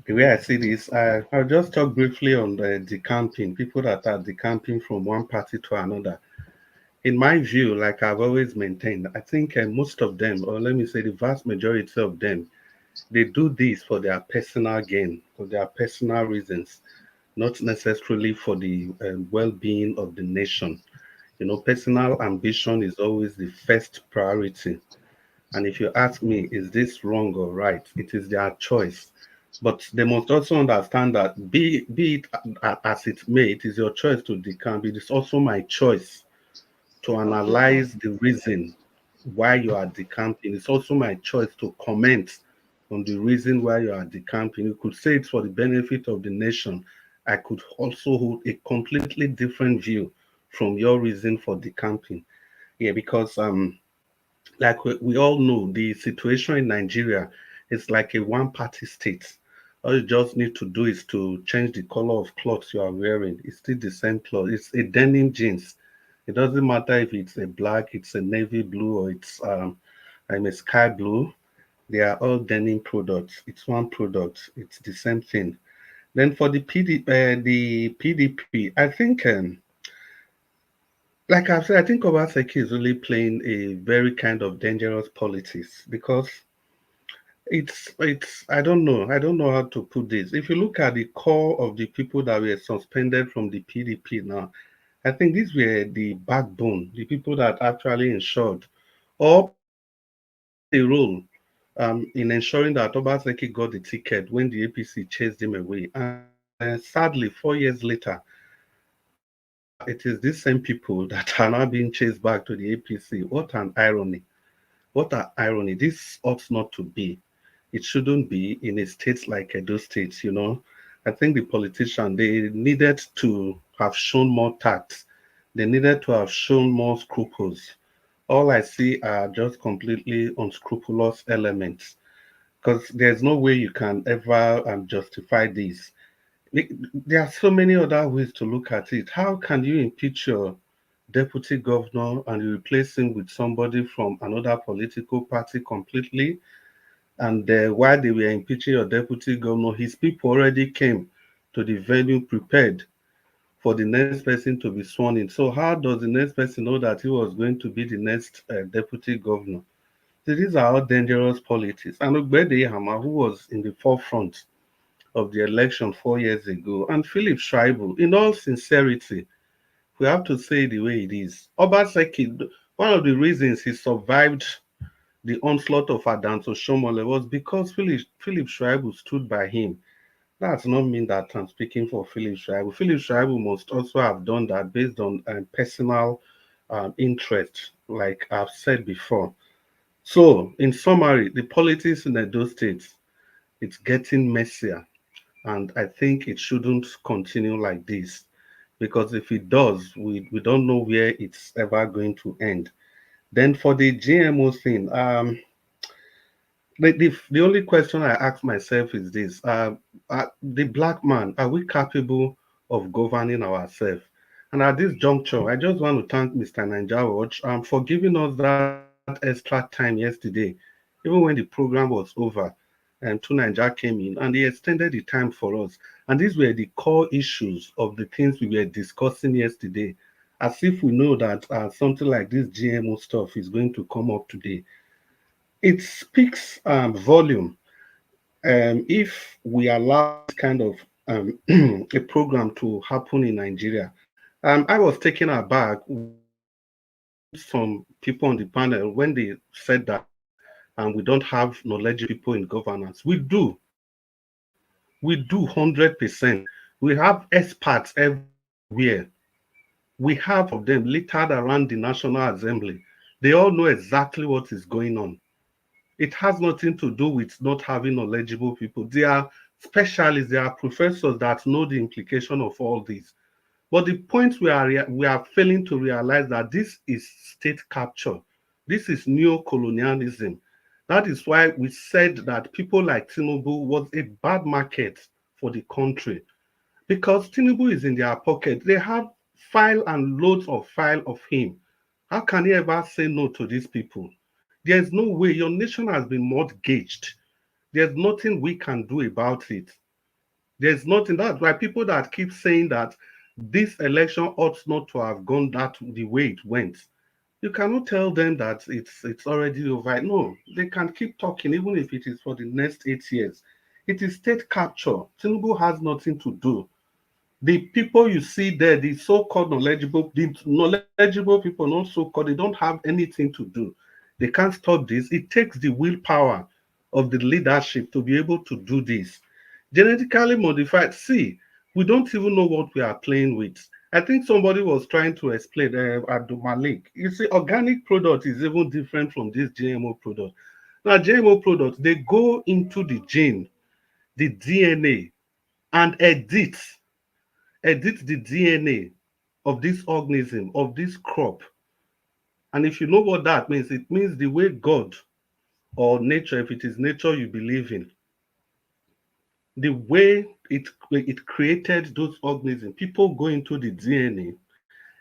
way I see this, I'll just talk briefly on the decamping, people that are decamping from one party to another. In my view, like I've always maintained, I think most of them, or let me say the vast majority of them, they do this for their personal gain, for their personal reasons, not necessarily for the well-being of the nation. You know, personal ambition is always the first priority. And if you ask me, is this wrong or right? It is their choice. But they must also understand that be it as it may, it is your choice to decamp. It is also my choice to analyze the reason why you are decamping. It's also my choice to comment on the reason why you are decamping. You could say it's for the benefit of the nation. I could also hold a completely different view from your reason for decamping. Yeah, because like we all know, the situation in Nigeria is like a one-party state. All you just need to do is to change the color of clothes you are wearing. It's still the same clothes. It's a denim jeans. It doesn't matter if it's a black, it's a navy blue, or it's I'm a sky blue. They are all denim products. It's one product. It's the same thing. Then for the PDP, I think, like I've said, I think Obaseki is really playing a very kind of dangerous politics because it's I don't know how to put this. If you look at the core of the people that were suspended from the PDP now, I think these were the backbone, the people that actually ensured or played a role in ensuring that Obaseki got the ticket when the APC chased him away. And sadly, 4 years later, it is these same people that are now being chased back to the APC. What an irony. What an irony. This ought not to be. It shouldn't be in a state like Edo State, you know. I think the politician, they needed to have shown more tact. They needed to have shown more scruples. All I see are just completely unscrupulous elements, because there's no way you can ever justify this. There are so many other ways to look at it. How can you impeach your deputy governor and you replace him with somebody from another political party completely? And while they were impeaching your deputy governor, his people already came to the venue prepared for the next person to be sworn in. So how does the next person know that he was going to be the next deputy governor? So these are all dangerous politics. And Ogbeide-Ihama, who was in the forefront of the election 4 years ago, and Philip Shaibu, in all sincerity, we have to say the way it is. Obaseki, one of the reasons he survived the onslaught of Adanto Shomole was because Philip Shaibu stood by him. That does not mean that I'm speaking for Philip Shaibu. Philip Shaibu must also have done that based on personal interest, like I've said before. So, in summary, the politics in Edo State, it's getting messier, and I think it shouldn't continue like this, because if it does, we don't know where it's ever going to end. Then for the GMO thing, the only question I ask myself is this: the black man, are we capable of governing ourselves? And at this juncture, I just want to thank Mr. Ninja for giving us that extra time yesterday, even when the program was over. And Two Ninja came in and he extended the time for us. And these were the core issues of the things we were discussing yesterday, as if we know that something like this GMO stuff is going to come up today. It speaks volume if we allow this kind of a program to happen in Nigeria. I was taken aback some people on the panel when they said that we don't have knowledgeable people in governance. We do. We do 100%. We have experts everywhere. We have of them littered around the National Assembly. They all know exactly what is going on. It has nothing to do with not having knowledgeable people. They are specialists, they are professors that know the implication of all this. But the point we are failing to realize that this is state capture. This is neo-colonialism. That is why we said that people like Tinubu was a bad market for the country, because Tinubu is in their pocket. They have file and loads of file of him. How can he ever say no to these people? There's no way. Your nation has been mortgaged. There's nothing we can do about it. There's nothing. That's why people that keep saying that this election ought not to have gone the way it went. You cannot tell them that it's already over. No, they can keep talking even if it is for the next 8 years. It is state capture. Tinubu has nothing to do. The people you see there, the so-called knowledgeable people, not so-called, they don't have anything to do. They can't stop this. It takes the willpower of the leadership to be able to do this. Genetically modified, see, we don't even know what we are playing with. I think somebody was trying to explain Abdul Malik. You see, organic product is even different from this GMO product. Now, GMO products, they go into the gene, the DNA, and edit the DNA of this organism, of this crop. And if you know what that means, it means the way God or nature, if it is nature you believe in, the way it created those organisms, people go into the DNA,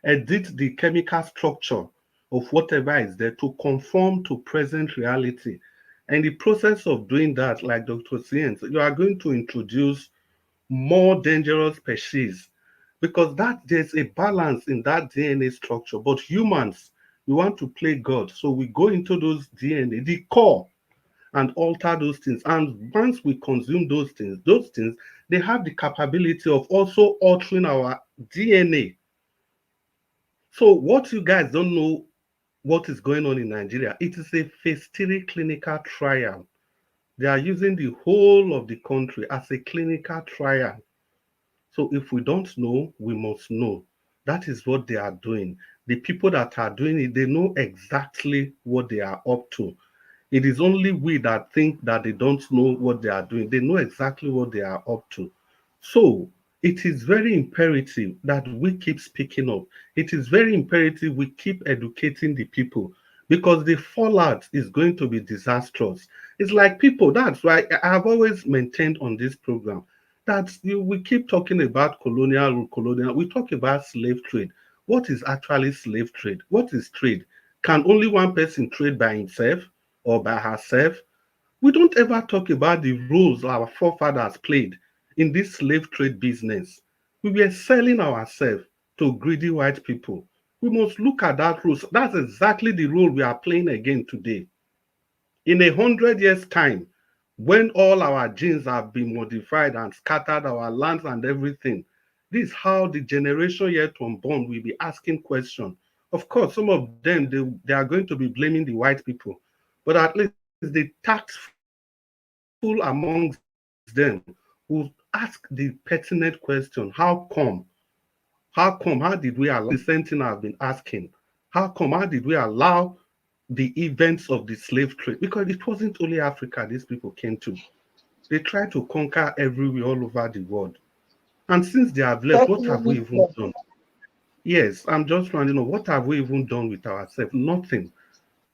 edit the chemical structure of whatever is there to conform to present reality. And the process of doing that, like Dr. Siens, you are going to introduce more dangerous species, because there's a balance in that DNA structure. But humans, we want to play God. So we go into those DNA, the core, and alter those things. And once we consume those things, they have the capability of also altering our DNA. So what you guys don't know what is going on in Nigeria, it is a phase 3 clinical trial. They are using the whole of the country as a clinical trial. So if we don't know, we must know. That is what they are doing. The people that are doing it, they know exactly what they are up to. It is only we that think that they don't know what they are doing. They know exactly what they are up to. So it is very imperative that we keep speaking up. It is very imperative we keep educating the people because the fallout is going to be disastrous. It's like people, that's why I have always maintained on this program that we keep talking about colonial, we talk about slave trade. What is actually slave trade? What is trade? Can only one person trade by himself or by herself? We don't ever talk about the roles our forefathers played in this slave trade business. We were selling ourselves to greedy white people. We must look at that role. That's exactly the role we are playing again today. In 100 years' time, when all our genes have been modified and scattered our lands and everything, this is how the generation yet unborn will be asking questions. Of course, some of them they are going to be blaming the white people, but at least the tactful amongst them will ask the pertinent question: How come? How come? How did we allow the same thing I've been asking? How come? How did we allow the events of the slave trade? Because it wasn't only Africa these people came to. They tried to conquer everywhere all over the world. And since they have left, what have we even done? Yes, I'm just trying to know what have we even done with ourselves? Nothing.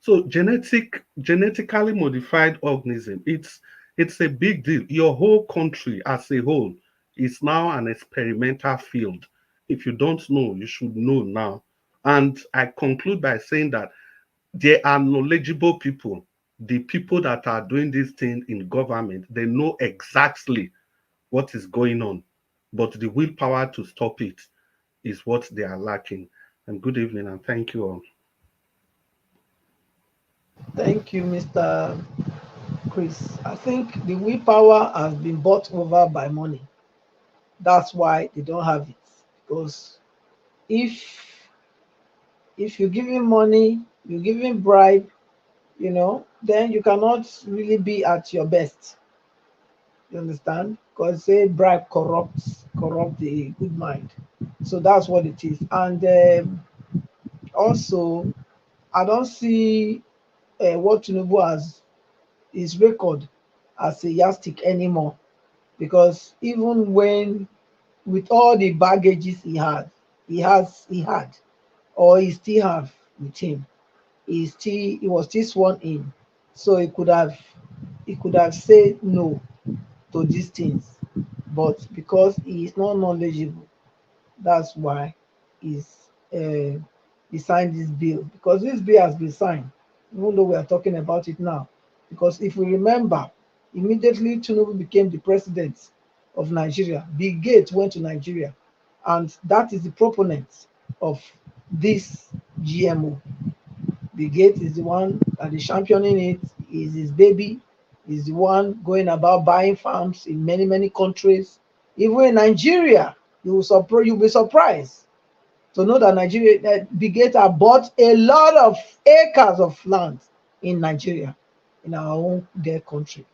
So genetically modified organism, it's a big deal. Your whole country as a whole is now an experimental field. If you don't know, you should know now. And I conclude by saying that there are knowledgeable people, the people that are doing this thing in government, they know exactly what is going on, but the willpower to stop it is what they are lacking. And good evening and thank you all. Thank you, Mr. Chris. I think the willpower has been bought over by money. That's why they don't have it. Because if you give him money, you give him bribe, then you cannot really be at your best. You understand? Because say bribe corrupt the good mind. So that's what it is. And also, I don't see what Tinubu has his record as a yardstick anymore. Because even when with all the baggages he had, or he still have with him, he was still sworn in. So he could have said no to these things, but because he is not knowledgeable, that's why he's he signed this bill, because this bill has been signed even though we are talking about it now. Because if we remember, immediately Tinubu became the president of Nigeria, Bill Gates went to Nigeria, and that is the proponent of this GMO. Bill Gates is the one that is championing it, is his baby, is the one going about buying farms in many, many countries. Even in Nigeria, you'll be surprised to know that Bill Gates have bought a lot of acres of land in Nigeria, in our own dear country.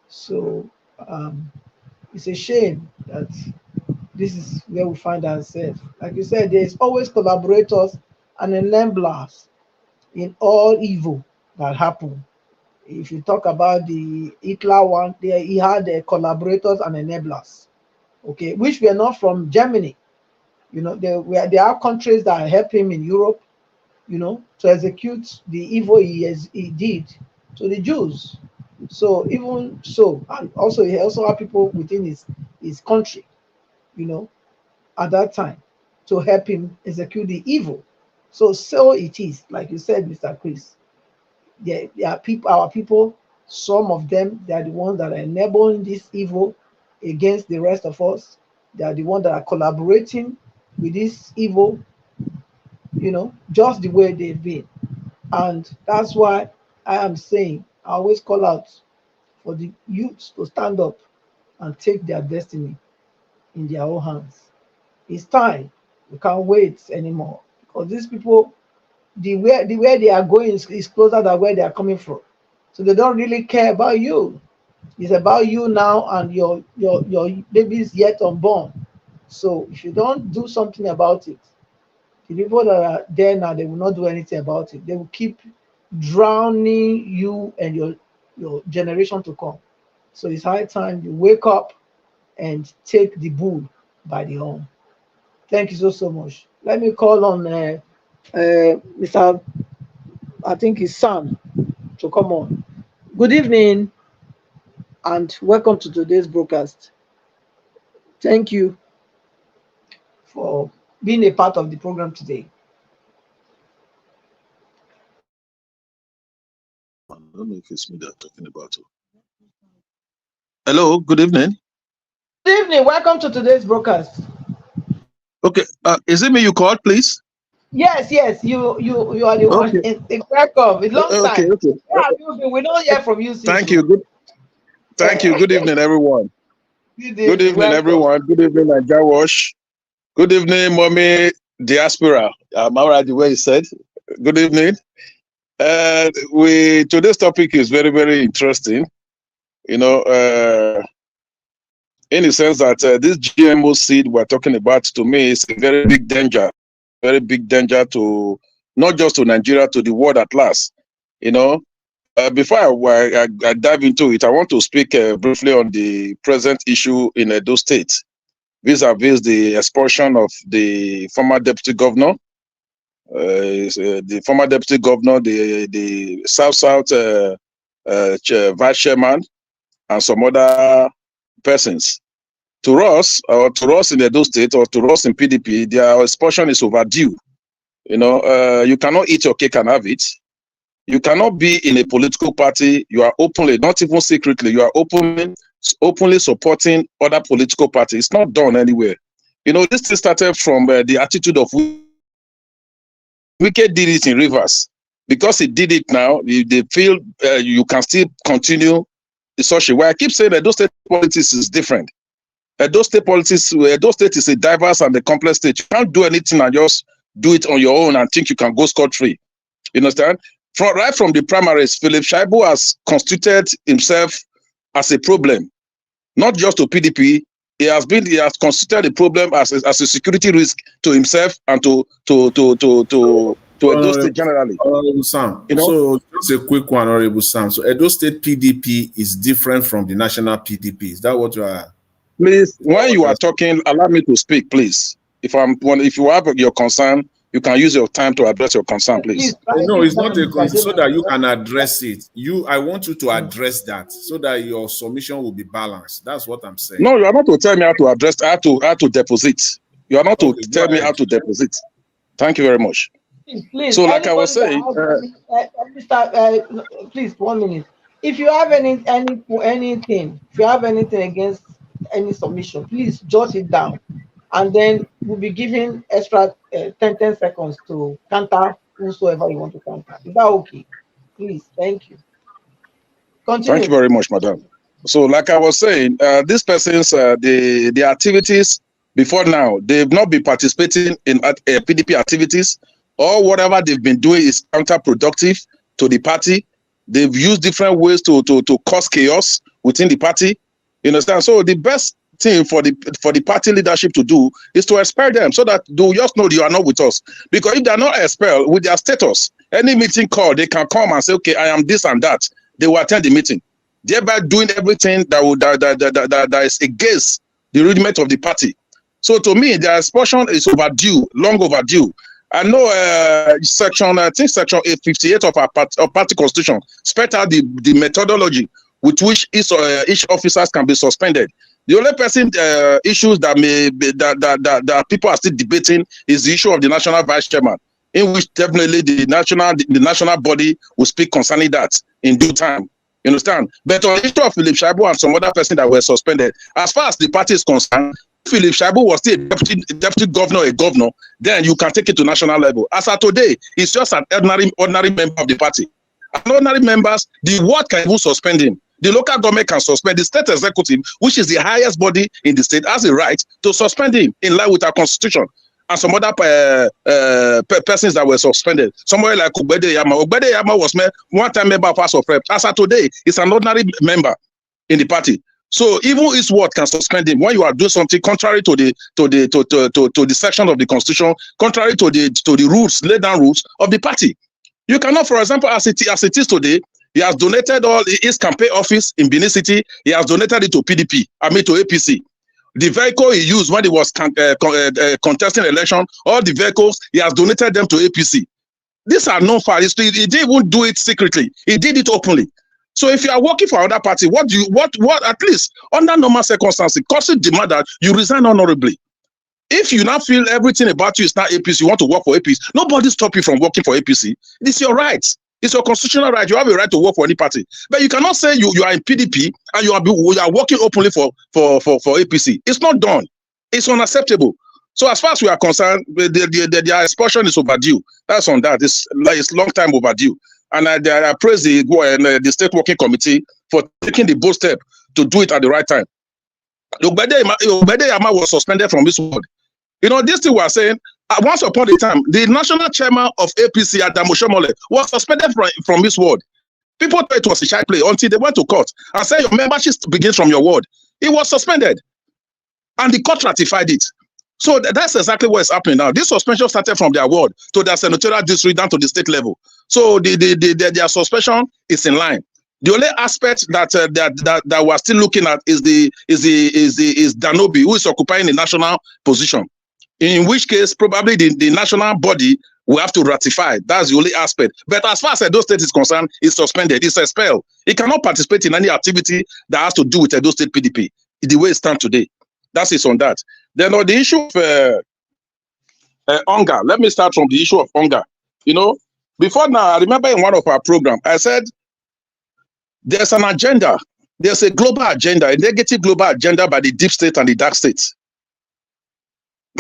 So it's a shame that this is where we find ourselves. Like you said, there's always collaborators and enablers in all evil that happen. If you talk about the Hitler one, there he had collaborators and enablers, okay, which were not from Germany. There are countries that help him in Europe, to execute the evil he did to the Jews. So even so, and also he also had people within his country, you know, at that time to help him execute the evil. So it is, like you said, Mr. Chris. There are people, our people, some of them, they are the ones that are enabling this evil against the rest of us. They are the ones that are collaborating with this evil, just the way they've been. And that's why I am saying, I always call out for the youth to stand up and take their destiny in their own hands. It's time. We can't wait anymore, because these people, the way they are going is closer than where they are coming from. So they don't really care about you. It's about you now and your babies yet unborn. So if you don't do something about it, the people that are there now, they will not do anything about it. They will keep drowning you and your generation to come. So it's high time you wake up and take the bull by the horn. Thank you so much. Let me call on Mr. I think it's Sam to come on. Good evening and welcome to today's broadcast. Thank you for being a part of the program today. I don't know if it's me they're talking about. Hello, good evening. Good evening, welcome to today's broadcast. Okay, is it me you called, please? Yes, you are the one. Welcome. A long time. Okay. Where have you been? We don't hear from you since. Thank you. Thank you. Good evening, everyone. Good evening, everyone. Good evening, Naija Wash. Good evening, Mommy Diaspora. I'm alright the way you said. Good evening. Today's topic is very, very interesting. You know, in the sense that this GMO seed we're talking about, to me, is a very big danger to not just to Nigeria, to the world at large. You know, before I dive into it, I want to speak briefly on the present issue in Edo State, vis-a-vis the expulsion of the former deputy governor, the South vice chairman, and some other persons. To us in Edo State, or to us in PDP, their expulsion is overdue. You know, you cannot eat your cake and have it. You cannot be in a political party. You are openly, not even secretly, you are openly supporting other political parties. It's not done anywhere. You know, this thing started from the attitude of Wike did it in Rivers. Because he did it now, they feel you can still continue in such a way. I keep saying that Edo State politics is different. Edo State is a diverse and a complex state. You can't do anything and just do it on your own and think you can go scot-free. You understand? Right from the primaries, Philip Shaibu has constituted himself as a problem, not just to PDP. He has constituted a problem as a security risk to himself and to Edo State generally. Honorable Sam, you know? So just a quick one, Honorable Sam. So Edo State PDP is different from the national PDP. Is that what you are? Please, when you are talking, allow me to speak, please. If you have your concern, you can use your time to address your concern, please. No, it's not a concern, so that you can address it. I want you to address that so that your submission will be balanced. That's what I'm saying. No, you are not to tell me how to address, how to deposit. You are not to tell me how to deposit. Thank you very much. Please, so like I was saying, please, 1 minute. If you have anything, if you have anything against any submission, please jot it down, and then we'll be giving extra 10 seconds to counter whosoever you want to counter. Is that okay? Please, thank you. Continue. Thank you very much, madam. So like I was saying, these persons, the activities before now, they've not been participating in PDP activities, or whatever they've been doing is counterproductive to the party. They've used different ways to cause chaos within the party. You understand? So the best thing for the party leadership to do is to expel them, so that they just know you are not with us. Because if they are not expelled with their status, any meeting call, they can come and say, okay, I am this and that. They will attend the meeting, thereby doing everything that is against the rudiment of the party. So to me, the expulsion is overdue, long overdue. I know section 858 of our party constitution spelled out the methodology with which each officers can be suspended. The only person issues that people are still debating is the issue of the national vice chairman, in which definitely the national body will speak concerning that in due time. You understand? But on the issue of Philip Shaibu and some other person that were suspended, as far as the party is concerned, Philip Shaibu was still a deputy governor, then you can take it to national level. As of today, he's just an ordinary member of the party. And ordinary members, the ward can even suspend him. The local government can suspend. The state executive, which is the highest body in the state, has the right to suspend him in line with our constitution. And some other persons that were suspended. Somebody like Ogbeide-Ihama. Ogbeide-Ihama was one-time member of House of Reps. As of today, he's an ordinary member in the party. So even his word can suspend him when you are doing something contrary to the section of the constitution, contrary to the rules, laid down rules of the party. You cannot, for example, as it is today, he has donated all his campaign office in Benin City. He has donated it to PDP, to APC. The vehicle he used when he was contesting election, all the vehicles, he has donated them to APC. These are non far. He didn't even do it secretly. He did it openly. So if you are working for another party, what at least under normal circumstances, constitute demand that you resign honorably. If you now feel everything about you is not APC, you want to work for APC, nobody stop you from working for APC. It's your right. It's your constitutional right. You have a right to work for any party. But you cannot say you are in PDP and you are working openly for APC. It's not done. It's unacceptable. So as far as we are concerned, their expulsion is overdue. That's on that. It's long time overdue. And I praise the State Working Committee for taking the bold step to do it at the right time. Ogbeide-Ihama was suspended from this world. You know, this thing we are saying, once upon a time, the national chairman of APC, Adamu Shomole, was suspended from his ward. People thought it was a shy play until they went to court and said your membership begins from your ward. He was suspended. And the court ratified it. So that's exactly what is happening now. This suspension started from their ward to their senatorial district down to the state level. So their suspension is in line. The only aspect that we're still looking at is Danobi, who is occupying a national position. In which case, probably the national body will have to ratify. That's the only aspect. But as far as Edo State is concerned, it's suspended. It's expelled. It cannot participate in any activity that has to do with Edo State PDP. The way it stands today. That's it on that. Then on the issue of hunger, let me start from the issue of hunger. You know, before now, I remember in one of our programs, I said, there's an agenda. There's a global agenda, a negative global agenda by the deep state and the dark states.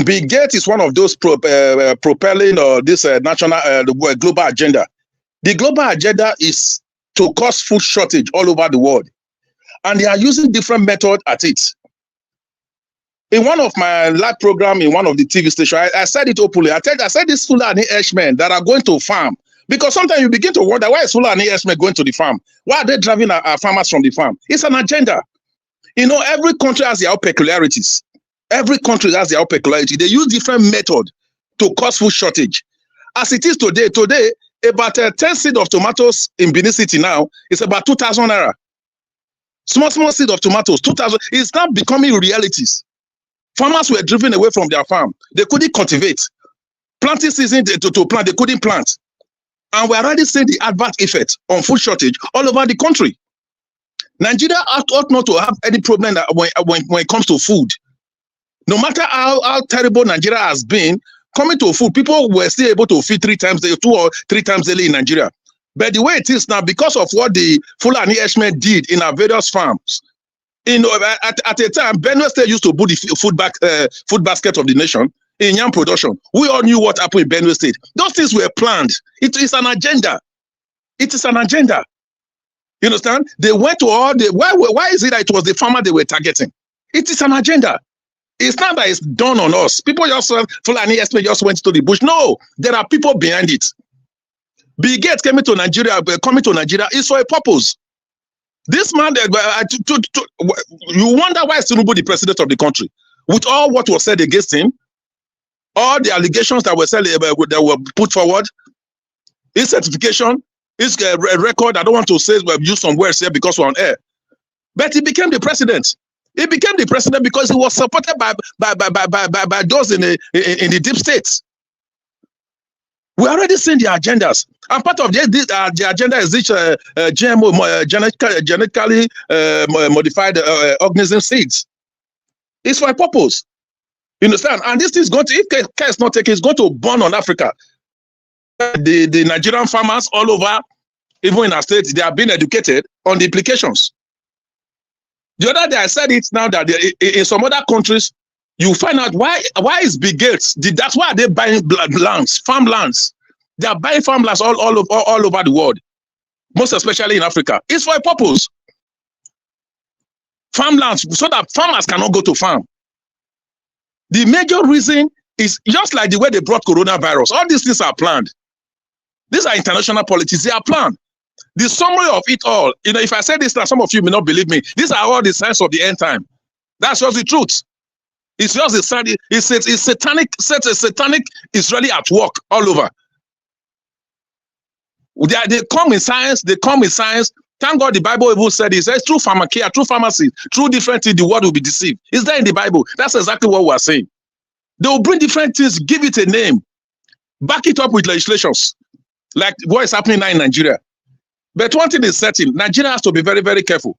Bill Gates is one of those propelling this national global agenda. The global agenda is to cause food shortage all over the world. And they are using different methods at it. In one of my live program in one of the TV stations, I said it openly. I said these Fulani H-men that are going to farm. Because sometimes you begin to wonder, why is Fulani H-men going to the farm? Why are they driving our farmers from the farm? It's an agenda. You know, every country has their own peculiarities. Every country has their own peculiarity. They use different methods to cause food shortage. As it is today, about 10 seed of tomatoes in Benin City now is about 2,000 naira. Small seed of tomatoes, 2,000. It's now becoming realities. Farmers were driven away from their farm. They couldn't cultivate. Planting season to plant, they couldn't plant. And we're already seeing the adverse effect on food shortage all over the country. Nigeria ought not to have any problem when it comes to food. No matter how terrible Nigeria has been, coming to food, people were still able to feed 2 or 3 times daily in Nigeria. But the way it is now, because of what the Fulani H-men did in our various farms, at a time, Benue State used to put the food basket of the nation in yam production. We all knew what happened in Benue State. Those things were planned. It is an agenda. It is an agenda. You understand? They went to all the... Why is it that it was the farmer they were targeting? It is an agenda. It's not that it's done on us. People just Fulani just went to the bush. No, there are people behind it. Bill Gates coming to Nigeria is for a purpose. This man, you wonder why is Tinubu the president of the country? With all what was said against him, all the allegations that were put forward, his certification, his record, I don't want to say, we've used some words here because we're on air. But he became the president. He became the president because he was supported by those in the deep states. We already seen the agendas, and part of the agenda is this GMO, genetically modified organism seeds. It's for a purpose. You understand? And this is going to, if care is not taken, it's going to burn on Africa. The Nigerian farmers all over, even in our states, they are being educated on the implications. The other day I said it now that in some other countries, you find out why is Bill Gates, that's why they're buying lands, farmlands. They are buying farmlands all over the world, most especially in Africa. It's for a purpose. Farmlands, so that farmers cannot go to farm. The major reason is just like the way they brought coronavirus. All these things are planned. These are international politics. They are planned. The summary of it all, you know, if I say this now, some of you may not believe me. These are all the signs of the end time. That's just the truth. It's just the sign. It's satanic. Satanic is really at work all over. They come in science. They come in science. Thank God the Bible even said it says through pharmacia, through pharmacy, through different things, the world will be deceived. Is that in the Bible? That's exactly what we are saying. They will bring different things, give it a name, back it up with legislations, like what is happening now in Nigeria. But one thing is certain, Nigeria has to be very, very careful.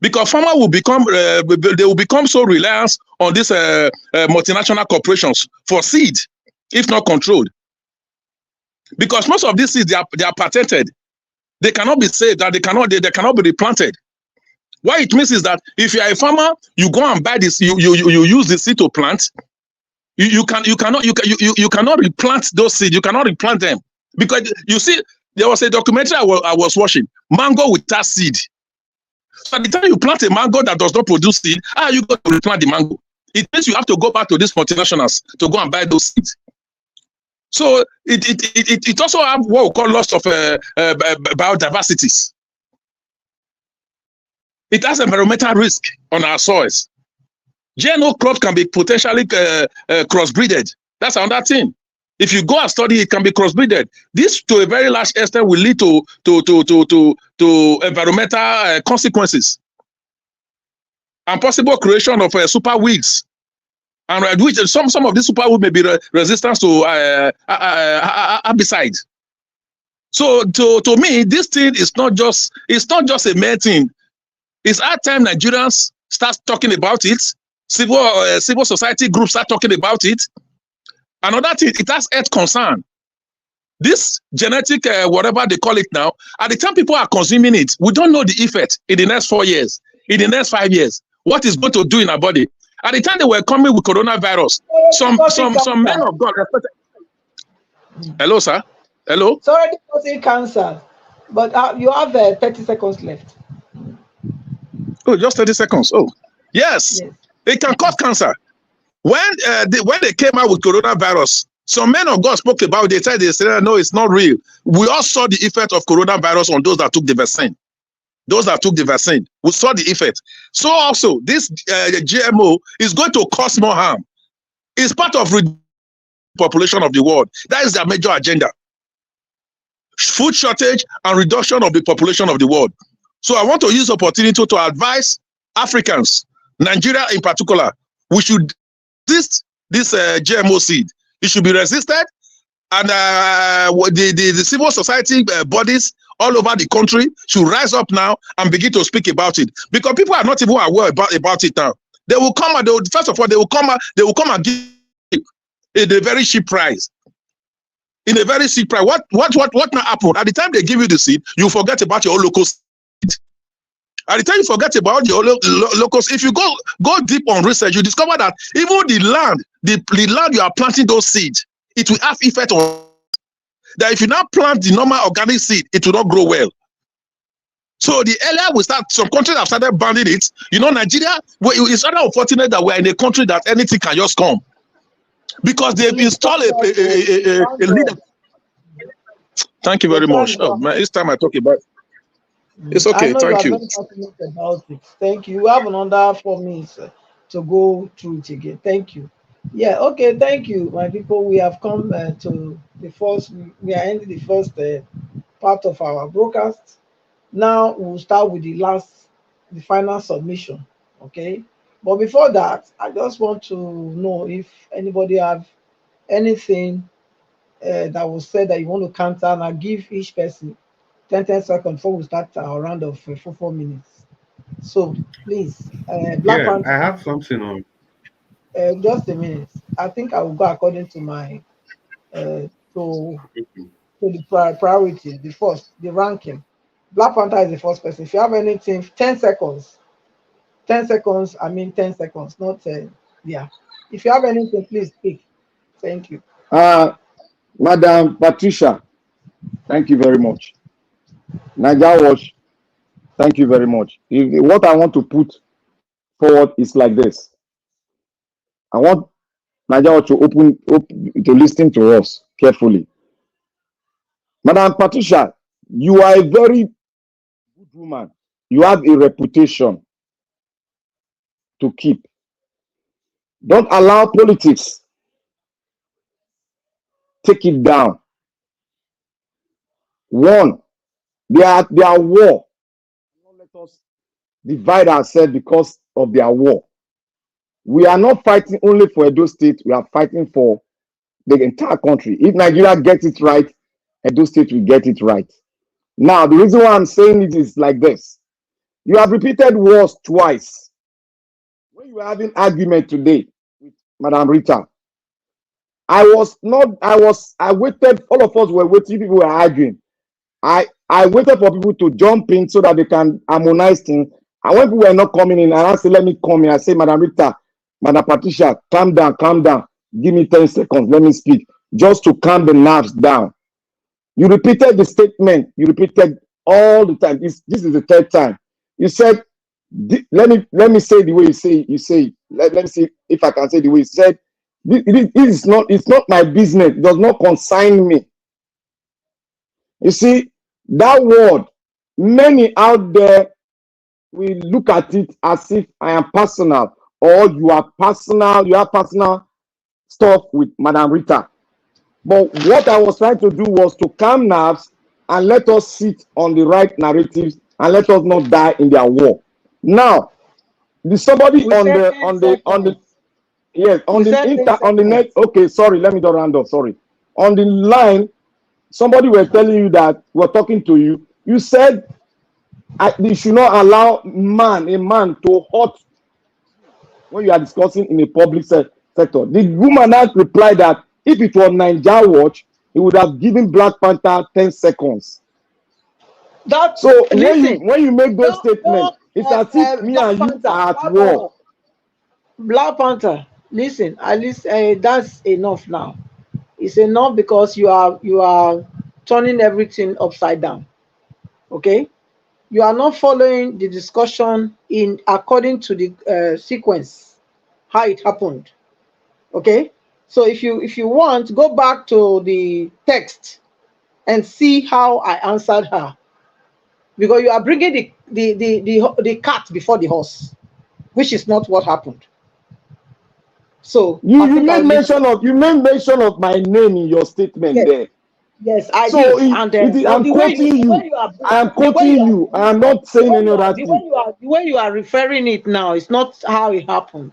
Because farmers will become, they will become so reliant on these multinational corporations for seed, if not controlled. Because most of these seeds, they are patented. They cannot be saved, and they cannot be replanted. What it means is that if you are a farmer, you go and buy this, you use the seed to plant. You cannot replant those seeds. You cannot replant them because you see there was a documentary I was watching, mango without seed. So at the time you plant a mango that does not produce seed, you got to replant the mango. It means you have to go back to these multinationals to go and buy those seeds. So it also have what we call loss of biodiversities. It has environmental risk on our soils. GMO crops can be potentially crossbreeded. That's another thing. If you go and study, it can be crossbreeded. This, to a very large extent, will lead to environmental consequences and possible creation of super weeds. And which some of these super weeds may be resistant to herbicides. So to me, this thing is not just a mere thing. It's our time Nigerians start talking about it. Civil society groups start talking about it. Another thing, it has health concern. This genetic, whatever they call it now, at the time people are consuming it, we don't know the effect in the next 4 years, in the next 5 years, what it's going to do in our body. At the time they were coming with coronavirus, some men of God. Hello, sir. Hello. It's already causing cancer, but you have 30 seconds left. Oh, just 30 seconds. Oh, yes. It can cause cancer. When they came out with coronavirus, some men of God spoke about it. They said, no, it's not real. We all saw the effect of coronavirus on those that took the vaccine. Those that took the vaccine, we saw the effect. So also, this GMO is going to cause more harm. It's part of the population of the world. That is their major agenda. Food shortage and reduction of the population of the world. So I want to use the opportunity to advise Africans, Nigeria in particular, we should resist this GMO seed. It should be resisted, and the civil society bodies all over the country should rise up now and begin to speak about it, because people are not even aware about it now. They will come and first of all they will come and give it in a very cheap price. In a very cheap price. What now happened? At the time they give you the seed, you forget about your local seed. At the time you forget about your locals, if you go deep on research, you discover that even the land you are planting those seeds, it will have effect on that. If you now plant the normal organic seed, it will not grow well. So the earlier we start, some countries have started banning it. You know, Nigeria, it's rather unfortunate that we're in a country that anything can just come, because they've installed a leader. Thank you very much. Oh man, it's time I talk about it. It's okay. I know Thank you you. are very passionate about it. Thank you. We have another 4 minutes to go through it again. Thank you. Yeah. Okay. Thank you, my people. We have come to the first. We are ending the first part of our broadcast. Now we'll start with the final submission. Okay. But before that, I just want to know if anybody have anything that was said that you want to counter, and I'll give each person 10 seconds before we start our round of 4 minutes. So please, Black Panther. I have something on. Just a minute. I think I will go according to my to the priority, the ranking. Black Panther is the first person. If you have anything, 10 seconds. 10 seconds. I mean 10 seconds, not 10. Yeah. If you have anything, please speak. Thank you. Madam Patricia, thank you very much. Naija Watch, thank you very much. What I want to put forward is like this. I want Naija Watch to listen to us carefully. Madam Patricia, you are a very good woman. You have a reputation to keep. Don't allow politics take it down. One, they are war let us divide ourselves because of their war. We are not fighting only for Edo State, we are fighting for the entire country. If Nigeria gets it right, Edo State will get it right. Now, the reason why I'm saying it is like this. You have repeated words twice. When you were having argument today with Madam Rita, I waited, all of us were waiting, people were arguing. I waited for people to jump in so that they can harmonize things. And when people were not coming in, and I said, let me come in. I said, Madam Rita, Madam Patricia, calm down. Give me 10 seconds. Let me speak. Just to calm the nerves down. You repeated the statement. You repeated all the time. This is the third time. You said, let me say the way you say. Let me see if I can say the way you said. It's not my business. It does not concern me. You see, that word, many out there will look at it as if I am personal, or you have personal stuff with Madam Rita. But what I was trying to do was to calm nerves and let us sit on the right narratives and let us not die in their war. Now, somebody on the net. Okay, sorry, let me just round up. Sorry, on the line, somebody were telling you that we're talking to you. You said they should not allow a man to hurt when you are discussing in a public sector. The woman has replied that if it was Nigeria Watch, he would have given Black Panther 10 seconds. So when you make those statements, it's as if me and you are at war. Black Panther, listen, at least that's enough now. It's enough because you are turning everything upside down. Okay, you are not following the discussion in according to the sequence, how it happened. Okay, so if you want, go back to the text and see how I answered her, because you are bringing the cat before the horse, which is not what happened. So you made mention of my name in your statement there. Yes, I did. I'm quoting you. I am quoting you. I am not saying any other thing. The way you are referring it now, it's not how it happened.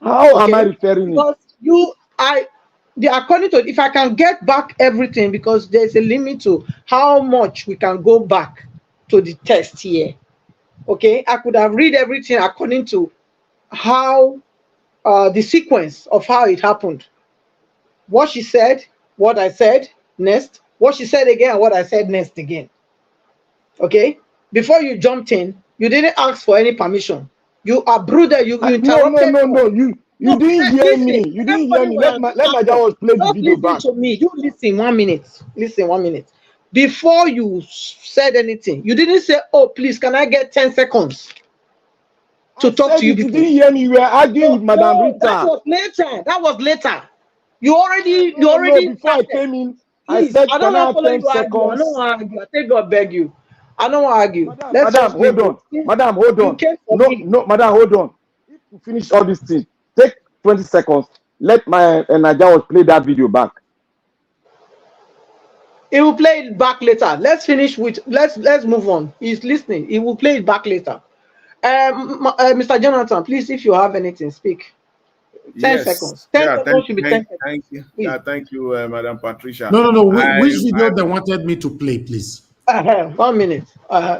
How am I referring it? Because according to, if I can get back everything, because there's a limit to how much we can go back to the test here. Okay, I could have read everything according to how the sequence of how it happened. What she said, what I said next, what she said again, and what I said next again. Okay, before you jumped in, you didn't ask for any permission. You are brooded. You interrupted. No. You didn't hear me. You didn't hear me. Let my dad play the video back. Listen to me. You listen 1 minute. Listen 1 minute. Before you said anything, you didn't say, "Oh, please, can I get 10 seconds to talk to you?" You didn't hear me. You were arguing with Madam Rita. That was later. You already. Before I came in, I said, I don't "Can I have 10 seconds? I don't want to argue. I take God beg you. I don't want to argue. Madam, hold on. Madam, hold on. No, Madam, hold on. If you finish all these things, take 20 seconds. Let my Nigeria play that video back. He will play it back later. Let's finish with. Let's move on. He's listening. He will play it back later. Mr. Jonathan, please, if you have anything, speak. 10 seconds. 10 seconds should be 10 seconds. Thank you. Yeah, thank you, Madam Patricia. No. Which video they wanted me to play, please? 1 minute.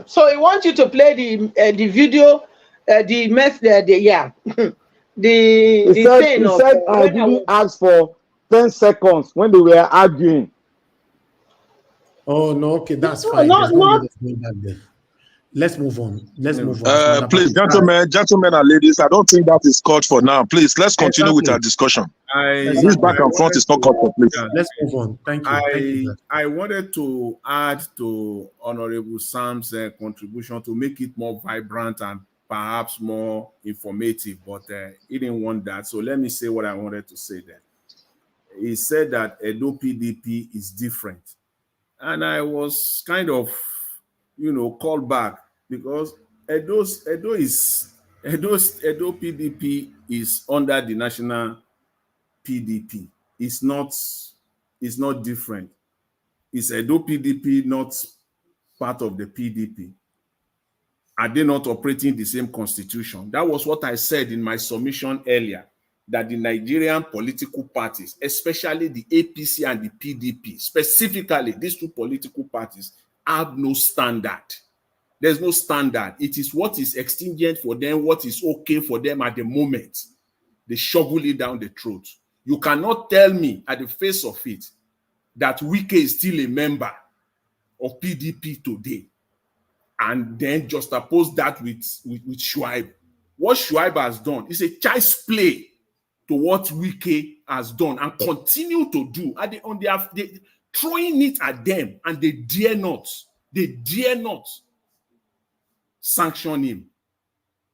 So he wants you to play the video, the mess, the He said I didn't ask for 10 seconds when they were arguing. Oh no, okay, that's fine. Let's move on. Please, gentlemen and ladies, I don't think that is called for now. Please, let's continue with our discussion. This back and front is not called for, please. Let's move on. Thank you. I wanted to add to Honorable Sam's contribution to make it more vibrant and perhaps more informative, but he didn't want that. So let me say what I wanted to say then. He said that Edo PDP is different. And I was kind of, called back because Edo PDP is under the national PDP. It's not different. It's Edo PDP, not part of the PDP. Are they not operating the same constitution? That was what I said in my submission earlier, that the Nigerian political parties, especially the APC and the PDP, specifically these two political parties, have no standard. There's no standard. It is what is extingent for them, what is okay for them at the moment. They shovel it down the throat. You cannot tell me at the face of it that Wike is still a member of PDP today, and then juxtapose that with Shaibu. What Shaibu has done is a child's play to what Wike has done and continue to do. And they throwing it at them, and they dare not sanction him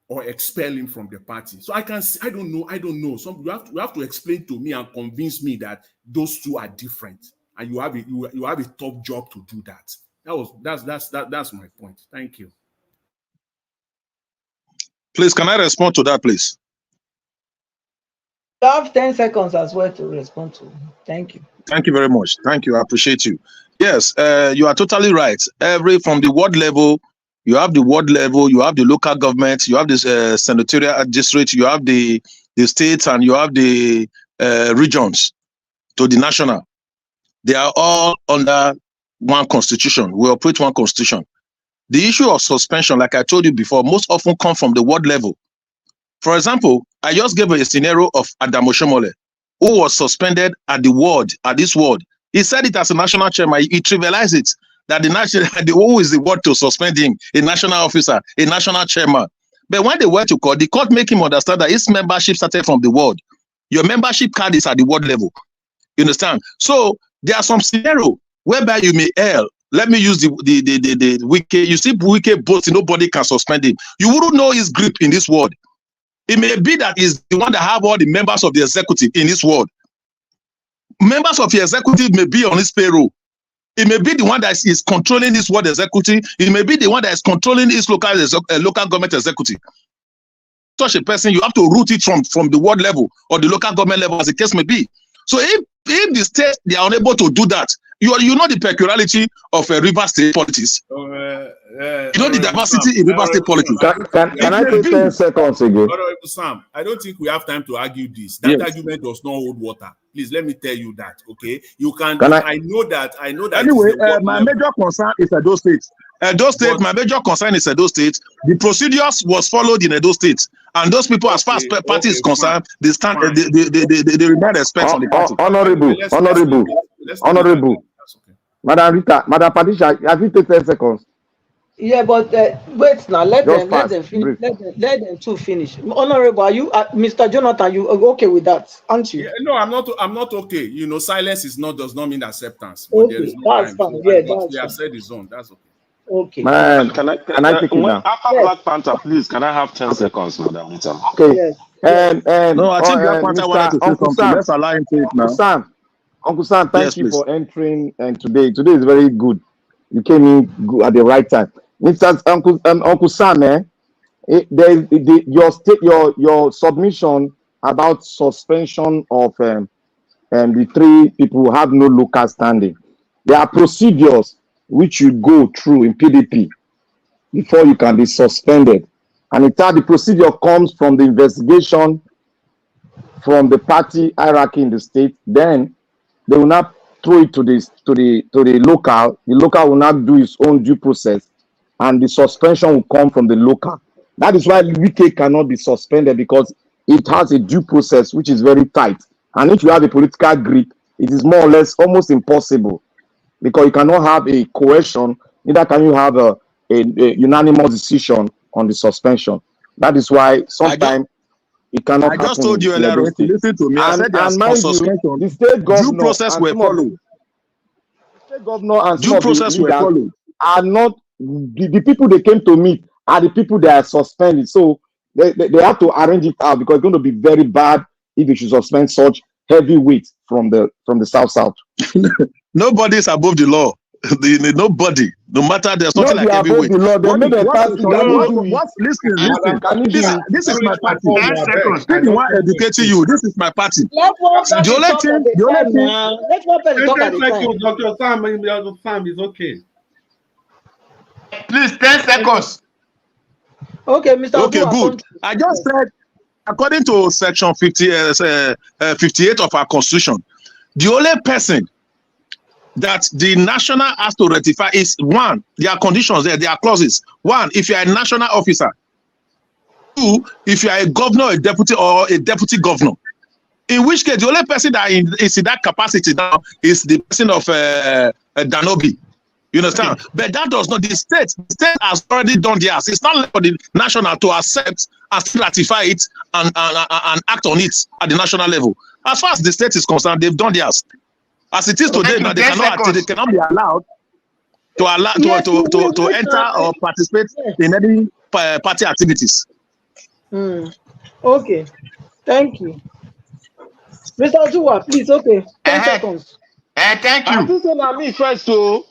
or expel him from the party. So I don't know. You have to explain to me and convince me that those two are different, and you have a tough job to do that. That's my point. Thank you. Please, can I respond to that, please? You have 10 seconds as well to respond to. Thank you. Thank you very much. Thank you. I appreciate you. Yes, you are totally right. From the ward level, you have the ward level, you have the local government, you have the senatorial district, you have the states, and you have the regions to the national. They are all under one constitution. We operate one constitution. The issue of suspension, like I told you before, most often come from the ward level. For example, I just gave a scenario of Adam Oshomole, who was suspended at this ward. He said it as a national chairman. He trivialized it, that who is the ward to suspend him? A national officer, a national chairman. But when they went to court, the court make him understand that his membership started from the ward. Your membership card is at the ward level. You understand? So there are some scenarios whereby you may err. Let me use the Wike. You see Wike boasting, nobody can suspend him. You wouldn't know his grip in this ward. It may be that he's the one that have all the members of the executive in this ward. Members of the executive may be on his payroll. It may be the one that is controlling this ward executive. It may be the one that is controlling his local government executive. Such a person, you have to root it from the ward level or the local government level, as the case may be. So if the state, they are unable to do that, you know the peculiarity of River State politics. You know the diversity in River State politics. Can I take 10 seconds again? Sam, I don't think we have time to argue this. That argument does not hold water. Please let me tell you that. Okay, you can. I know that. Anyway, my major concern is Edo State. Edo State, my major concern is Edo State. The procedures was followed in Edo State, and those people, as far as party is concerned, they stand. They remain respect on the party. Honorable. Madam Rita, Madam Patricia, have you taken 10 seconds? Yeah, but wait now. Let them finish. Let them two finish. Honorable, are you, Mr. Jonathan? You are okay with that, aren't you? Yeah, no, I'm not okay. You know, silence does not mean acceptance. But Okay, there is no that's fine. Yeah, that's fine. Said his own. That's okay. Okay. Man, can I take it now? After Black Panther, please, can I have 10 seconds, Madam Rita? Okay. Yes. And no, I think Black Panther wanted to say something. Let's allow him to it now. Uncle Sam, thank you please. for entering. And today is very good. You came in good at the right time, Mr. Uncle Sam. Your submission about suspension of the three people who have no local standing. There are procedures which you go through in PDP before you can be suspended, and the procedure comes from the investigation from the party hierarchy in the state. Then they will not throw it to the local. The local will not do its own due process, and the suspension will come from the local. That is why Wike cannot be suspended, because it has a due process which is very tight. And if you have a political grip, it is more or less almost impossible, because you cannot have a coercion, neither can you have a unanimous decision on the suspension. That is why sometimes it cannot happen. I just told you earlier, listen to me. I said there's suspension. The state governor, due process were followed. The state governor and due process were followed. Are not the people they came to meet are the people that are suspended. So they have to arrange it out, because it's going to be very bad if they should suspend such heavy weight from the south. Nobody is above the law. Nobody, no matter, there's nothing like heavyweight. Listen. This is my party. See the one educating you. This is my party. The only thing. Let one person talk at the time. Dr. Sam is okay. Please, 10 seconds. Okay, Mr. Okay, Odua, good. I just said, according to section 58 of our constitution, the only person that the national has to ratify is one, there are conditions there, there are clauses. One, if you are a national officer. Two, if you are a governor, a deputy, or a deputy governor. In which case, the only person that is in that capacity now is the person of Danobi. You understand? But that does not, the state has already done theirs. It's not left for the national to accept and ratify it and act on it at the national level. As far as the state is concerned, they've done theirs. As it is today, now they cannot be allowed to enter or participate in any party activities. Okay, thank you. Mr. Odua, please, okay, 10 seconds. Thank you. I think so me first, so.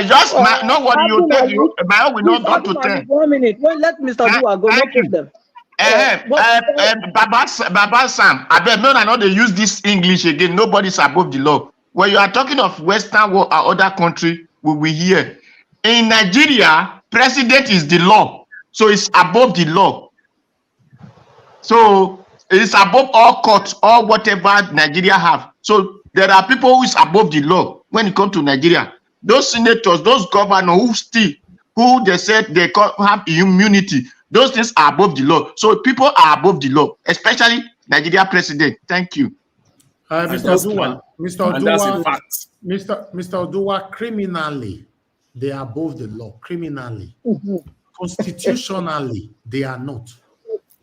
Just no what you take you. My own will not go to 10. 1 minute. Well, let Mr. Odua go. No problem. Baba Sam, I bet no, I know they use this English again. Nobody's above the law. When you are talking of Western world or other country, we will hear. In Nigeria, president is the law, so it's above the law. So it's above all courts or whatever Nigeria have. So there are people who is above the law when it comes to Nigeria. Those senators, those governors who they said they have immunity, those things are above the law. So people are above the law, especially Nigeria president. Thank you. Mr. Odua, Mr. Odua, criminally, they are above the law. Criminally. Constitutionally, they are not.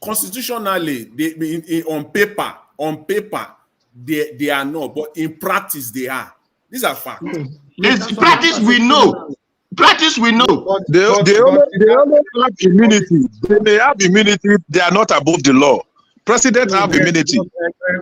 Constitutionally, they on paper, they are not, but in practice, they are. These are facts. It's practice we know. Practice we know. They only have immunity. They may have immunity. They are not above the law. President have immunity.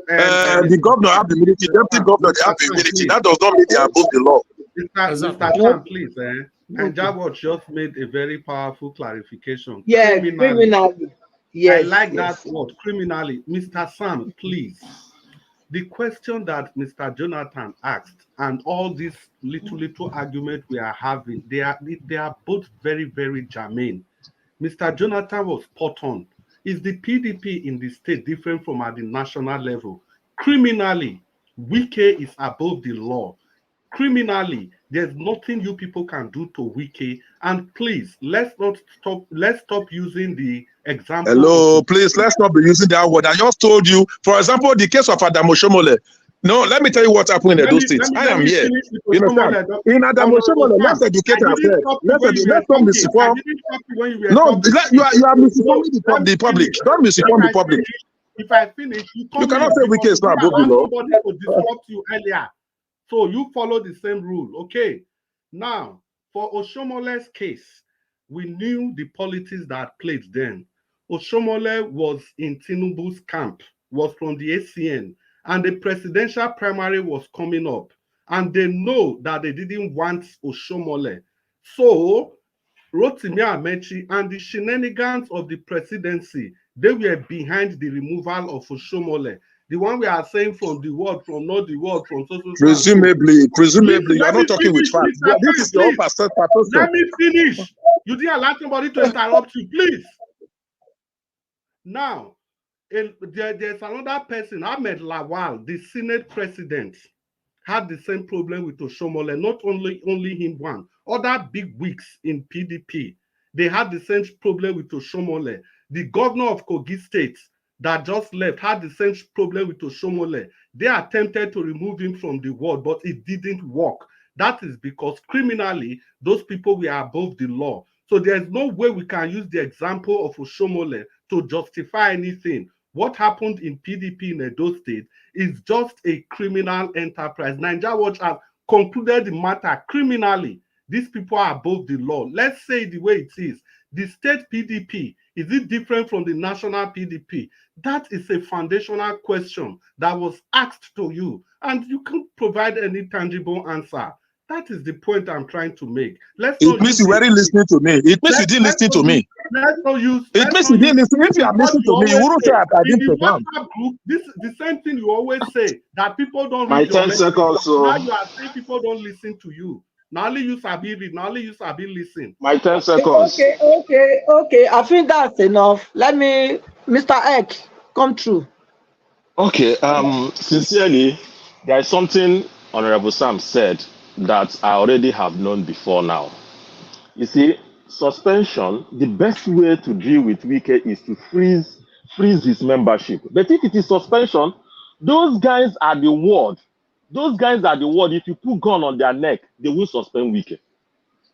The governor have immunity. Deputy governor they have immunity. That does not mean they are above the law. Mr. Sam, please. And Jawad just made a very powerful clarification. Yeah, criminally. Yes, I like that word, criminally. Mr. Sam, please. The question that Mr. Jonathan asked and all these little arguments we are having, they are both very, very germane. Mr. Jonathan was spot on. Is the PDP in the state different from at the national level? Criminally, Wike is above the law. Criminally, there's nothing you people can do to Wike. And please, let's stop using the example. Hello, please, let's not be using that word. I just told you, for example, the case of Adamo Shomole. No, let me tell you what happened in Edo State. I am here. You know, in Adamo Shomole, let's educate ourselves. Let's not misinform. No, you are misinforming the public. Don't misinform the public. If I finish, you cannot say Wike is not above the law. Somebody to disrupt you earlier. So you follow the same rule. Okay. Now, for Oshomole's case, we knew the politics that played then. Oshomole was in Tinubu's camp, was from the ACN, and the presidential primary was coming up. And they know that they didn't want Oshomole. So, Rotimi Amechi and the shenanigans of the presidency, they were behind the removal of Oshomole. The one we are saying from the world, from not the world, from social. Presumably, you are not talking with facts. This is your perception. Let me finish. You didn't allow somebody to interrupt you, please. Now, there's another person, Ahmed Lawal, the Senate president, had the same problem with Oshomole. Not only him one. Other big wigs in PDP, they had the same problem with Oshomole. The governor of Kogi State that just left had the same problem with Oshomole. They attempted to remove him from the world, but it didn't work. That is because criminally, those people were above the law. So there's no way we can use the example of Oshomole to justify anything. What happened in PDP in Edo State is just a criminal enterprise. Nigeria Watch has concluded the matter criminally. These people are above the law. Let's say the way it is. The state PDP, is it different from the national PDP? That is a foundational question that was asked to you, and you can't provide any tangible answer. That is the point I'm trying to make. It means you weren't listening to me. It means you didn't listen to me. It means you didn't listen. If you are listening to me, you wouldn't say I didn't perform. This is the same thing you always say, that people don't My read your 10 seconds. Now you are saying people don't listen to you. Now only you sabi read, now only you sabi listen. My 10 seconds. Okay. I think that's enough. Let me, Mr. Eck, come through. Okay, sincerely, there is something Honorable Sam said that I already have known before now. You see, suspension, the best way to deal with Wike is to freeze his membership. But if it is suspension, those guys are the word. Those guys are the word. If you put gun on their neck, they will suspend Wike.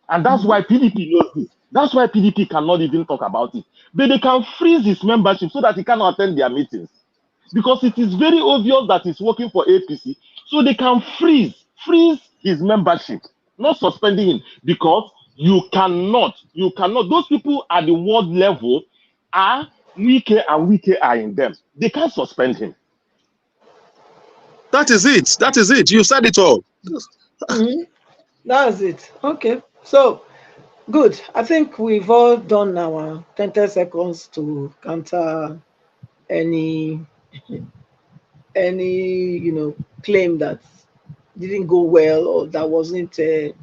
And that's why PDP knows this. That's why PDP cannot even talk about it. But they can freeze his membership so that he cannot attend their meetings. Because it is very obvious that he's working for APC. So they can freeze his membership, not suspending him. Because you cannot, those people at the world level are Wike and Wike are in them. They can't suspend him. That is it. That is it. You said it all. That's it. Okay. So, good. I think we've all done our 10 seconds to counter any claim that didn't go well or that wasn't that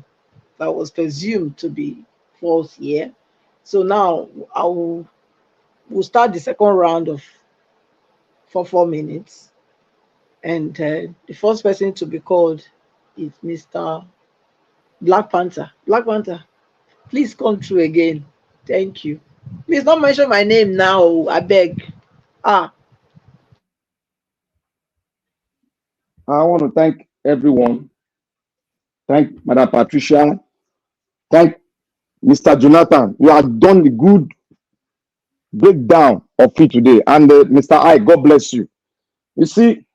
was presumed to be false here. So now we'll start the second round of 4 minutes, and the first person to be called is Mr. Black Panther. Black Panther, please come through again. Thank you. Please don't mention my name now, I beg. I want to thank everyone. Thank Madam Patricia. Thank Mr. Jonathan. You have done the good breakdown of it today. And Mr. I, God bless you. You see,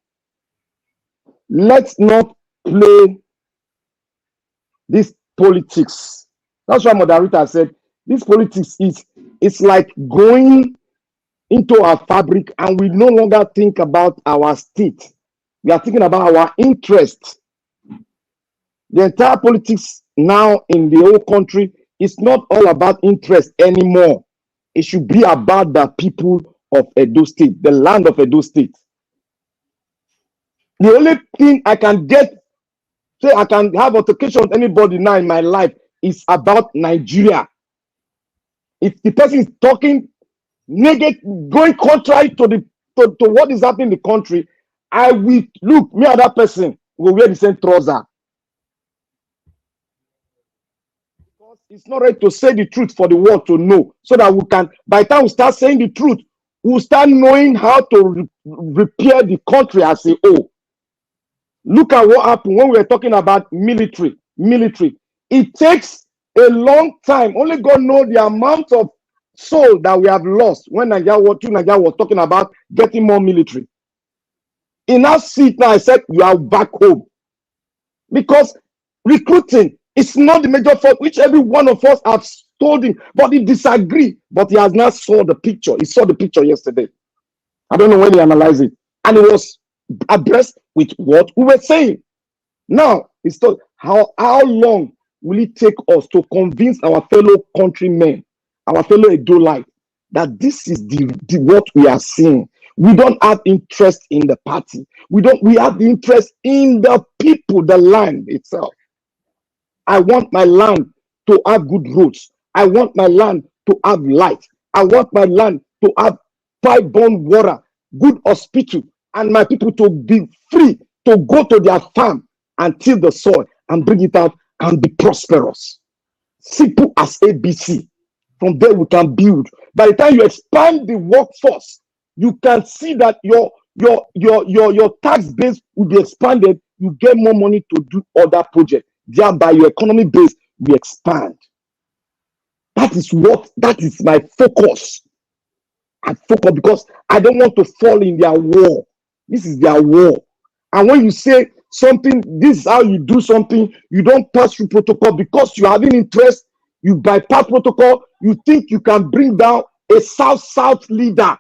let's not play this politics. That's why Mother Rita said this politics it's like going into our fabric, and we no longer think about our state. We are thinking about our interest. The entire politics now in the whole country is not all about interest anymore. It should be about the people of Edo State, the land of Edo State. The only thing I can say I can have altercation with anybody now in my life is about Nigeria. If the person is talking negative, going contrary to what is happening in the country, I will look, me and that person will wear the same trouser. Because it's not right to say the truth for the world to know, so that we can, by the time we start saying the truth, we'll start knowing how to repair the country as a whole. Look at what happened when we were talking about military. It takes a long time. Only God knows the amount of soul that we have lost when Nigeria was talking about getting more military. In our seat now, I said, you are back home. Because recruiting is not the major fault, which every one of us have told him, but he disagreed. But he has not saw the picture. He saw the picture yesterday. I don't know when he analyzed it. And it was addressed with what we were saying. Now, it's told, how long will it take us to convince our fellow countrymen, our fellow Edolites, that this is the what we are seeing? We don't have interest in the party. We have the interest in the people, the land itself. I want my land to have good roads. I want my land to have light. I want my land to have pipe-borne water, good hospital, and my people to be free to go to their farm and till the soil and bring it out and be prosperous. Simple as ABC. From there we can build. By the time you expand the workforce, you can see that your tax base will be expanded. You get more money to do other projects. Thereby your economic base will expand. That is my focus. I focus because I don't want to fall in their war. This is their war. And when you say something, this is how you do something, you don't pass through protocol because you have an interest, you bypass protocol, you think you can bring down a South leader.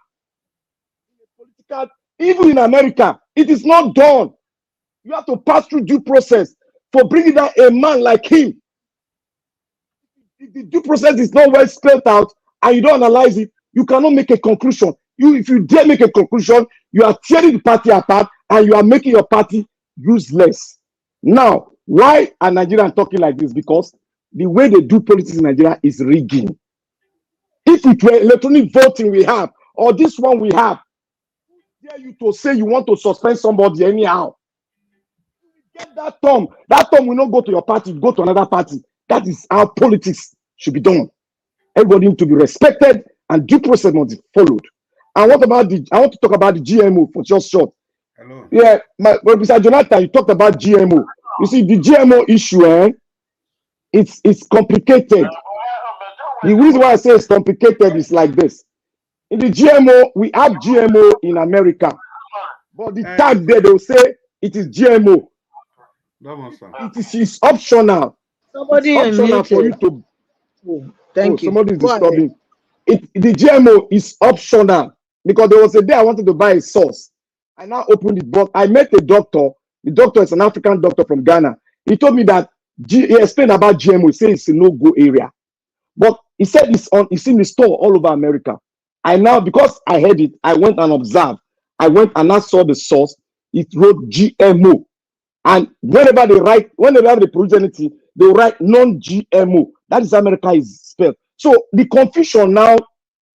Even in America, it is not done. You have to pass through due process for bringing down a man like him. If the due process is not well spelled out and you don't analyze it, you cannot make a conclusion. If you dare make a conclusion, you are tearing the party apart and you are making your party useless. Now, Why are Nigerians talking like this? Because the way they do politics in Nigeria is rigging. If it were electronic voting we have, or this one we have, dare you to say you want to suspend somebody anyhow. Get that term. That term will not go to your party, go to another party. That is how politics should be done. Everybody needs to be respected and due process must be followed. And what about I want to talk about the GMO for just short. Hello. Yeah, Mr. Jonathan, you talked about GMO. You see, the GMO issue, it's complicated. The reason why I say it's complicated is like this. In the GMO, we have GMO in America. But the tag there, they'll say it is GMO. It's optional. Somebody It's optional for you unmuted. to. Thank you. Somebody is Go ahead. disturbing. The GMO is optional because there was a day I wanted to buy a sauce. I now opened it, but I met a doctor. The doctor is an African doctor from Ghana. He told me that he explained about GMO. He said it's a no-go area, but he said it's in the store all over America. I now, because I heard it, I went and observed. I went and I saw the source. It wrote GMO, and whenever they produce anything, they write non-GMO. That is America is spelled. So the confusion now,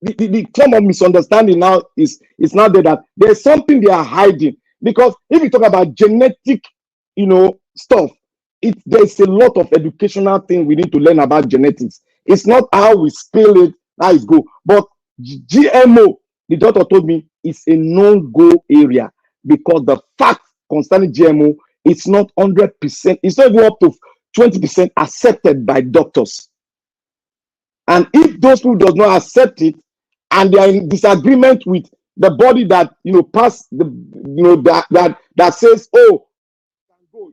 the term of misunderstanding now is now there that there's something they are hiding. Because if you talk about genetic, stuff, there's a lot of educational thing we need to learn about genetics. It's not how we spell it, how it go. But GMO, the doctor told me, is a no-go area because the fact concerning GMO, it's not 100%, it's not even up to 20% accepted by doctors. And if those people does not accept it and they are in disagreement with the body that pass the that says, oh,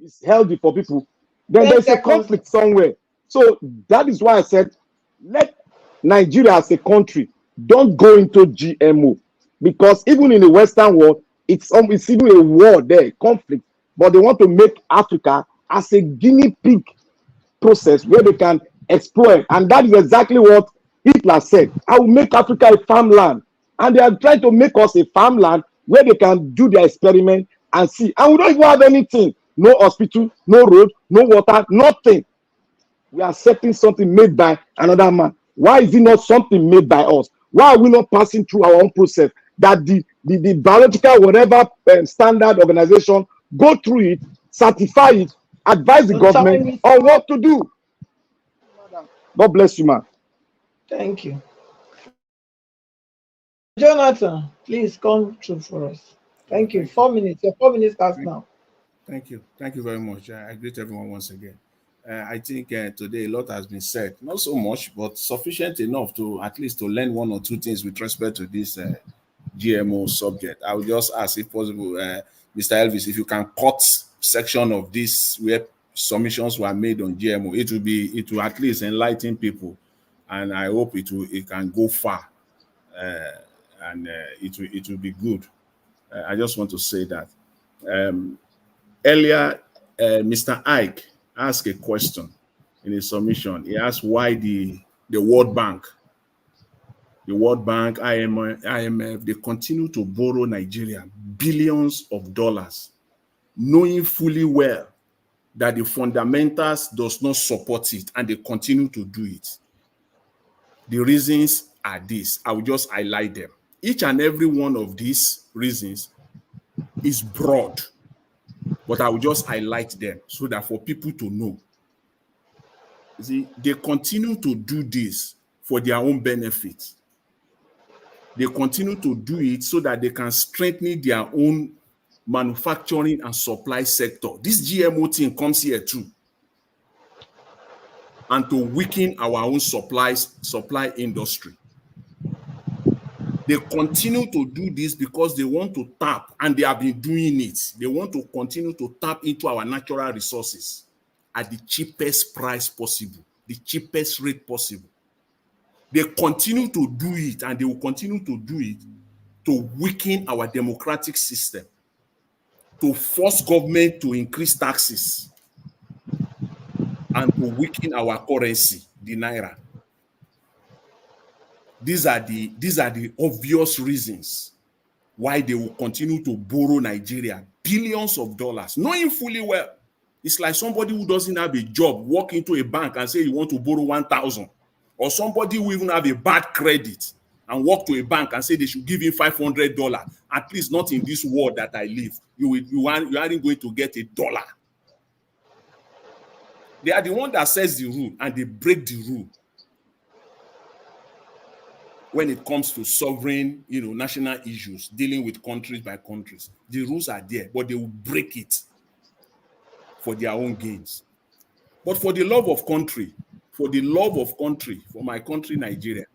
it's healthy for people, then there's a conflict somewhere. So that is why I said, let Nigeria as a country don't go into GMO, because even in the Western world, it's even a war there, conflict, but they want to make Africa as a guinea pig process where they can exploit. And that is exactly what Hitler said. I will make Africa a farmland. And they are trying to make us a farmland where they can do their experiment and see. And we don't even have anything. No hospital, no road, no water, nothing. We are accepting something made by another man. Why is it not something made by us? Why are we not passing through our own process? That the biological, whatever standard organization, go through it, certify it, advise the government on what to do. God bless you, man. Thank you. Jonathan, please come through for us. Thank you. 4 minutes. Your 4 minutes starts now. Thank you. Thank you very much. I greet everyone once again. I think today a lot has been said. Not so much, but sufficient enough to at least to learn one or two things with respect to this GMO subject. I will just ask, if possible, Mr. Elvis, if you can cut section of this where submissions were made on GMO. It will at least enlighten people, and I hope it can go far, and it will be good. I just want to say that. Earlier, Mr. Ike asked a question in his submission. He asked why the World Bank, IMF, they continue to borrow Nigeria billions of dollars, knowing fully well that the fundamentals does not support it, and they continue to do it. The reasons are this. I will just highlight them. Each and every one of these reasons is broad, but I will just highlight them so that for people to know. You see, they continue to do this for their own benefit. They continue to do it so that they can strengthen their own manufacturing and supply sector. This GMO thing comes here too. And to weaken our own supply industry. They continue to do this because they want to tap, and they have been doing it. They want to continue to tap into our natural resources at the cheapest price possible, the cheapest rate possible. They continue to do it, and they will continue to do it to weaken our democratic system, to force government to increase taxes, and to weaken our currency, the naira. These are the obvious reasons why they will continue to borrow Nigeria billions of dollars, knowing fully well It's like somebody who doesn't have a job walk into a bank and say you want to borrow 1,000, or somebody who even have a bad credit and walk to a bank and say they should give him $500. At least not in this world that I live. You aren't going to get $1. They are the one that sets the rule and they break the rule when it comes to sovereign, national issues, dealing with countries by countries. The rules are there, but they will break it for their own gains. But for the love of country, for my country, Nigeria,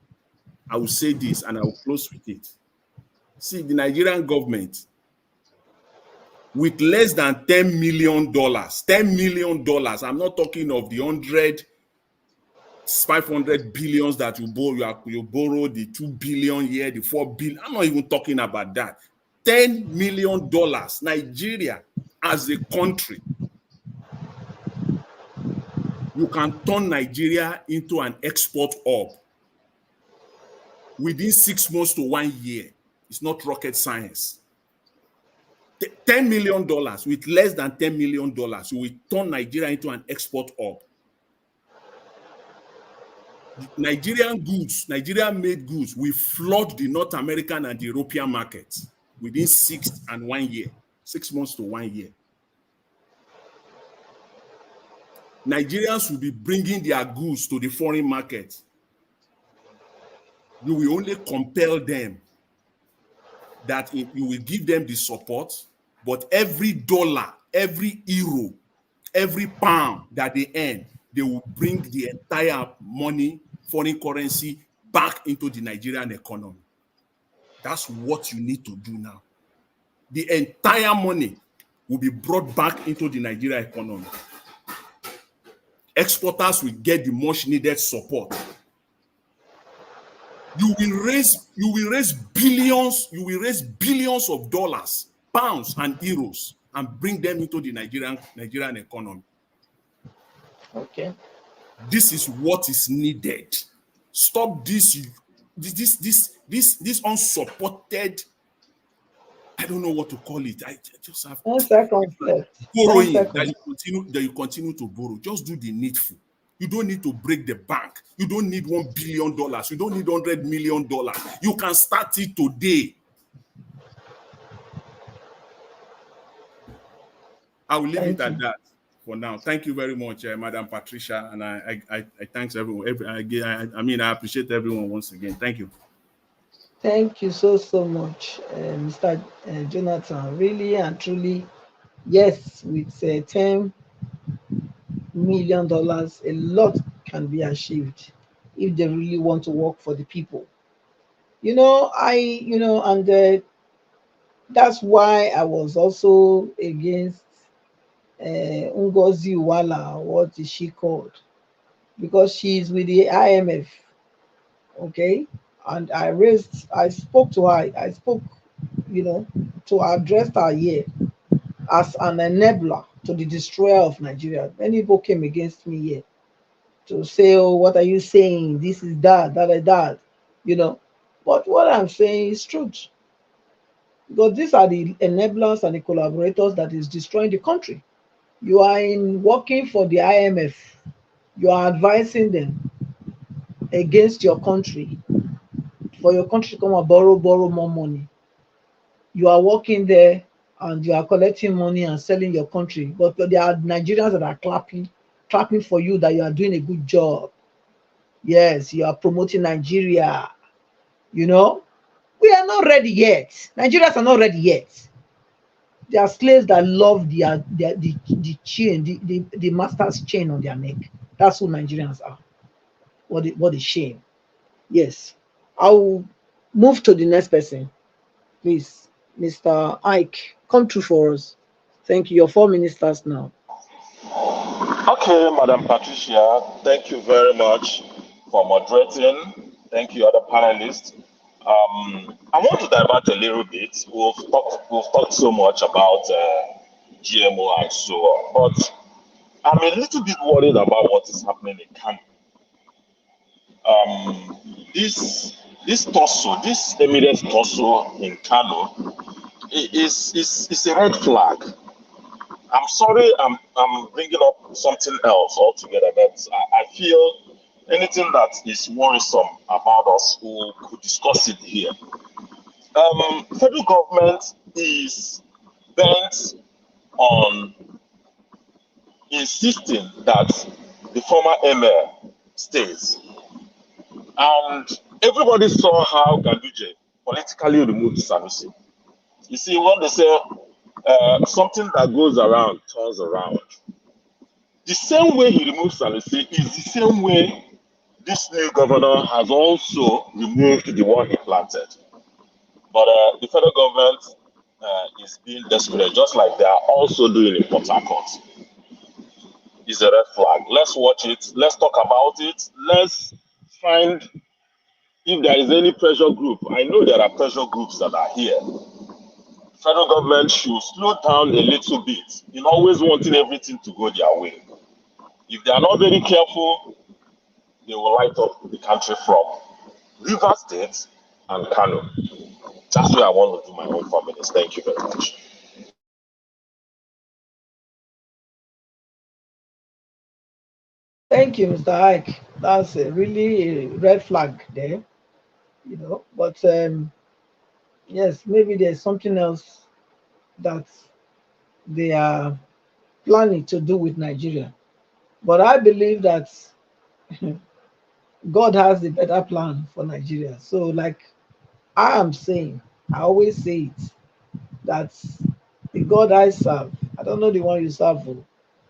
I will say this and I will close with it. See, the Nigerian government, with less than $10 million, $10 million, I'm not talking of the 500 billions that you borrow, the 2 billion here, the 4 billion. I'm not even talking about that. $10 million, Nigeria as a country. You can turn Nigeria into an export hub within 6 months to 1 year. It's not rocket science. $10 million, with less than $10 million, you will turn Nigeria into an export hub. Nigerian made goods, we flood the North American and the European markets within 6 months to 1 year. Nigerians will be bringing their goods to the foreign market. You will only compel them that you will give them the support, but every dollar, every euro, every pound that they earn, they will bring the entire money, foreign currency, back into the Nigerian economy. That's what you need to do now. The entire money will be brought back into the Nigerian economy. Exporters will get the much needed support. You will raise billions of dollars, pounds and euros, and bring them into the Nigerian economy. Okay. This is what is needed. Stop this unsupported, I don't know what to call it. I just have borrowing that you continue to borrow. Just do the needful. You don't need to break the bank. You don't need $1 billion. You don't need $100 million. You can start it today. I will leave it at that for now. Thank you very much, Madam Patricia, and I thanks everyone. I appreciate everyone once again. Thank you. Thank you so much, Mr. Jonathan. Really and truly, yes, with $10 million, a lot can be achieved if they really want to work for the people. That's why I was also against Ngozi Uwala, what is she called? Because she's with the IMF, okay? And I spoke to her, to address her here as an enabler to the destroyer of Nigeria. Many people came against me here to say, oh, what are you saying? This is that. But what I'm saying is truth. Because these are the enablers and the collaborators that is destroying the country. You are working for the IMF. You are advising them against your country, for your country to come and borrow more money. You are working there and you are collecting money and selling your country. But there are Nigerians that are clapping for you that you are doing a good job. Yes, you are promoting Nigeria. We are not ready yet. Nigerians are not ready yet. They are slaves that love the chain, the master's chain on their neck. That's who Nigerians are. What a shame. Yes. I'll move to the next person. Please, Mr. Ike, come through for us. Thank you. You're 4 ministers now. Okay, Madam Patricia, thank you very much for moderating. Thank you, other panelists. I want to divert a little bit. We've talked so much about GMO and so on, but I'm a little bit worried about what is happening in Kano. This eminent torso in Kano is a red flag. I'm sorry, I'm bringing up something else altogether, but I feel anything that is worrisome about us, we could discuss it here. Federal government is bent on insisting that the former emir stays. And everybody saw how Ganduje politically removed Sanusi. You see, when they say something that goes around turns around, the same way he removed Sanusi is the same way this new governor has also removed the one he planted. But the federal government is being desperate, just like they are also doing in Port Harcourt. It's a red flag. Let's watch it. Let's talk about it. Let's find if there is any pressure group. I know there are pressure groups that are here. Federal government should slow down a little bit in always wanting everything to go their way. If they are not very careful, they will light up the country from River State and Kano. That's where I want to do my own 4 minutes. Thank you very much. Thank you, Mr. Ike. That's a really red flag there, you know. But yes, maybe there's something else that they are planning to do with Nigeria. But I believe that God has the better plan for Nigeria. So, like I am saying, I always say it, that the God I serve, I don't know the one you serve for,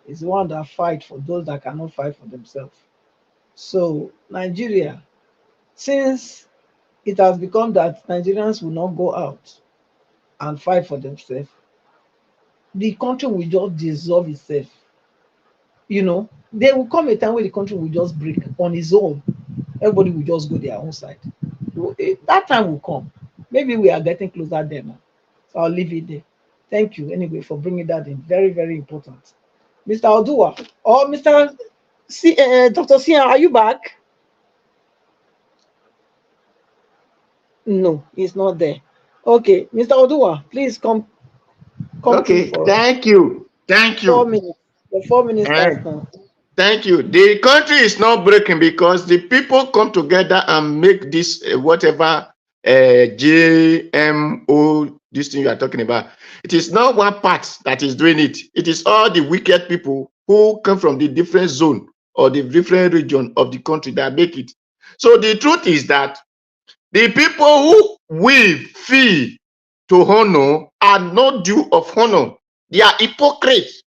is the one that fight for those that cannot fight for themselves. So Nigeria, since it has become that Nigerians will not go out and fight for themselves, the country will just dissolve itself. You know, there will come a time where the country will just break on its own. Everybody will just go their own side. That time will come. Maybe we are getting closer there now. So I'll leave it there. Thank you anyway for bringing that in. Very, very important. Mr. Odua or Mr. Dr. Sia, are you back? No, he's not there. Okay, Mr. Odua, please come Okay, for thank you. Thank 4 you. minutes. The 4 minutes starts now. Thank you. The country is not breaking because the people come together and make this whatever GMO, this thing you are talking about. It is not one part that is doing it. It is all the wicked people who come from the different zone or the different region of the country that make it. So the truth is that the people who we feel to honor are not due of honor. They are hypocrites.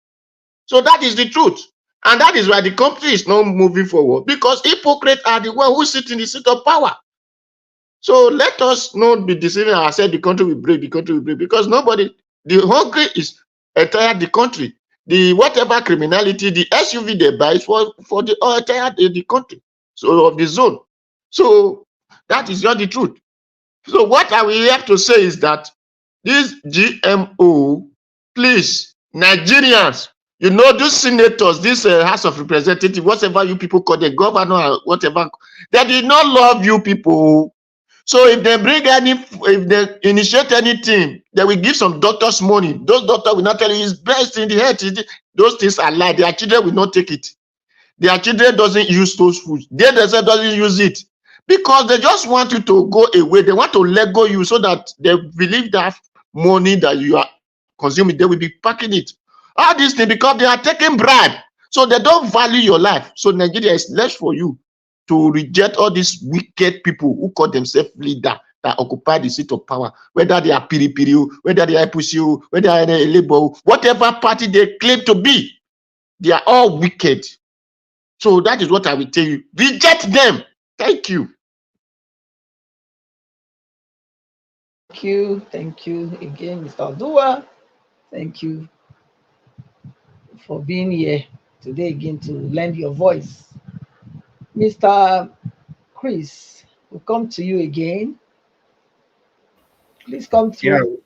So that is the truth. And that is why the country is not moving forward, because hypocrites are the one who sit in the seat of power. So let us not be deceiving ourselves. The country will break, because nobody, the hungry is entire the country. The whatever criminality, the SUV they buy is for the entire the country, so of the zone. So that is not the truth. So what I will have to say is that this GMO, please, Nigerians, you know, these senators, this House of Representatives, whatever you people call the governor or whatever, they did not love you people. So if they bring if they initiate anything, they will give some doctors money. Those doctors will not tell you it's best in the head. Those things are lie. Their children will not take it. Their children doesn't use those foods. They themselves doesn't use it, because they just want you to go away. They want to let go you so that they believe that money that you are consuming, they will be packing it. All these things because they are taking bribe. So they don't value your life. So Nigeria is left for you to reject all these wicked people who call themselves leader that occupy the seat of power, whether they are Piripiri, whether they are Pusiu, whether they are Labour, whatever party they claim to be, they are all wicked. So that is what I will tell you. Reject them. Thank you. Thank you again, Mr. Odua. Thank you for being here today again to lend your voice. Mr. Chris, we'll come to you again. Please come through.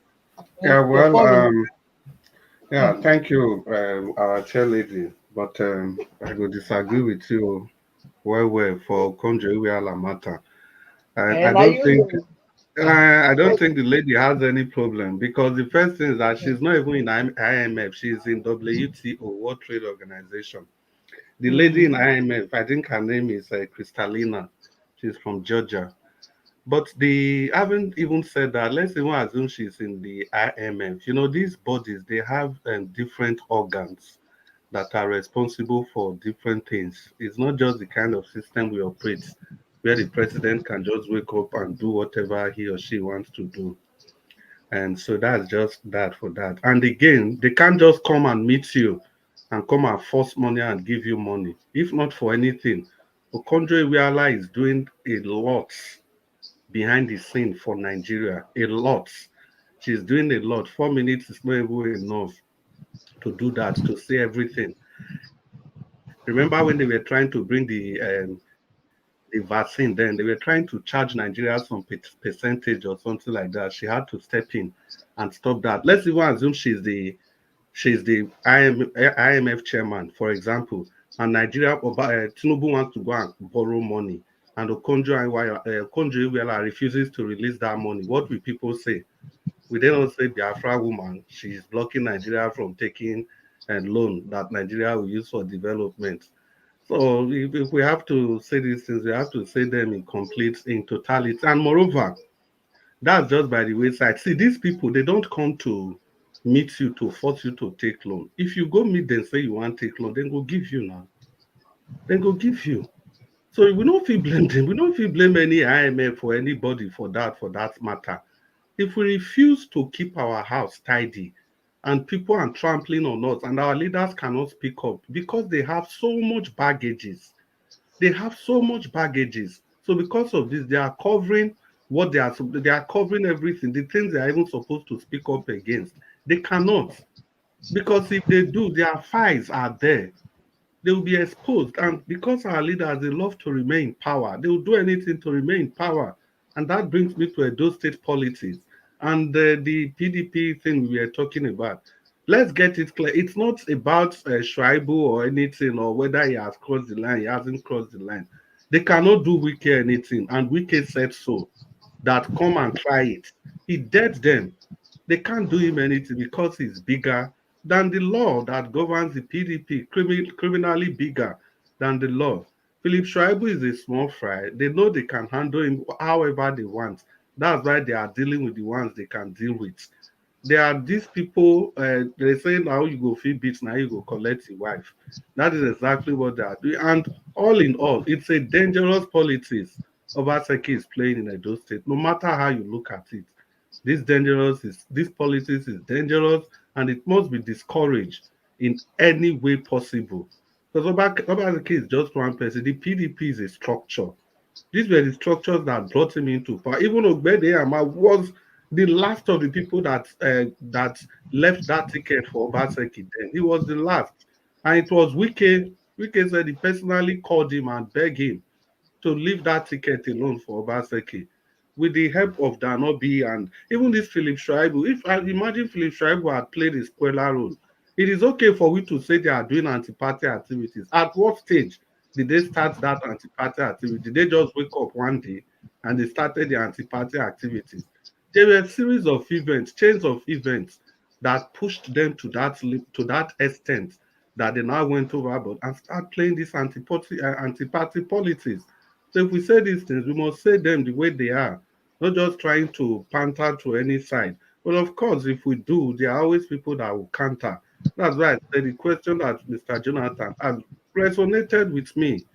Thank you, our chair lady. But I will disagree with you well for Conjure Lamata. I don't think I don't think the lady has any problem because the first thing is that she's not even in IMF, she's in WTO, World Trade Organization. The lady in IMF, I think her name is Kristalina. She's from Georgia. But they haven't even said that. Let's even assume she's in the IMF. You know, these bodies, they have different organs that are responsible for different things. It's not just the kind of system we operate where the president can just wake up and do whatever he or she wants to do. And so that's just that for that. And again, they can't just come and meet you and come and force money and give you money. If not for anything, Okonjo-Iweala is doing a lot behind the scene for Nigeria. A lot. She's doing a lot. 4 minutes is not even enough to do that, to say everything. Remember when they were trying to bring the vaccine then, they were trying to charge Nigeria some percentage or something like that. She had to step in and stop that. Let's even assume she's the IMF chairman, for example, and Nigeria, Tinubu wants to go and borrow money, and Okonjo-Iweala refuses to release that money. What will people say? We then also say Biafra woman, she's blocking Nigeria from taking a loan that Nigeria will use for development. So if we have to say these things, we have to say them in totality. And moreover, that's just by the wayside. See, these people, they don't come to meet you to force you to take loan. If you go meet them, say you want to take loan, then go give you now. Then go give you. So we don't feel blame them. We don't feel blame any IMF or anybody for that matter. If we refuse to keep our house tidy and people are trampling on us and our leaders cannot speak up because they have so much baggages. They have so much baggages. So because of this, they are covering they are covering everything, the things they are even supposed to speak up against. They cannot. Because if they do, their files are there. They will be exposed. And because our leaders, they love to remain in power, they will do anything to remain in power. And that brings me to Edo State politics and the PDP thing we were talking about. Let's get it clear. It's not about Shaibu or anything, or whether he has crossed the line, he hasn't crossed the line. They cannot do Wike anything. And Wike said so, that come and try it. He dead them. They can't do him anything because he's bigger than the law that governs the PDP, criminally bigger than the law. Philip Shaibu is a small fry. They know they can handle him however they want. That's why they are dealing with the ones they can deal with. There are these people, they say now you go feed beats, now you go collect your wife. That is exactly what they are doing. And all in all, it's a dangerous politics Obaseki is playing in Edo State, no matter how you look at it. This politics is dangerous and it must be discouraged in any way possible. Because Obaseki is just one person. The PDP is a structure. These were the structures that brought him into power. Even Ogbeide-Ihama was the last of the people that left that ticket for Obaseki then. He was the last. And it was Wike. Wike said he personally called him and begged him to leave that ticket alone for Obaseki with the help of Danobi and even this Philip Shaibu. If I imagine Philip Shaibu had played a spoiler role, it is okay for we to say they are doing anti-party activities. At what stage did they start that anti-party activity? Did they just wake up one day and they started the anti-party activities? There were a series of events, chains of events that pushed them to that extent that they now went overboard and start playing this anti-party politics. So if we say these things, we must say them the way they are, not just trying to panter to any side. But of course, if we do, there are always people that will counter. That's why I said the question that Mr. Jonathan has resonated with me.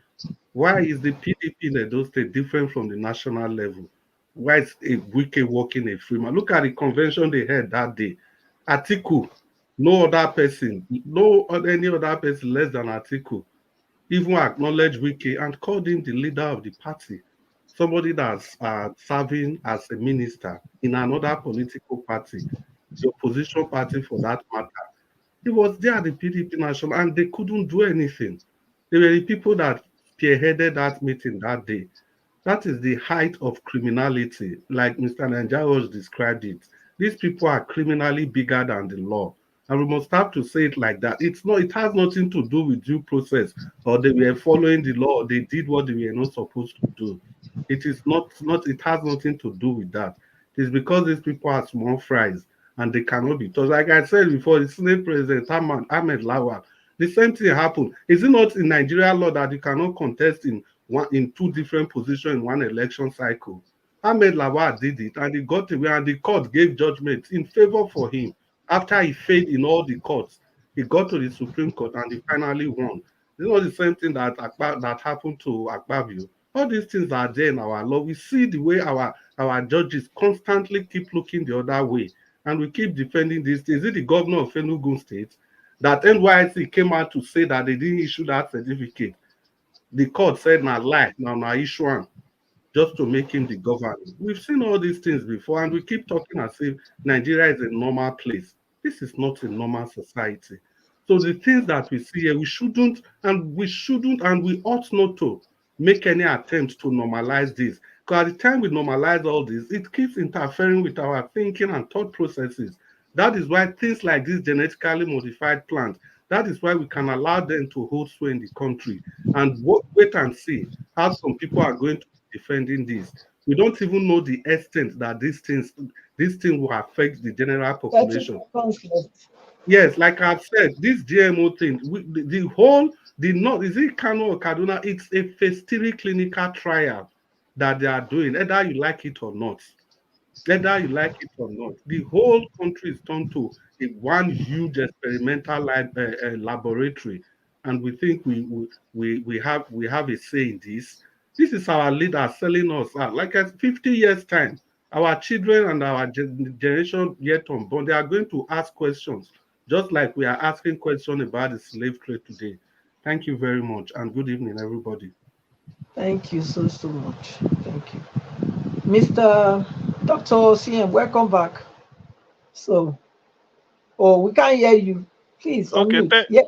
Why is the PDP in Edo State different from the national level? Why is a Wike working a free man? Look at the convention they had that day. Atiku, no other person, any other person less than Atiku even acknowledged Wike and called him the leader of the party, somebody that's serving as a minister in another political party, the opposition party for that matter. He was there at the PDP National and they couldn't do anything. They were the people that spearheaded that meeting that day. That is the height of criminality, like Mr. Nanjaros described it. These people are criminally bigger than the law. And we must have to say it like that. It has nothing to do with due process, or they were following the law, or they did what they were not supposed to do. It has nothing to do with that. It's because these people are small fries and they cannot be touched. Like I said before, the Senate President Ahmed Lawal, the same thing happened. Is it not in Nigeria law that you cannot contest in two different positions in one election cycle? Ahmed Lawal did it and he got away, and the court gave judgment in favor for him. After he failed in all the courts, he got to the Supreme Court and he finally won. This was the same thing that happened to Akpabio. All these things are there in our law. We see the way our judges constantly keep looking the other way, and we keep defending this. Is it the governor of Enugu State that NYC came out to say that they didn't issue that certificate? The court said, "Na lie, now issue one," just to make him the governor. We've seen all these things before, and we keep talking as if Nigeria is a normal place. This is not a normal society. So the things that we see here, we shouldn't, and we ought not to make any attempt to normalize this. Because at the time we normalize all this, it keeps interfering with our thinking and thought processes. That is why things like this genetically modified plants, that is why we can allow them to hold sway in the country. And wait and see how some people are going to be defending this. We don't even know the extent that this thing will affect the general population. Yes, like I've said, this GMO thing, the not is it Kano or Kaduna? It's a phase 3 clinical trial that they are doing, either you like it or not. Whether you like it or not, the whole country is turned to one huge experimental laboratory, and we think we have a say in this. This is our leader selling us out. Like at 50 years time, our children and our generation yet unborn, they are going to ask questions, just like we are asking questions about the slave trade today. Thank you very much, and good evening, everybody. Thank you so much. Thank you. Mr. Dr. CM, welcome back. So, we can't hear you. Please Okay, unmute. Yes.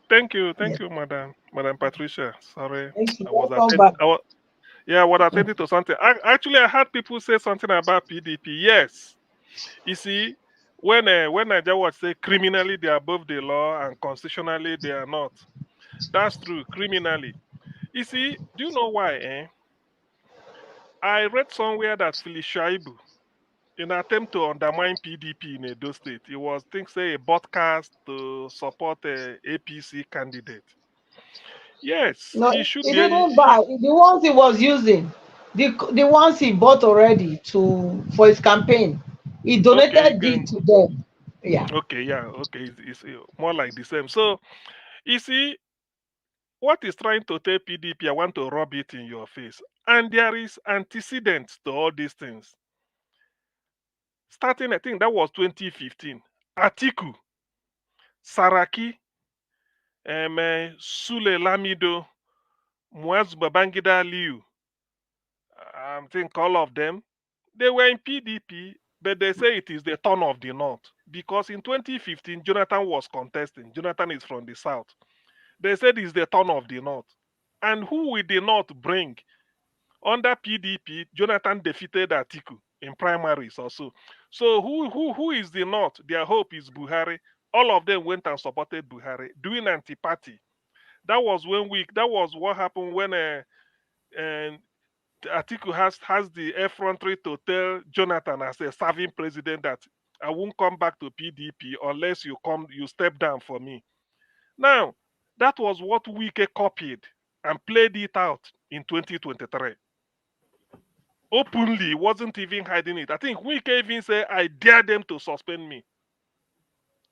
thank you, Yes. Madam Patricia. Sorry, Thank you. I was Welcome back. attending to something. Actually, I heard people say something about PDP. Yes, you see, when Nigeria was say criminally they are above the law and constitutionally they are not. That's true. Criminally, you see, do you know why? I read somewhere that Shaibu, in an attempt to undermine PDP in Edo State, it was, say, a broadcast to support a APC candidate. Yes, No, he should he be. didn't buy the ones he was using, the ones he bought already for his campaign. He donated it to them. Yeah. Okay, yeah, okay, it's more like the same. So you see, what is trying to tell PDP? I want to rub it in your face, and there is antecedents to all these things. Starting, I think that was 2015. Atiku, Saraki, Sule Lamido, Muaz Babangida Liu, I think all of them, they were in PDP, but they say it is the turn of the North. Because in 2015, Jonathan was contesting. Jonathan is from the South. They said it's the turn of the North. And who will the North bring? Under PDP, Jonathan defeated Atiku in primaries also. So who is the North? Their hope is Buhari. All of them went and supported Buhari, doing anti-party. That was what happened when Atiku has the effrontery to tell Jonathan as a serving president that I won't come back to PDP unless you step down for me. Now, that was what Wike copied and played it out in 2023. Openly, wasn't even hiding it. I think Wike even said, I dare them to suspend me.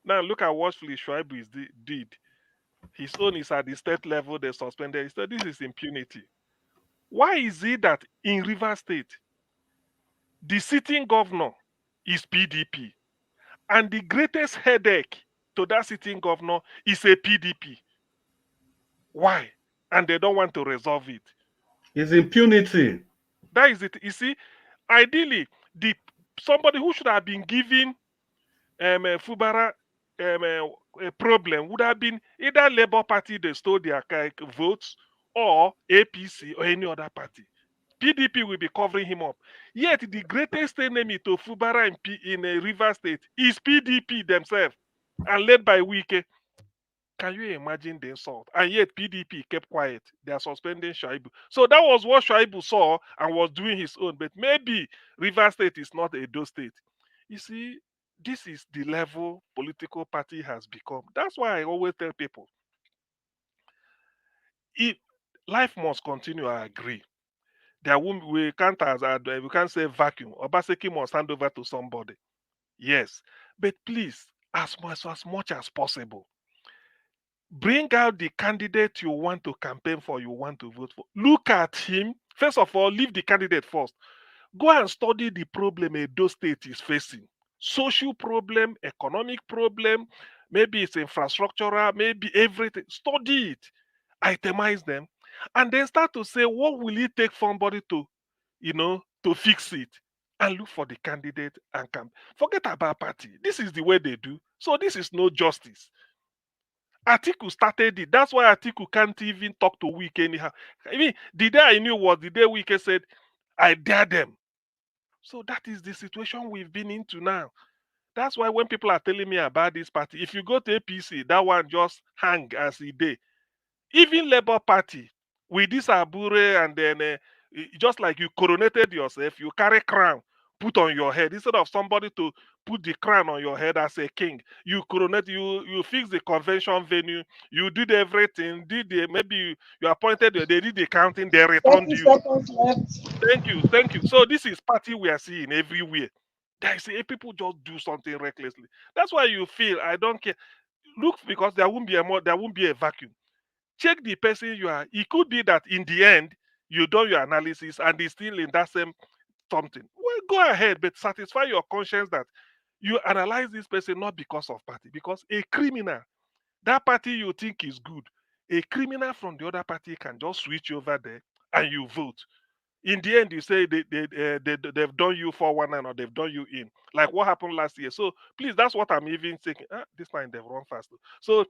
Now, look at what Shaibu did. His own is at the state level, they suspended. He said, this is impunity. Why is it that in Rivers State, the sitting governor is PDP, and the greatest headache to that sitting governor is a PDP? Why? And they don't want to resolve it. It's impunity. That is it. You see, ideally, somebody who should have been given Fubara a problem would have been either Labour Party, they stole their votes, or APC or any other party. PDP will be covering him up. Yet the greatest enemy to Fubara in River State is PDP themselves, and led by Wike. Can you imagine the insult? And yet PDP kept quiet. They are suspending Shaibu. So that was what Shaibu saw and was doing his own. But maybe Rivers State is not Edo State. You see, this is the level political party has become. That's why I always tell people, if life must continue, I agree. There won't, we can't we can't say vacuum. Obaseki must hand over to somebody. Yes. But please, as much as possible, bring out the candidate you want to campaign for, you want to vote for. Look at him. First of all, leave the candidate first. Go and study the problem Edo State is facing. Social problem, economic problem, maybe it's infrastructural, maybe everything. Study it, itemize them, and then start to say, what will it take somebody to, to fix it? And look for the candidate and come. Forget about party. This is the way they do. So this is no justice. Atiku started it. That's why Atiku can't even talk to Wike anyhow. I mean, the day I knew was the day Wike said, I dare them. So that is the situation we've been into now. That's why when people are telling me about this party, if you go to APC, that one just hang as a day. Even Labour Party, with this Abure and then just like you coronated yourself, you carry crown, put on your head. Instead of somebody to put the crown on your head as a king, you coronate, you fix the convention venue, you did everything, maybe you appointed, they did the counting, they returned 30 you. seconds left. Thank you. So this is party we are seeing everywhere. There is people just do something recklessly. That's why you feel I don't care. Look, because there won't be a vacuum. Check the person you are. It could be that in the end you do your analysis and it's still in that same something. Well, go ahead, but satisfy your conscience that you analyze this person not because of party, because a criminal, that party you think is good, a criminal from the other party can just switch over there and you vote. In the end, you say they've done you 419 or they've done you in. Like what happened last year. So please, that's what I'm even thinking. This time they've run faster. So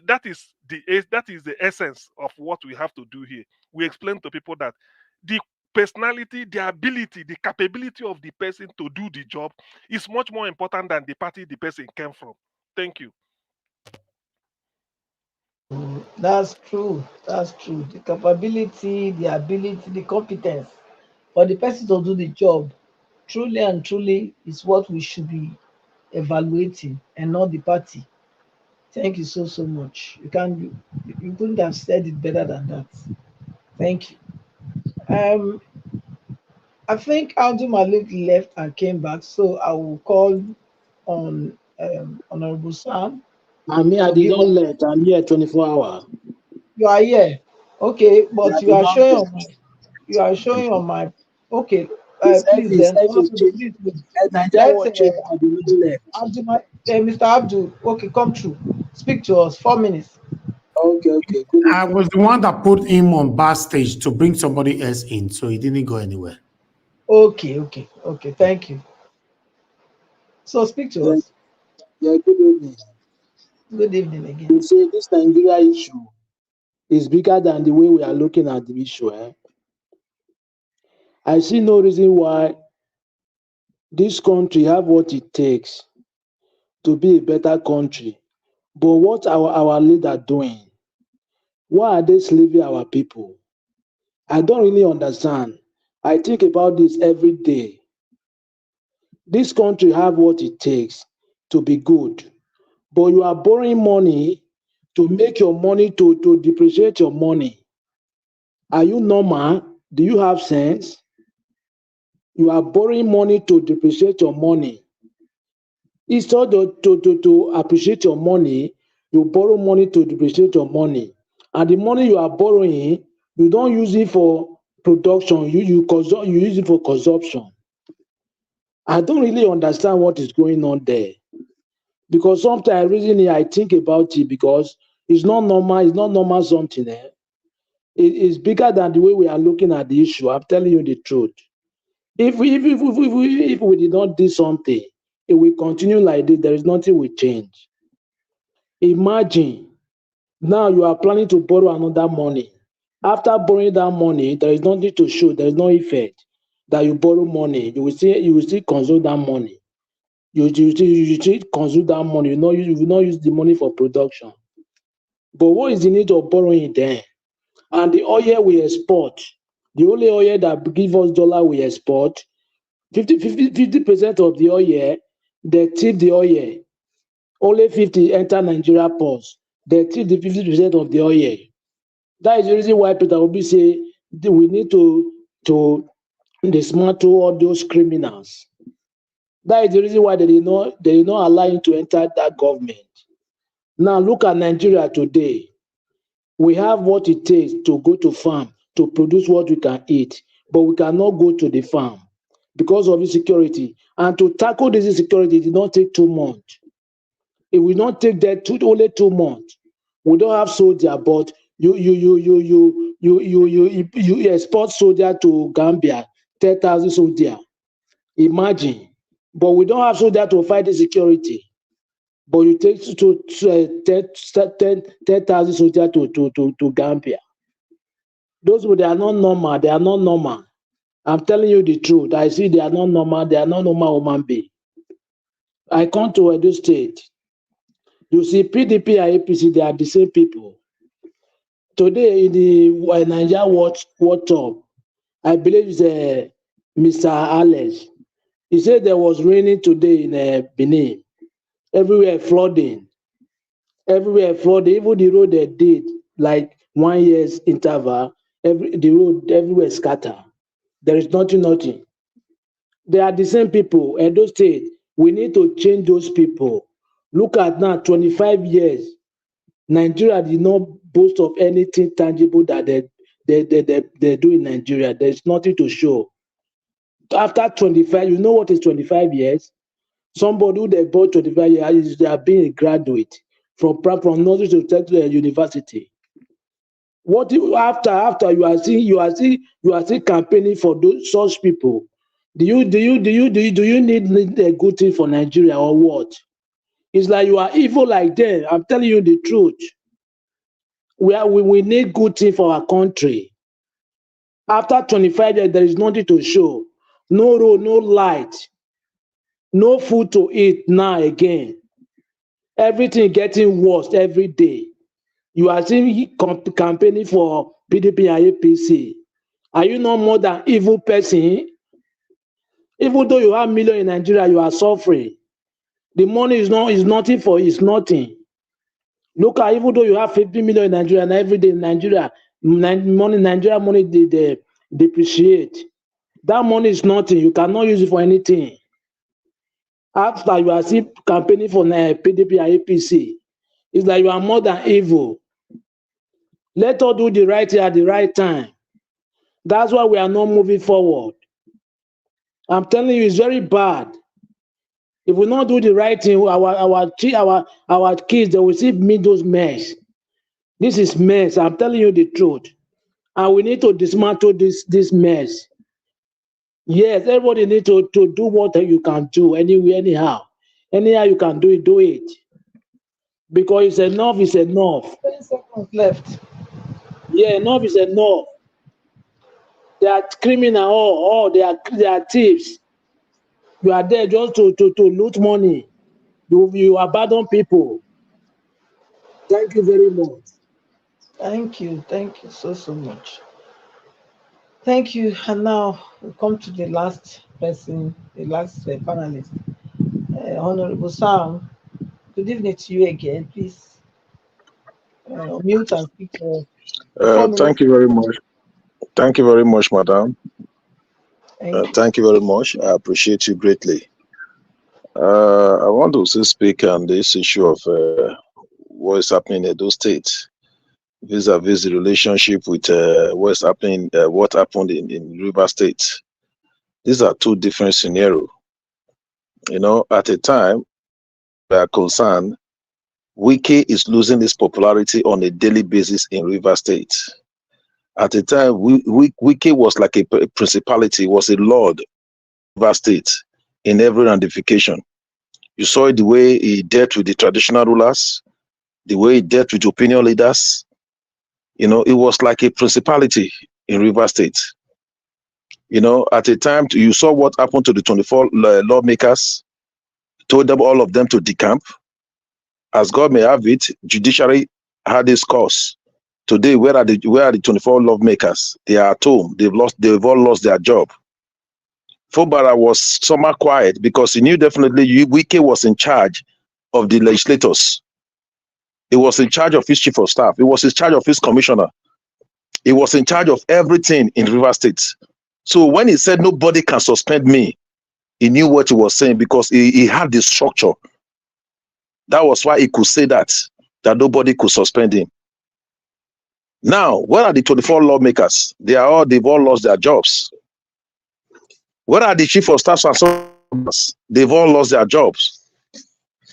that is the essence of what we have to do here. We explain to people that the personality, the ability, the capability of the person to do the job is much more important than the party the person came from. Thank you. That's true. That's true. The capability, the ability, the competence for the person to do the job truly and truly is what we should be evaluating and not the party. Thank you so much. You couldn't have said it better than that. Thank you. I think Aldo Malik left and came back, so I will call on Honorable Sam. And me, I did not let. I'm here 24 hours. You are here, okay, but Yeah, you are showing on my. Okay, please please then. Mr. Abdul, okay, come through. Speak to us. 4 minutes. Okay. I was the one that put him on backstage to bring somebody else in, so he didn't go anywhere. Okay. Thank you. So speak to us. Yeah, good evening. Good evening again. You see, this Nigeria issue is bigger than the way we are looking at the issue. I see no reason why this country have what it takes to be a better country. But what our leader doing? Why are they slaving our people? I don't really understand. I think about this every day. This country have what it takes to be good, but you are borrowing money to make your money to depreciate your money. Are you normal? Do you have sense? You are borrowing money to depreciate your money. Instead to appreciate your money, you borrow money to depreciate your money. And the money you are borrowing, you don't use it for production, you use it for consumption. I don't really understand what is going on there. Because sometimes recently I think about it because it's not normal something there. It's bigger than the way we are looking at the issue. I'm telling you the truth. If we did not do something, it will continue like this, there is nothing will change. Imagine now you are planning to borrow another money. After borrowing that money, there is nothing to show, there is no effect that you borrow money. You will still consume that money. You still consume that money. You will not use the money for production. But what is the need of borrowing then? And the oil we export, the only oil that give us dollar we export, 50% of the oil, they tip the oil. Only 50 enter Nigeria ports. They tip the 50% of the oil. That is the reason why Peter Obi say we need to dismantle all those criminals. That is the reason why they did not allow him to enter that government. Now look at Nigeria today. We have what it takes to go to farm to produce what we can eat, but we cannot go to the farm because of insecurity. And to tackle this insecurity, it did not take 2 months. It will not take that only 2 months. We don't have soldier, but you export soldier to Gambia, 10,000 soldier. Imagine. But we don't have soldier to fight insecurity. But you take 10,000 soldiers to Gambia. Those people, they are not normal. They are not normal. I'm telling you the truth. I see they are not normal. They are not normal human beings. I come to Edo State. You see, PDP and APC, they are the same people. Today, in the Nigeria World Cup, I believe it's Mr. Alex. He said there was raining today in Benin. Everywhere flooding. Everywhere flooding. Even the road they did, like 1 year's interval, the road everywhere scatter. There is nothing. They are the same people. Edo State, we need to change those people. Look at now, 25 years. Nigeria did not boast of anything tangible that they do in Nigeria. There's nothing to show. After 25, you know what is 25 years? Somebody who they bought 25 years, they are being a graduate from nursery to university. What after you are still campaigning for those such people? Do you need a good thing for Nigeria or what? It's like you are evil like them. I'm telling you the truth. We need good thing for our country. After 25 years, there is nothing to show. No road, no light, no food to eat now again. Everything getting worse every day. You are still campaigning for PDP and APC. Are you not more than evil person? Even though you have millions in Nigeria, you are suffering. The money is nothing for it's nothing. Look at even though you have 50 million in Nigeria and every day in Nigeria, Nigeria money they depreciate. That money is nothing. You cannot use it for anything. After you are still campaigning for PDP and APC, it's like you are more than evil. Let us do the right thing at the right time. That's why we are not moving forward. I'm telling you, it's very bad. If we not do the right thing, our kids, they will see meet those mess. This is mess. I'm telling you the truth. And we need to dismantle this mess. Yes, everybody need to do what you can do anyway, anyhow. Anyhow you can do it. Because it's enough is enough. 10 seconds left. Yeah, enough is enough. They are criminal, they are thieves. You are there just to loot money. You abandon people. Thank you very much. Thank you so much. Thank you. And now we come to the last person, the last panelist, Honorable Sam. Good evening to you again. Please mute and speak for 4 minutes. Thank you very much. Thank you very much, madam. Thank you very much. I appreciate you greatly. I want to also speak on this issue of what is happening in Edo State vis-a-vis the relationship with what happened in River State. These are two different scenarios. You know, at a time we are concerned, Wike is losing its popularity on a daily basis in River State. At a time, Wike was like a principality, was a lord of River State in every ramification. You saw the way he dealt with the traditional rulers, the way he dealt with opinion leaders. You know, it was like a principality in River State. You know, at a time, you saw what happened to the 24 lawmakers, told them all of them to decamp. As God may have it, judiciary had this course. Today, where are the 24 lawmakers? They are at home. They've all lost their job. Fubara was somewhat quiet because he knew definitely Wike was in charge of the legislators. He was in charge of his chief of staff. He was in charge of his commissioner. He was in charge of everything in River State. So when he said nobody can suspend me, he knew what he was saying because he had the structure. That was why he could say that nobody could suspend him. Now, where are the 24 lawmakers? They've all lost their jobs. Where are the chief of staff and so they've all lost their jobs.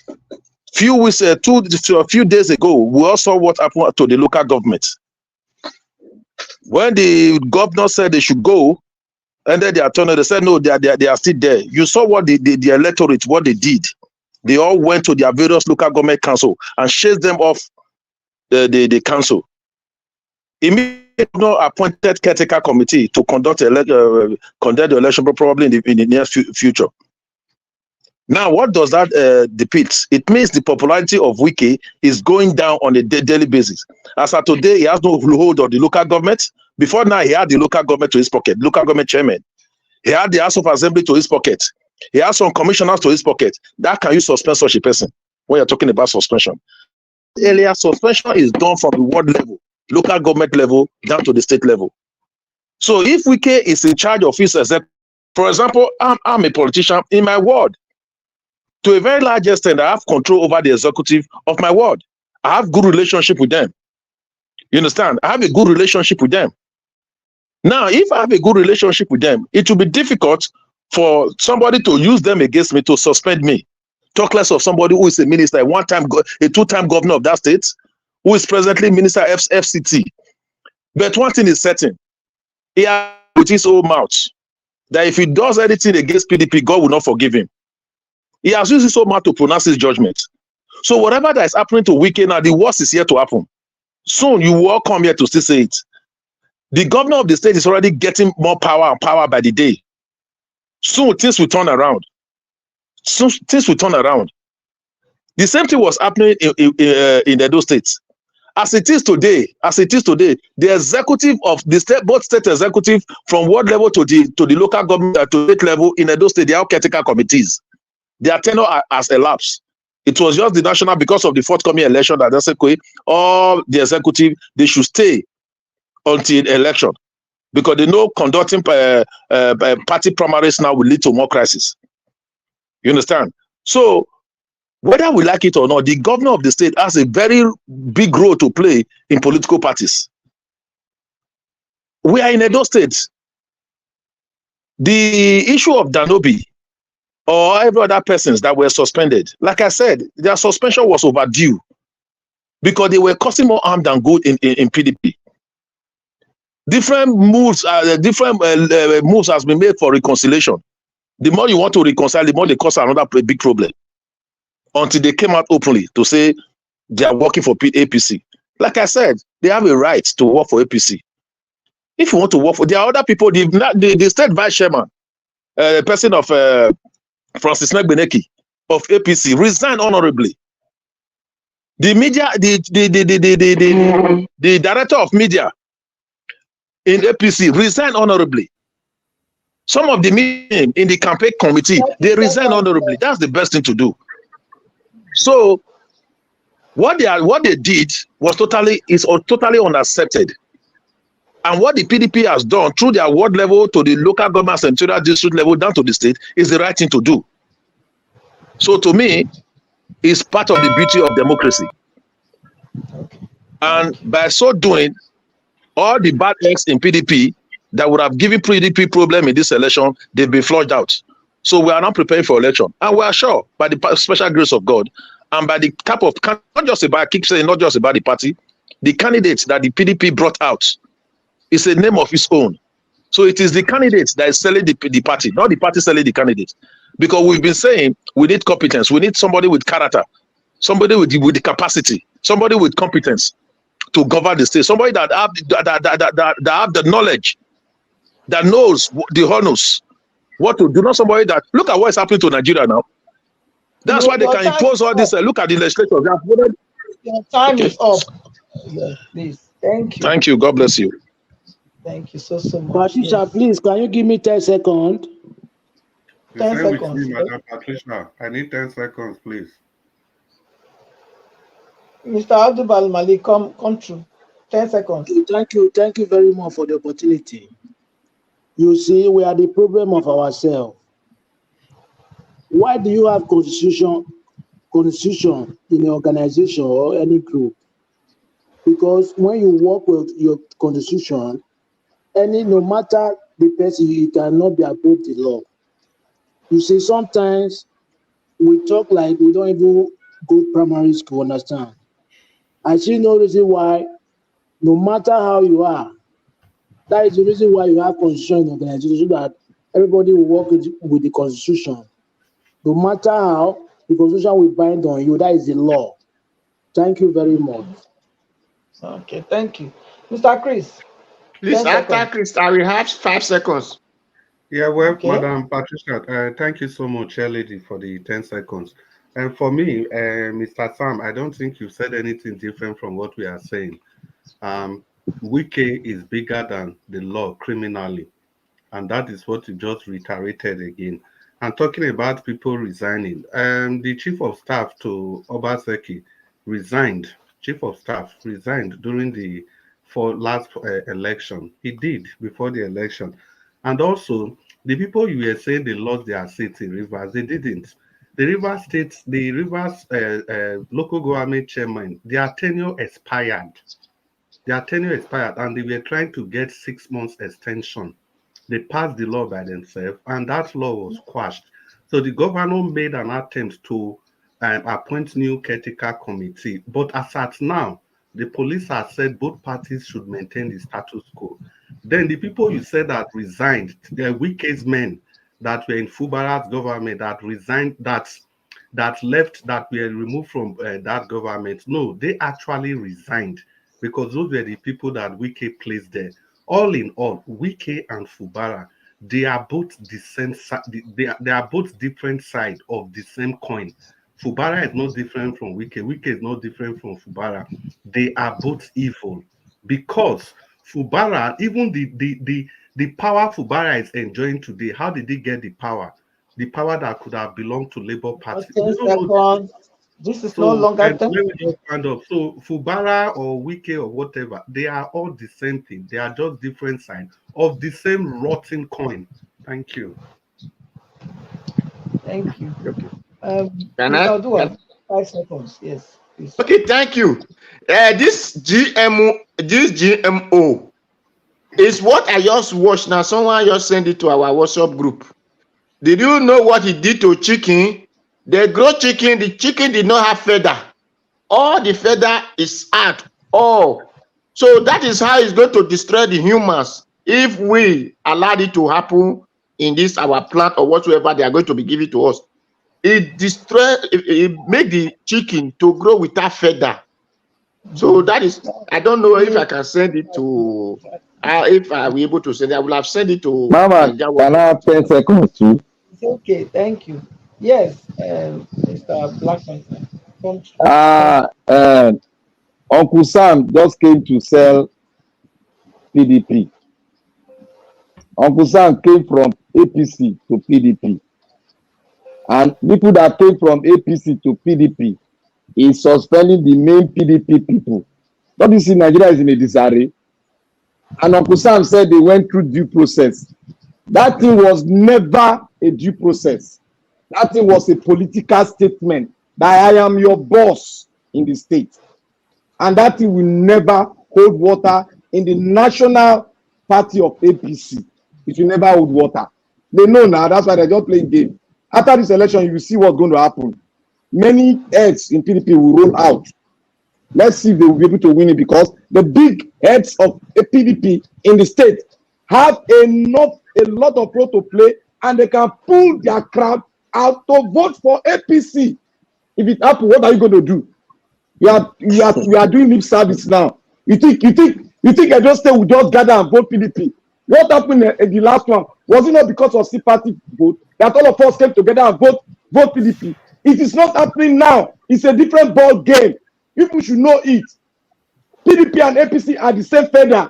A few days ago, we all saw what happened to the local government. When the governor said they should go, and then the attorney, they said no, they are still there. You saw what the electorate, what they did. They all went to their various local government council and chased them off the council. Immediately appointed caretaker committee to conduct the election probably in the near future. Now, what does that depict? It means the popularity of Wike is going down on a daily basis. As of today, he has no hold on the local government. Before now, he had the local government to his pocket, local government chairman. He had the House of Assembly to his pocket. He has some commissioners to his pocket. That can you suspend such a person when you're talking about suspension? Earlier, suspension is done from the ward level, local government level, down to the state level. So if Wike is in charge of his executive, for example, I'm a politician in my ward. To a very large extent, I have control over the executive of my ward. I have good relationship with them. You understand? I have a good relationship with them. Now, if I have a good relationship with them, it will be difficult for somebody to use them against me to suspend me. Talk less of somebody who is a minister, a two-time governor of that state, who is presently minister FCT. But one thing is certain, he has with his own mouth that if he does anything against PDP, God will not forgive him. He has used his own mouth to pronounce his judgment. So whatever that is happening to Wike now, the worst is yet to happen. Soon you will all come here to still say it. The governor of the state is already getting more power and power by the day. Soon things will turn around. Soon things will turn around. The same thing was happening in Edo State. As it is today, the executive of the state, both state executive from ward level to the local government to state level in Edo State, they are caretaker committees. Their tenure has elapsed. It was just the national, because of the forthcoming election, that they said, all the executive, they should stay until election, because they know conducting party primaries now will lead to more crisis. You understand? So, whether we like it or not, the governor of the state has a very big role to play in political parties. We are in Edo State. The issue of Danobi or every other persons that were suspended, like I said, their suspension was overdue because they were causing more harm than good in PDP. Different moves has been made for reconciliation. The more you want to reconcile, the more they cause another big problem. Until they came out openly to say they are working for APC. Like I said, they have a right to work for APC. If you want to work for, there are other people, the state vice chairman, person of Francis Ogbeide-Ihama of APC, resigned honorably. The media, the director of media in APC resigned honorably. Some of the men in the campaign committee, they resigned honorably. That's the best thing to do. So what they did was totally unaccepted. And what the PDP has done through their ward level to the local government, central district level down to the state is the right thing to do. So to me, it's part of the beauty of democracy. And by so doing, all the bad eggs in PDP that would have given PDP problem in this election, they've been flushed out. So we are now preparing for election. And we are sure, by the special grace of God, and by the type of, not just about the party, the candidates that the PDP brought out is a name of its own. So it is the candidate that is selling the party, not the party selling the candidate. Because we've been saying we need competence, we need somebody with character, somebody with the capacity, somebody with competence to govern the state, somebody that have the knowledge, that knows the honors, what to do, not somebody that, look at what is happening to Nigeria now. That's why they can impose all this. Look at the legislature. Your time is up. Yes, please. Thank you. Thank you. God bless you. Thank you so much. Patricia, Yes. please, can you give me 10 seconds? The 10 same with seconds. me, Madam Patricia. I need 10 seconds, please. Mr. Abdul Malik, come through. 10 seconds. Thank you very much for the opportunity. You see, we are the problem of ourselves. Why do you have constitution in an organization or any group? Because when you work with your constitution, no matter the person, you cannot be above the law. You see, sometimes we talk like we don't even go to primary school, understand? I see no reason why, no matter how you are, that is the reason why you have constitution in organization, so that everybody will work with the constitution. No matter how, the constitution will bind on you. That is the law. Thank you very much. Okay, thank you. Mr. Chris. Please, after Chris, I will have 5 seconds. Yeah, well, Okay. Madam Patricia, thank you so much, Chair Lady, for the 10 seconds. And for me, Mr. Sam, I don't think you said anything different from what we are saying. Wike is bigger than the law criminally, and that is what you just reiterated again. And talking about people resigning, the chief of staff to Obaseki resigned. Chief of staff resigned during the last election. He did before the election. And also, the people you were saying they lost their seats in Rivers, they didn't. The Rivers local government chairman, their tenure expired. And they were trying to get 6 months extension. They passed the law by themselves, and that law was quashed. So the governor made an attempt to appoint new caretaker committee. But as at now, the police have said both parties should maintain the status quo. Then the people you said that resigned, the Wike's men that were in Fubara's government that resigned, that left, that were removed from that government. No, they actually resigned because those were the people that Wike placed there. All in all, Wike and Fubara, they are both the same. They are both different sides of the same coin. Fubara is not different from Wike. Wike is not different from Fubara. They are both evil because Fubara, even the power Fubara is enjoying today, how did he get the power? The power that could have belonged to Labour Party. This is no longer. Let me just stand up. So Fubara or Wike or whatever, they are all the same thing. They are just different sides of the same rotten coin. Thank you. Thank you. Okay. Mr. Odua, 5 seconds. Yes, please. Okay, thank you. This GMO is what I just watched now. Someone just sent it to our WhatsApp group. Did you know what he did to chicken? They grow chicken. The chicken did not have feather. All the feather is out. So that is how it's going to destroy the humans if we allow it to happen in this our plant or whatsoever they are going to be giving to us. It make the chicken to grow without feather. So that is, I don't know if I can send it to, if I were able to send it, I will have sent it to Mama, can I have 10 seconds too? It's okay, thank you. Yes, Mr. Blackman. Uncle Sam just came to sell PDP. Uncle Sam came from APC to PDP. And people that came from APC to PDP is suspending the main PDP people. Don't you see Nigeria is in a disarray? And Uncle Sam said they went through due process. That thing was never a due process. That thing was a political statement that I am your boss in the state. And that thing will never hold water in the national party of APC. It will never hold water. They know now, that's why they're just playing game. After this election, you will see what's going to happen. Many heads in PDP will roll out. Let's see if they will be able to win it, because the big heads of a PDP in the state have a lot of role to play, and they can pull their crowd out to vote for APC. If it happens, what are you going to do? We are doing lip service now. You think Edo State will just gather and vote PDP? What happened in the last one? Was it not because of sympathy vote that all of us came together and vote PDP? It is not happening now. It's a different ball game. People should know it. PDP and APC are the same feather.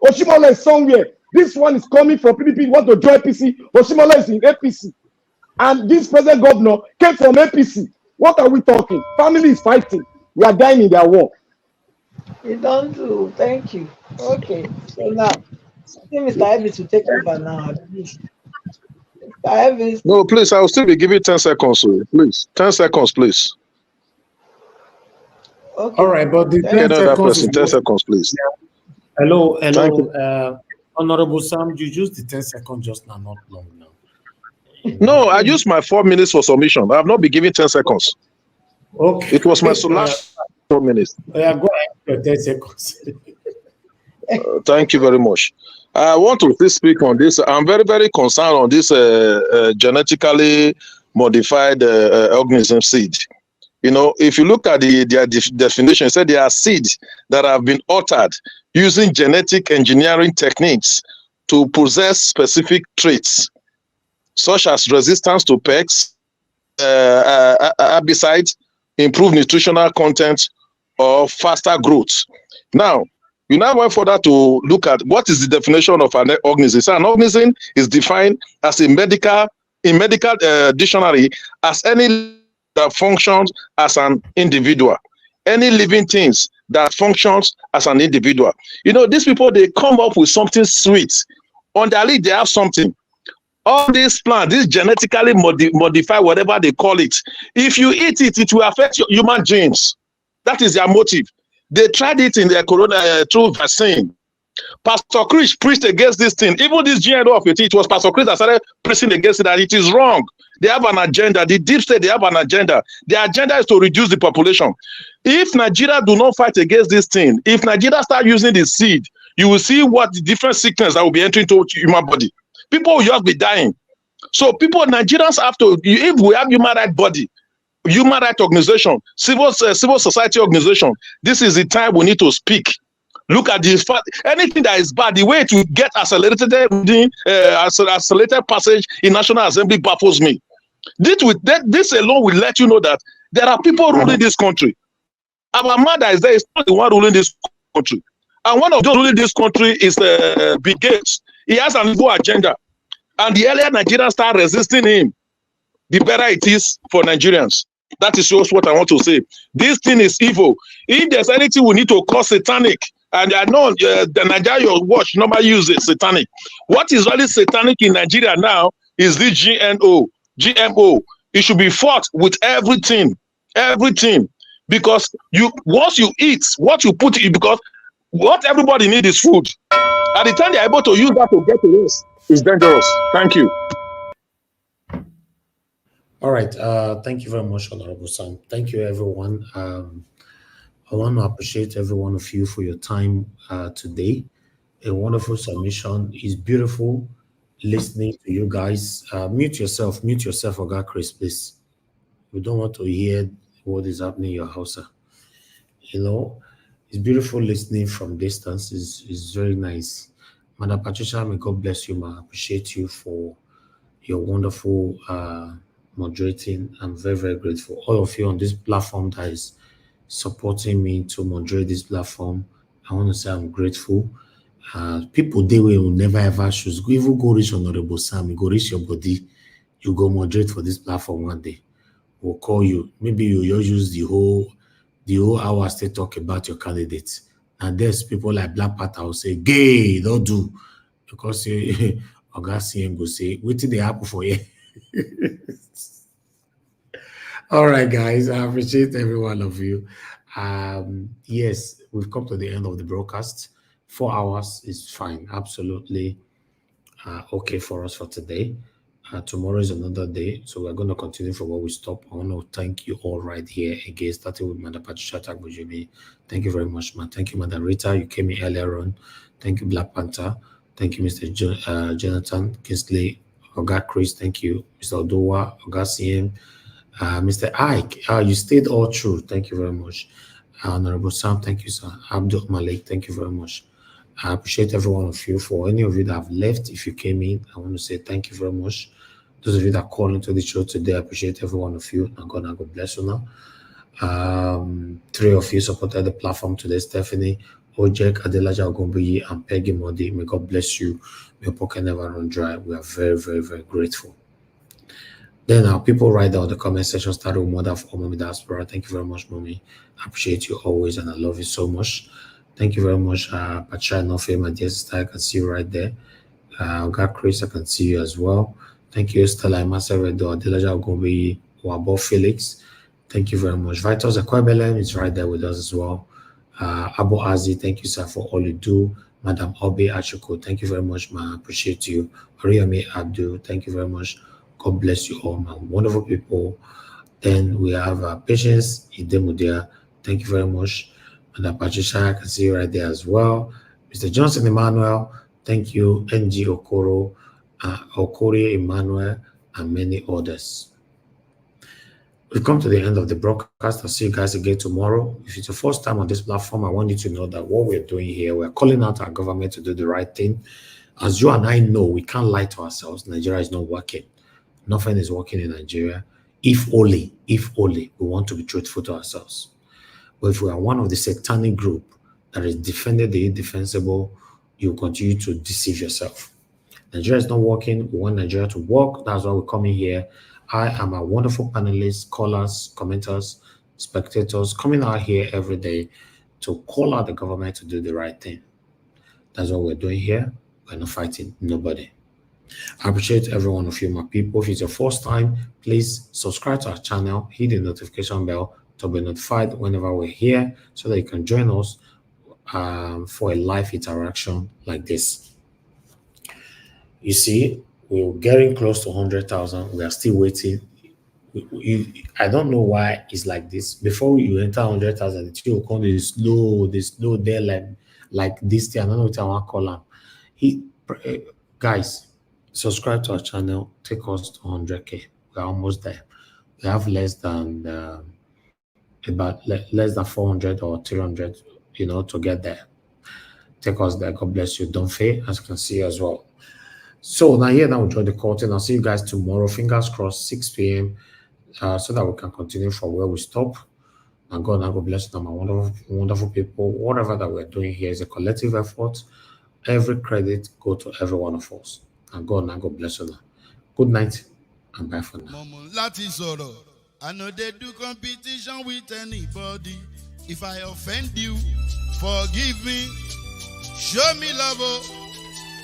Oshimola is somewhere. This one is coming from PDP, want to join APC. Oshimola is in APC. And this present governor came from APC. What are we talking? Family is fighting. We are dying in their war. You don't do. Thank you. Okay. So now, I think Mr. Eedris will take over now. Mr. Eedris. No, please, I will still be giving 10 seconds. So please, 10 seconds, please. Okay. All right, but the 10 seconds. 10 seconds, please. Yeah. Hello. Honorable Sam, you used the 10 seconds just now, not long now. No, I used my 4 minutes for submission. I have not been giving 10 seconds. Okay. It was my last 4 minutes. Yeah, go ahead, 10 seconds. Thank you very much. I want to please speak on this. I'm very, very concerned on this genetically modified organism seed. You know, if you look at their definition, it said they are seeds that have been altered using genetic engineering techniques to possess specific traits, such as resistance to pests, herbicides, improved nutritional content, or faster growth. Now, you now went further to look at what is the definition of an organism. So an organism is defined as in medical dictionary as any that functions as an individual, any living things that functions as an individual. You know, these people, they come up with something sweet. On their list, they have something. All these plants, this genetically modified, whatever they call it, if you eat it, it will affect your human genes. That is their motive. They tried it in their corona through vaccine. Pastor Cries preached against this thing. Even this GNO of it was Pastor Cries that started preaching against it, that it is wrong. They have an agenda. The deep state, they have an agenda. The agenda is to reduce the population. If Nigeria do not fight against this thing, if Nigeria start using the seed, you will see what the different sickness that will be entering into human body. People will just be dying. So people, Nigerians have to, if we have human rights body, human rights organization, civil society organization, this is the time we need to speak. Look at this. Anything that is bad, the way to get accelerated passage in National Assembly baffles me. This alone will let you know that there are people ruling this country. Our mother is there, is not the one ruling this country. And one of those ruling this country is Bill Gates. He has an evil agenda. And the earlier Nigerians start resisting him, the better it is for Nigerians. That is just what I want to say. This thing is evil. If there's anything we need to call satanic, and I know the Nigeria watch normally uses satanic. What is really satanic in Nigeria now is the GMO. It should be fought with everything. Because once you eat, what you put in, because what everybody needs is food. At the time they're able to use that to get to this, it's dangerous. Thank you. All right. Thank you very much, Honorable Sam. Thank you, everyone. I want to appreciate every one of you for your time today. A wonderful submission. It's beautiful listening to you guys. Mute yourself, Oga Chris, please. We don't want to hear what is happening in your house. You know, it's beautiful listening from distance. It's very nice. Madam Patricia, may God bless you, ma. I appreciate you for your wonderful moderating. I'm very, very grateful. All of you on this platform that is supporting me to moderate this platform, I want to say I'm grateful. People they will never ever choose. Even go reach Honorable Sam, you go reach your body, you go moderate for this platform one day. We'll call you. Maybe you use the whole hours to talk about your candidates. And there's people like Black Panther will say, gay, don't do. Because Oga CM will say, what did they happen for you? All right, guys, I appreciate every one of you. Yes, we've come to the end of the broadcast. 4 hours is fine, absolutely okay for us for today. Tomorrow is another day, so we're going to continue from where we stop. I want to thank you all right here again, starting with Madam Patricia Tagbojimi. Thank you very much, man. Thank you, Madam Rita. You came in earlier on. Thank you, Black Panther. Thank you, Mr. Jonathan Kingsley, Oga Chris. Thank you, Mr. Odowa, Oga CM. Mr. Ike, you stayed all through. Thank you very much. Honorable Sam, thank you, sir. Abdul Malik, thank you very much. I appreciate every one of you. For any of you that have left, if you came in, I want to say thank you very much. Those of you that called into the show today, I appreciate every one of you. And God bless you now. Three of you supported the platform today: Stephanie, Ojek, Adelaja Ogbeide, and Peggy Modi. May God bless you. May your pocket never run dry. We are very, very, very grateful. Then our people right there on the comment section started with Mother for Mommy Diaspora. Thank you very much, Mommy. I appreciate you always, and I love you so much. Thank you very much, Pacha Nofe, my dear sister. I can see you right there. Got Chris, I can see you as well. Thank you, Stella Maseredo, Adelaja Ogbeide, Wabo Felix. Thank you very much. Vitus Akwebelem is right there with us as well. Abu Azi, thank you, sir, for all you do. Madam Orbih Achiko, thank you very much, ma. I appreciate you. Oriami Abdul, thank you very much. God bless you all, my wonderful people. Then we have Patience Idemudia. Thank you very much. Madam Patricia, I can see you right there as well. Mr. Johnson Emmanuel, thank you. NG Okoro, Okori Emmanuel, and many others. We've come to the end of the broadcast. I'll see you guys again tomorrow. If it's your first time on this platform, I want you to know that what we're doing here, we're calling out our government to do the right thing. As you and I know, we can't lie to ourselves. Nigeria is not working. Nothing is working in Nigeria. If only we want to be truthful to ourselves. But if we are one of the satanic group that is defending the indefensible, you continue to deceive yourself. Nigeria is not working. We want Nigeria to work. That's why we're coming here. I am a wonderful panelists, callers, commenters, spectators coming out here every day to call out the government to do the right thing. That's what we're doing here. We're not fighting nobody. I appreciate every one of you, my people. If it's your first time, please subscribe to our channel, hit the notification bell to be notified whenever we're here so that you can join us for a live interaction like this. You see, we're getting close to 100,000. We are still waiting. I don't know why it's like this. Before you enter 100,000, it will come slow there like this thing. I don't know what I want to call them. Guys, subscribe to our channel. Take us to 100K. We're almost there. We have less than 400 or 300, to get there. Take us there. God bless you. Don't fail, as you can see as well. So now we'll join the curtain. I'll see you guys tomorrow. Fingers crossed, 6 p.m. So that we can continue from where we stop. And God bless them, my wonderful, wonderful people. Whatever that we're doing here is a collective effort. Every credit go to every one of us. And God bless you. Good night and bye for now. I know they do competition with anybody. If I offend you, forgive me. Show me love.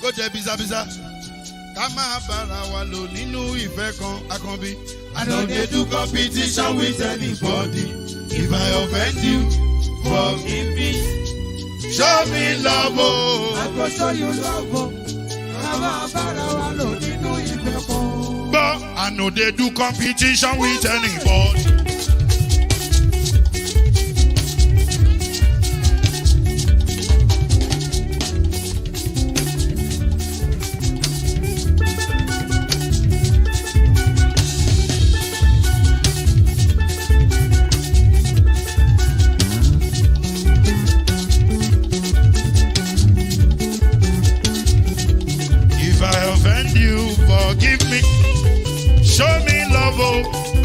Go to biza. Kama bara wa lo nínú ìfẹ́ kan akanbi. I know they do competition with anybody. If I offend you, forgive me. Show me love. I go show you love. Kama bara wa lo nínú ìfẹ́ kan. But I know they do competition with anybody.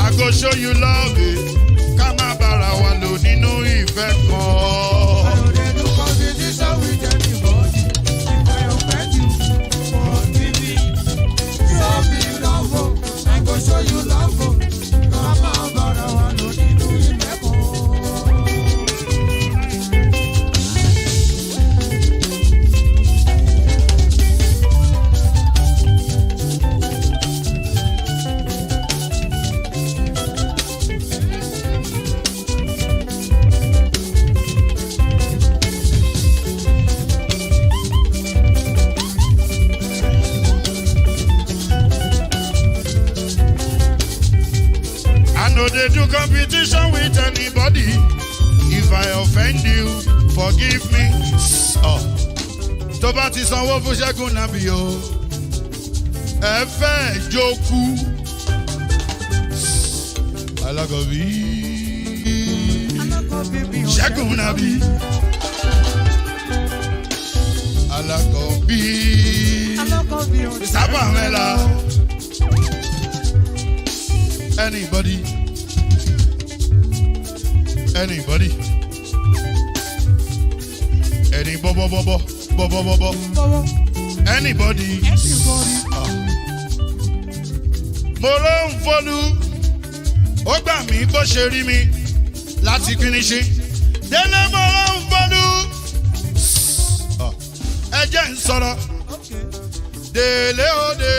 I go show you love it. Kama bara wa lo nínú ìfẹ́ kan. I know they do competition with anybody. If I offend you, forgive me. Show me love. I go show you love. Kama bara wa lo nínú ìfẹ́ kan. They do competition with anybody. If I offend you, forgive me. Tó bá ti sanwó fún Ṣẹ́gun nàbí o. Ẹ fẹ́ jókù. Alákọ̀bí. Ṣẹ́gun nàbí. Alákọ̀bí. Sábà mẹ́la. Anybody. Anybody? Any bobo. Anybody? Mo ló ń fọlú, ó gbà mí bó ṣe rí mi láti finishi. Délé mo ló ń fọlú, ẹ jẹ́ ń sọ̀rọ̀. Délé òde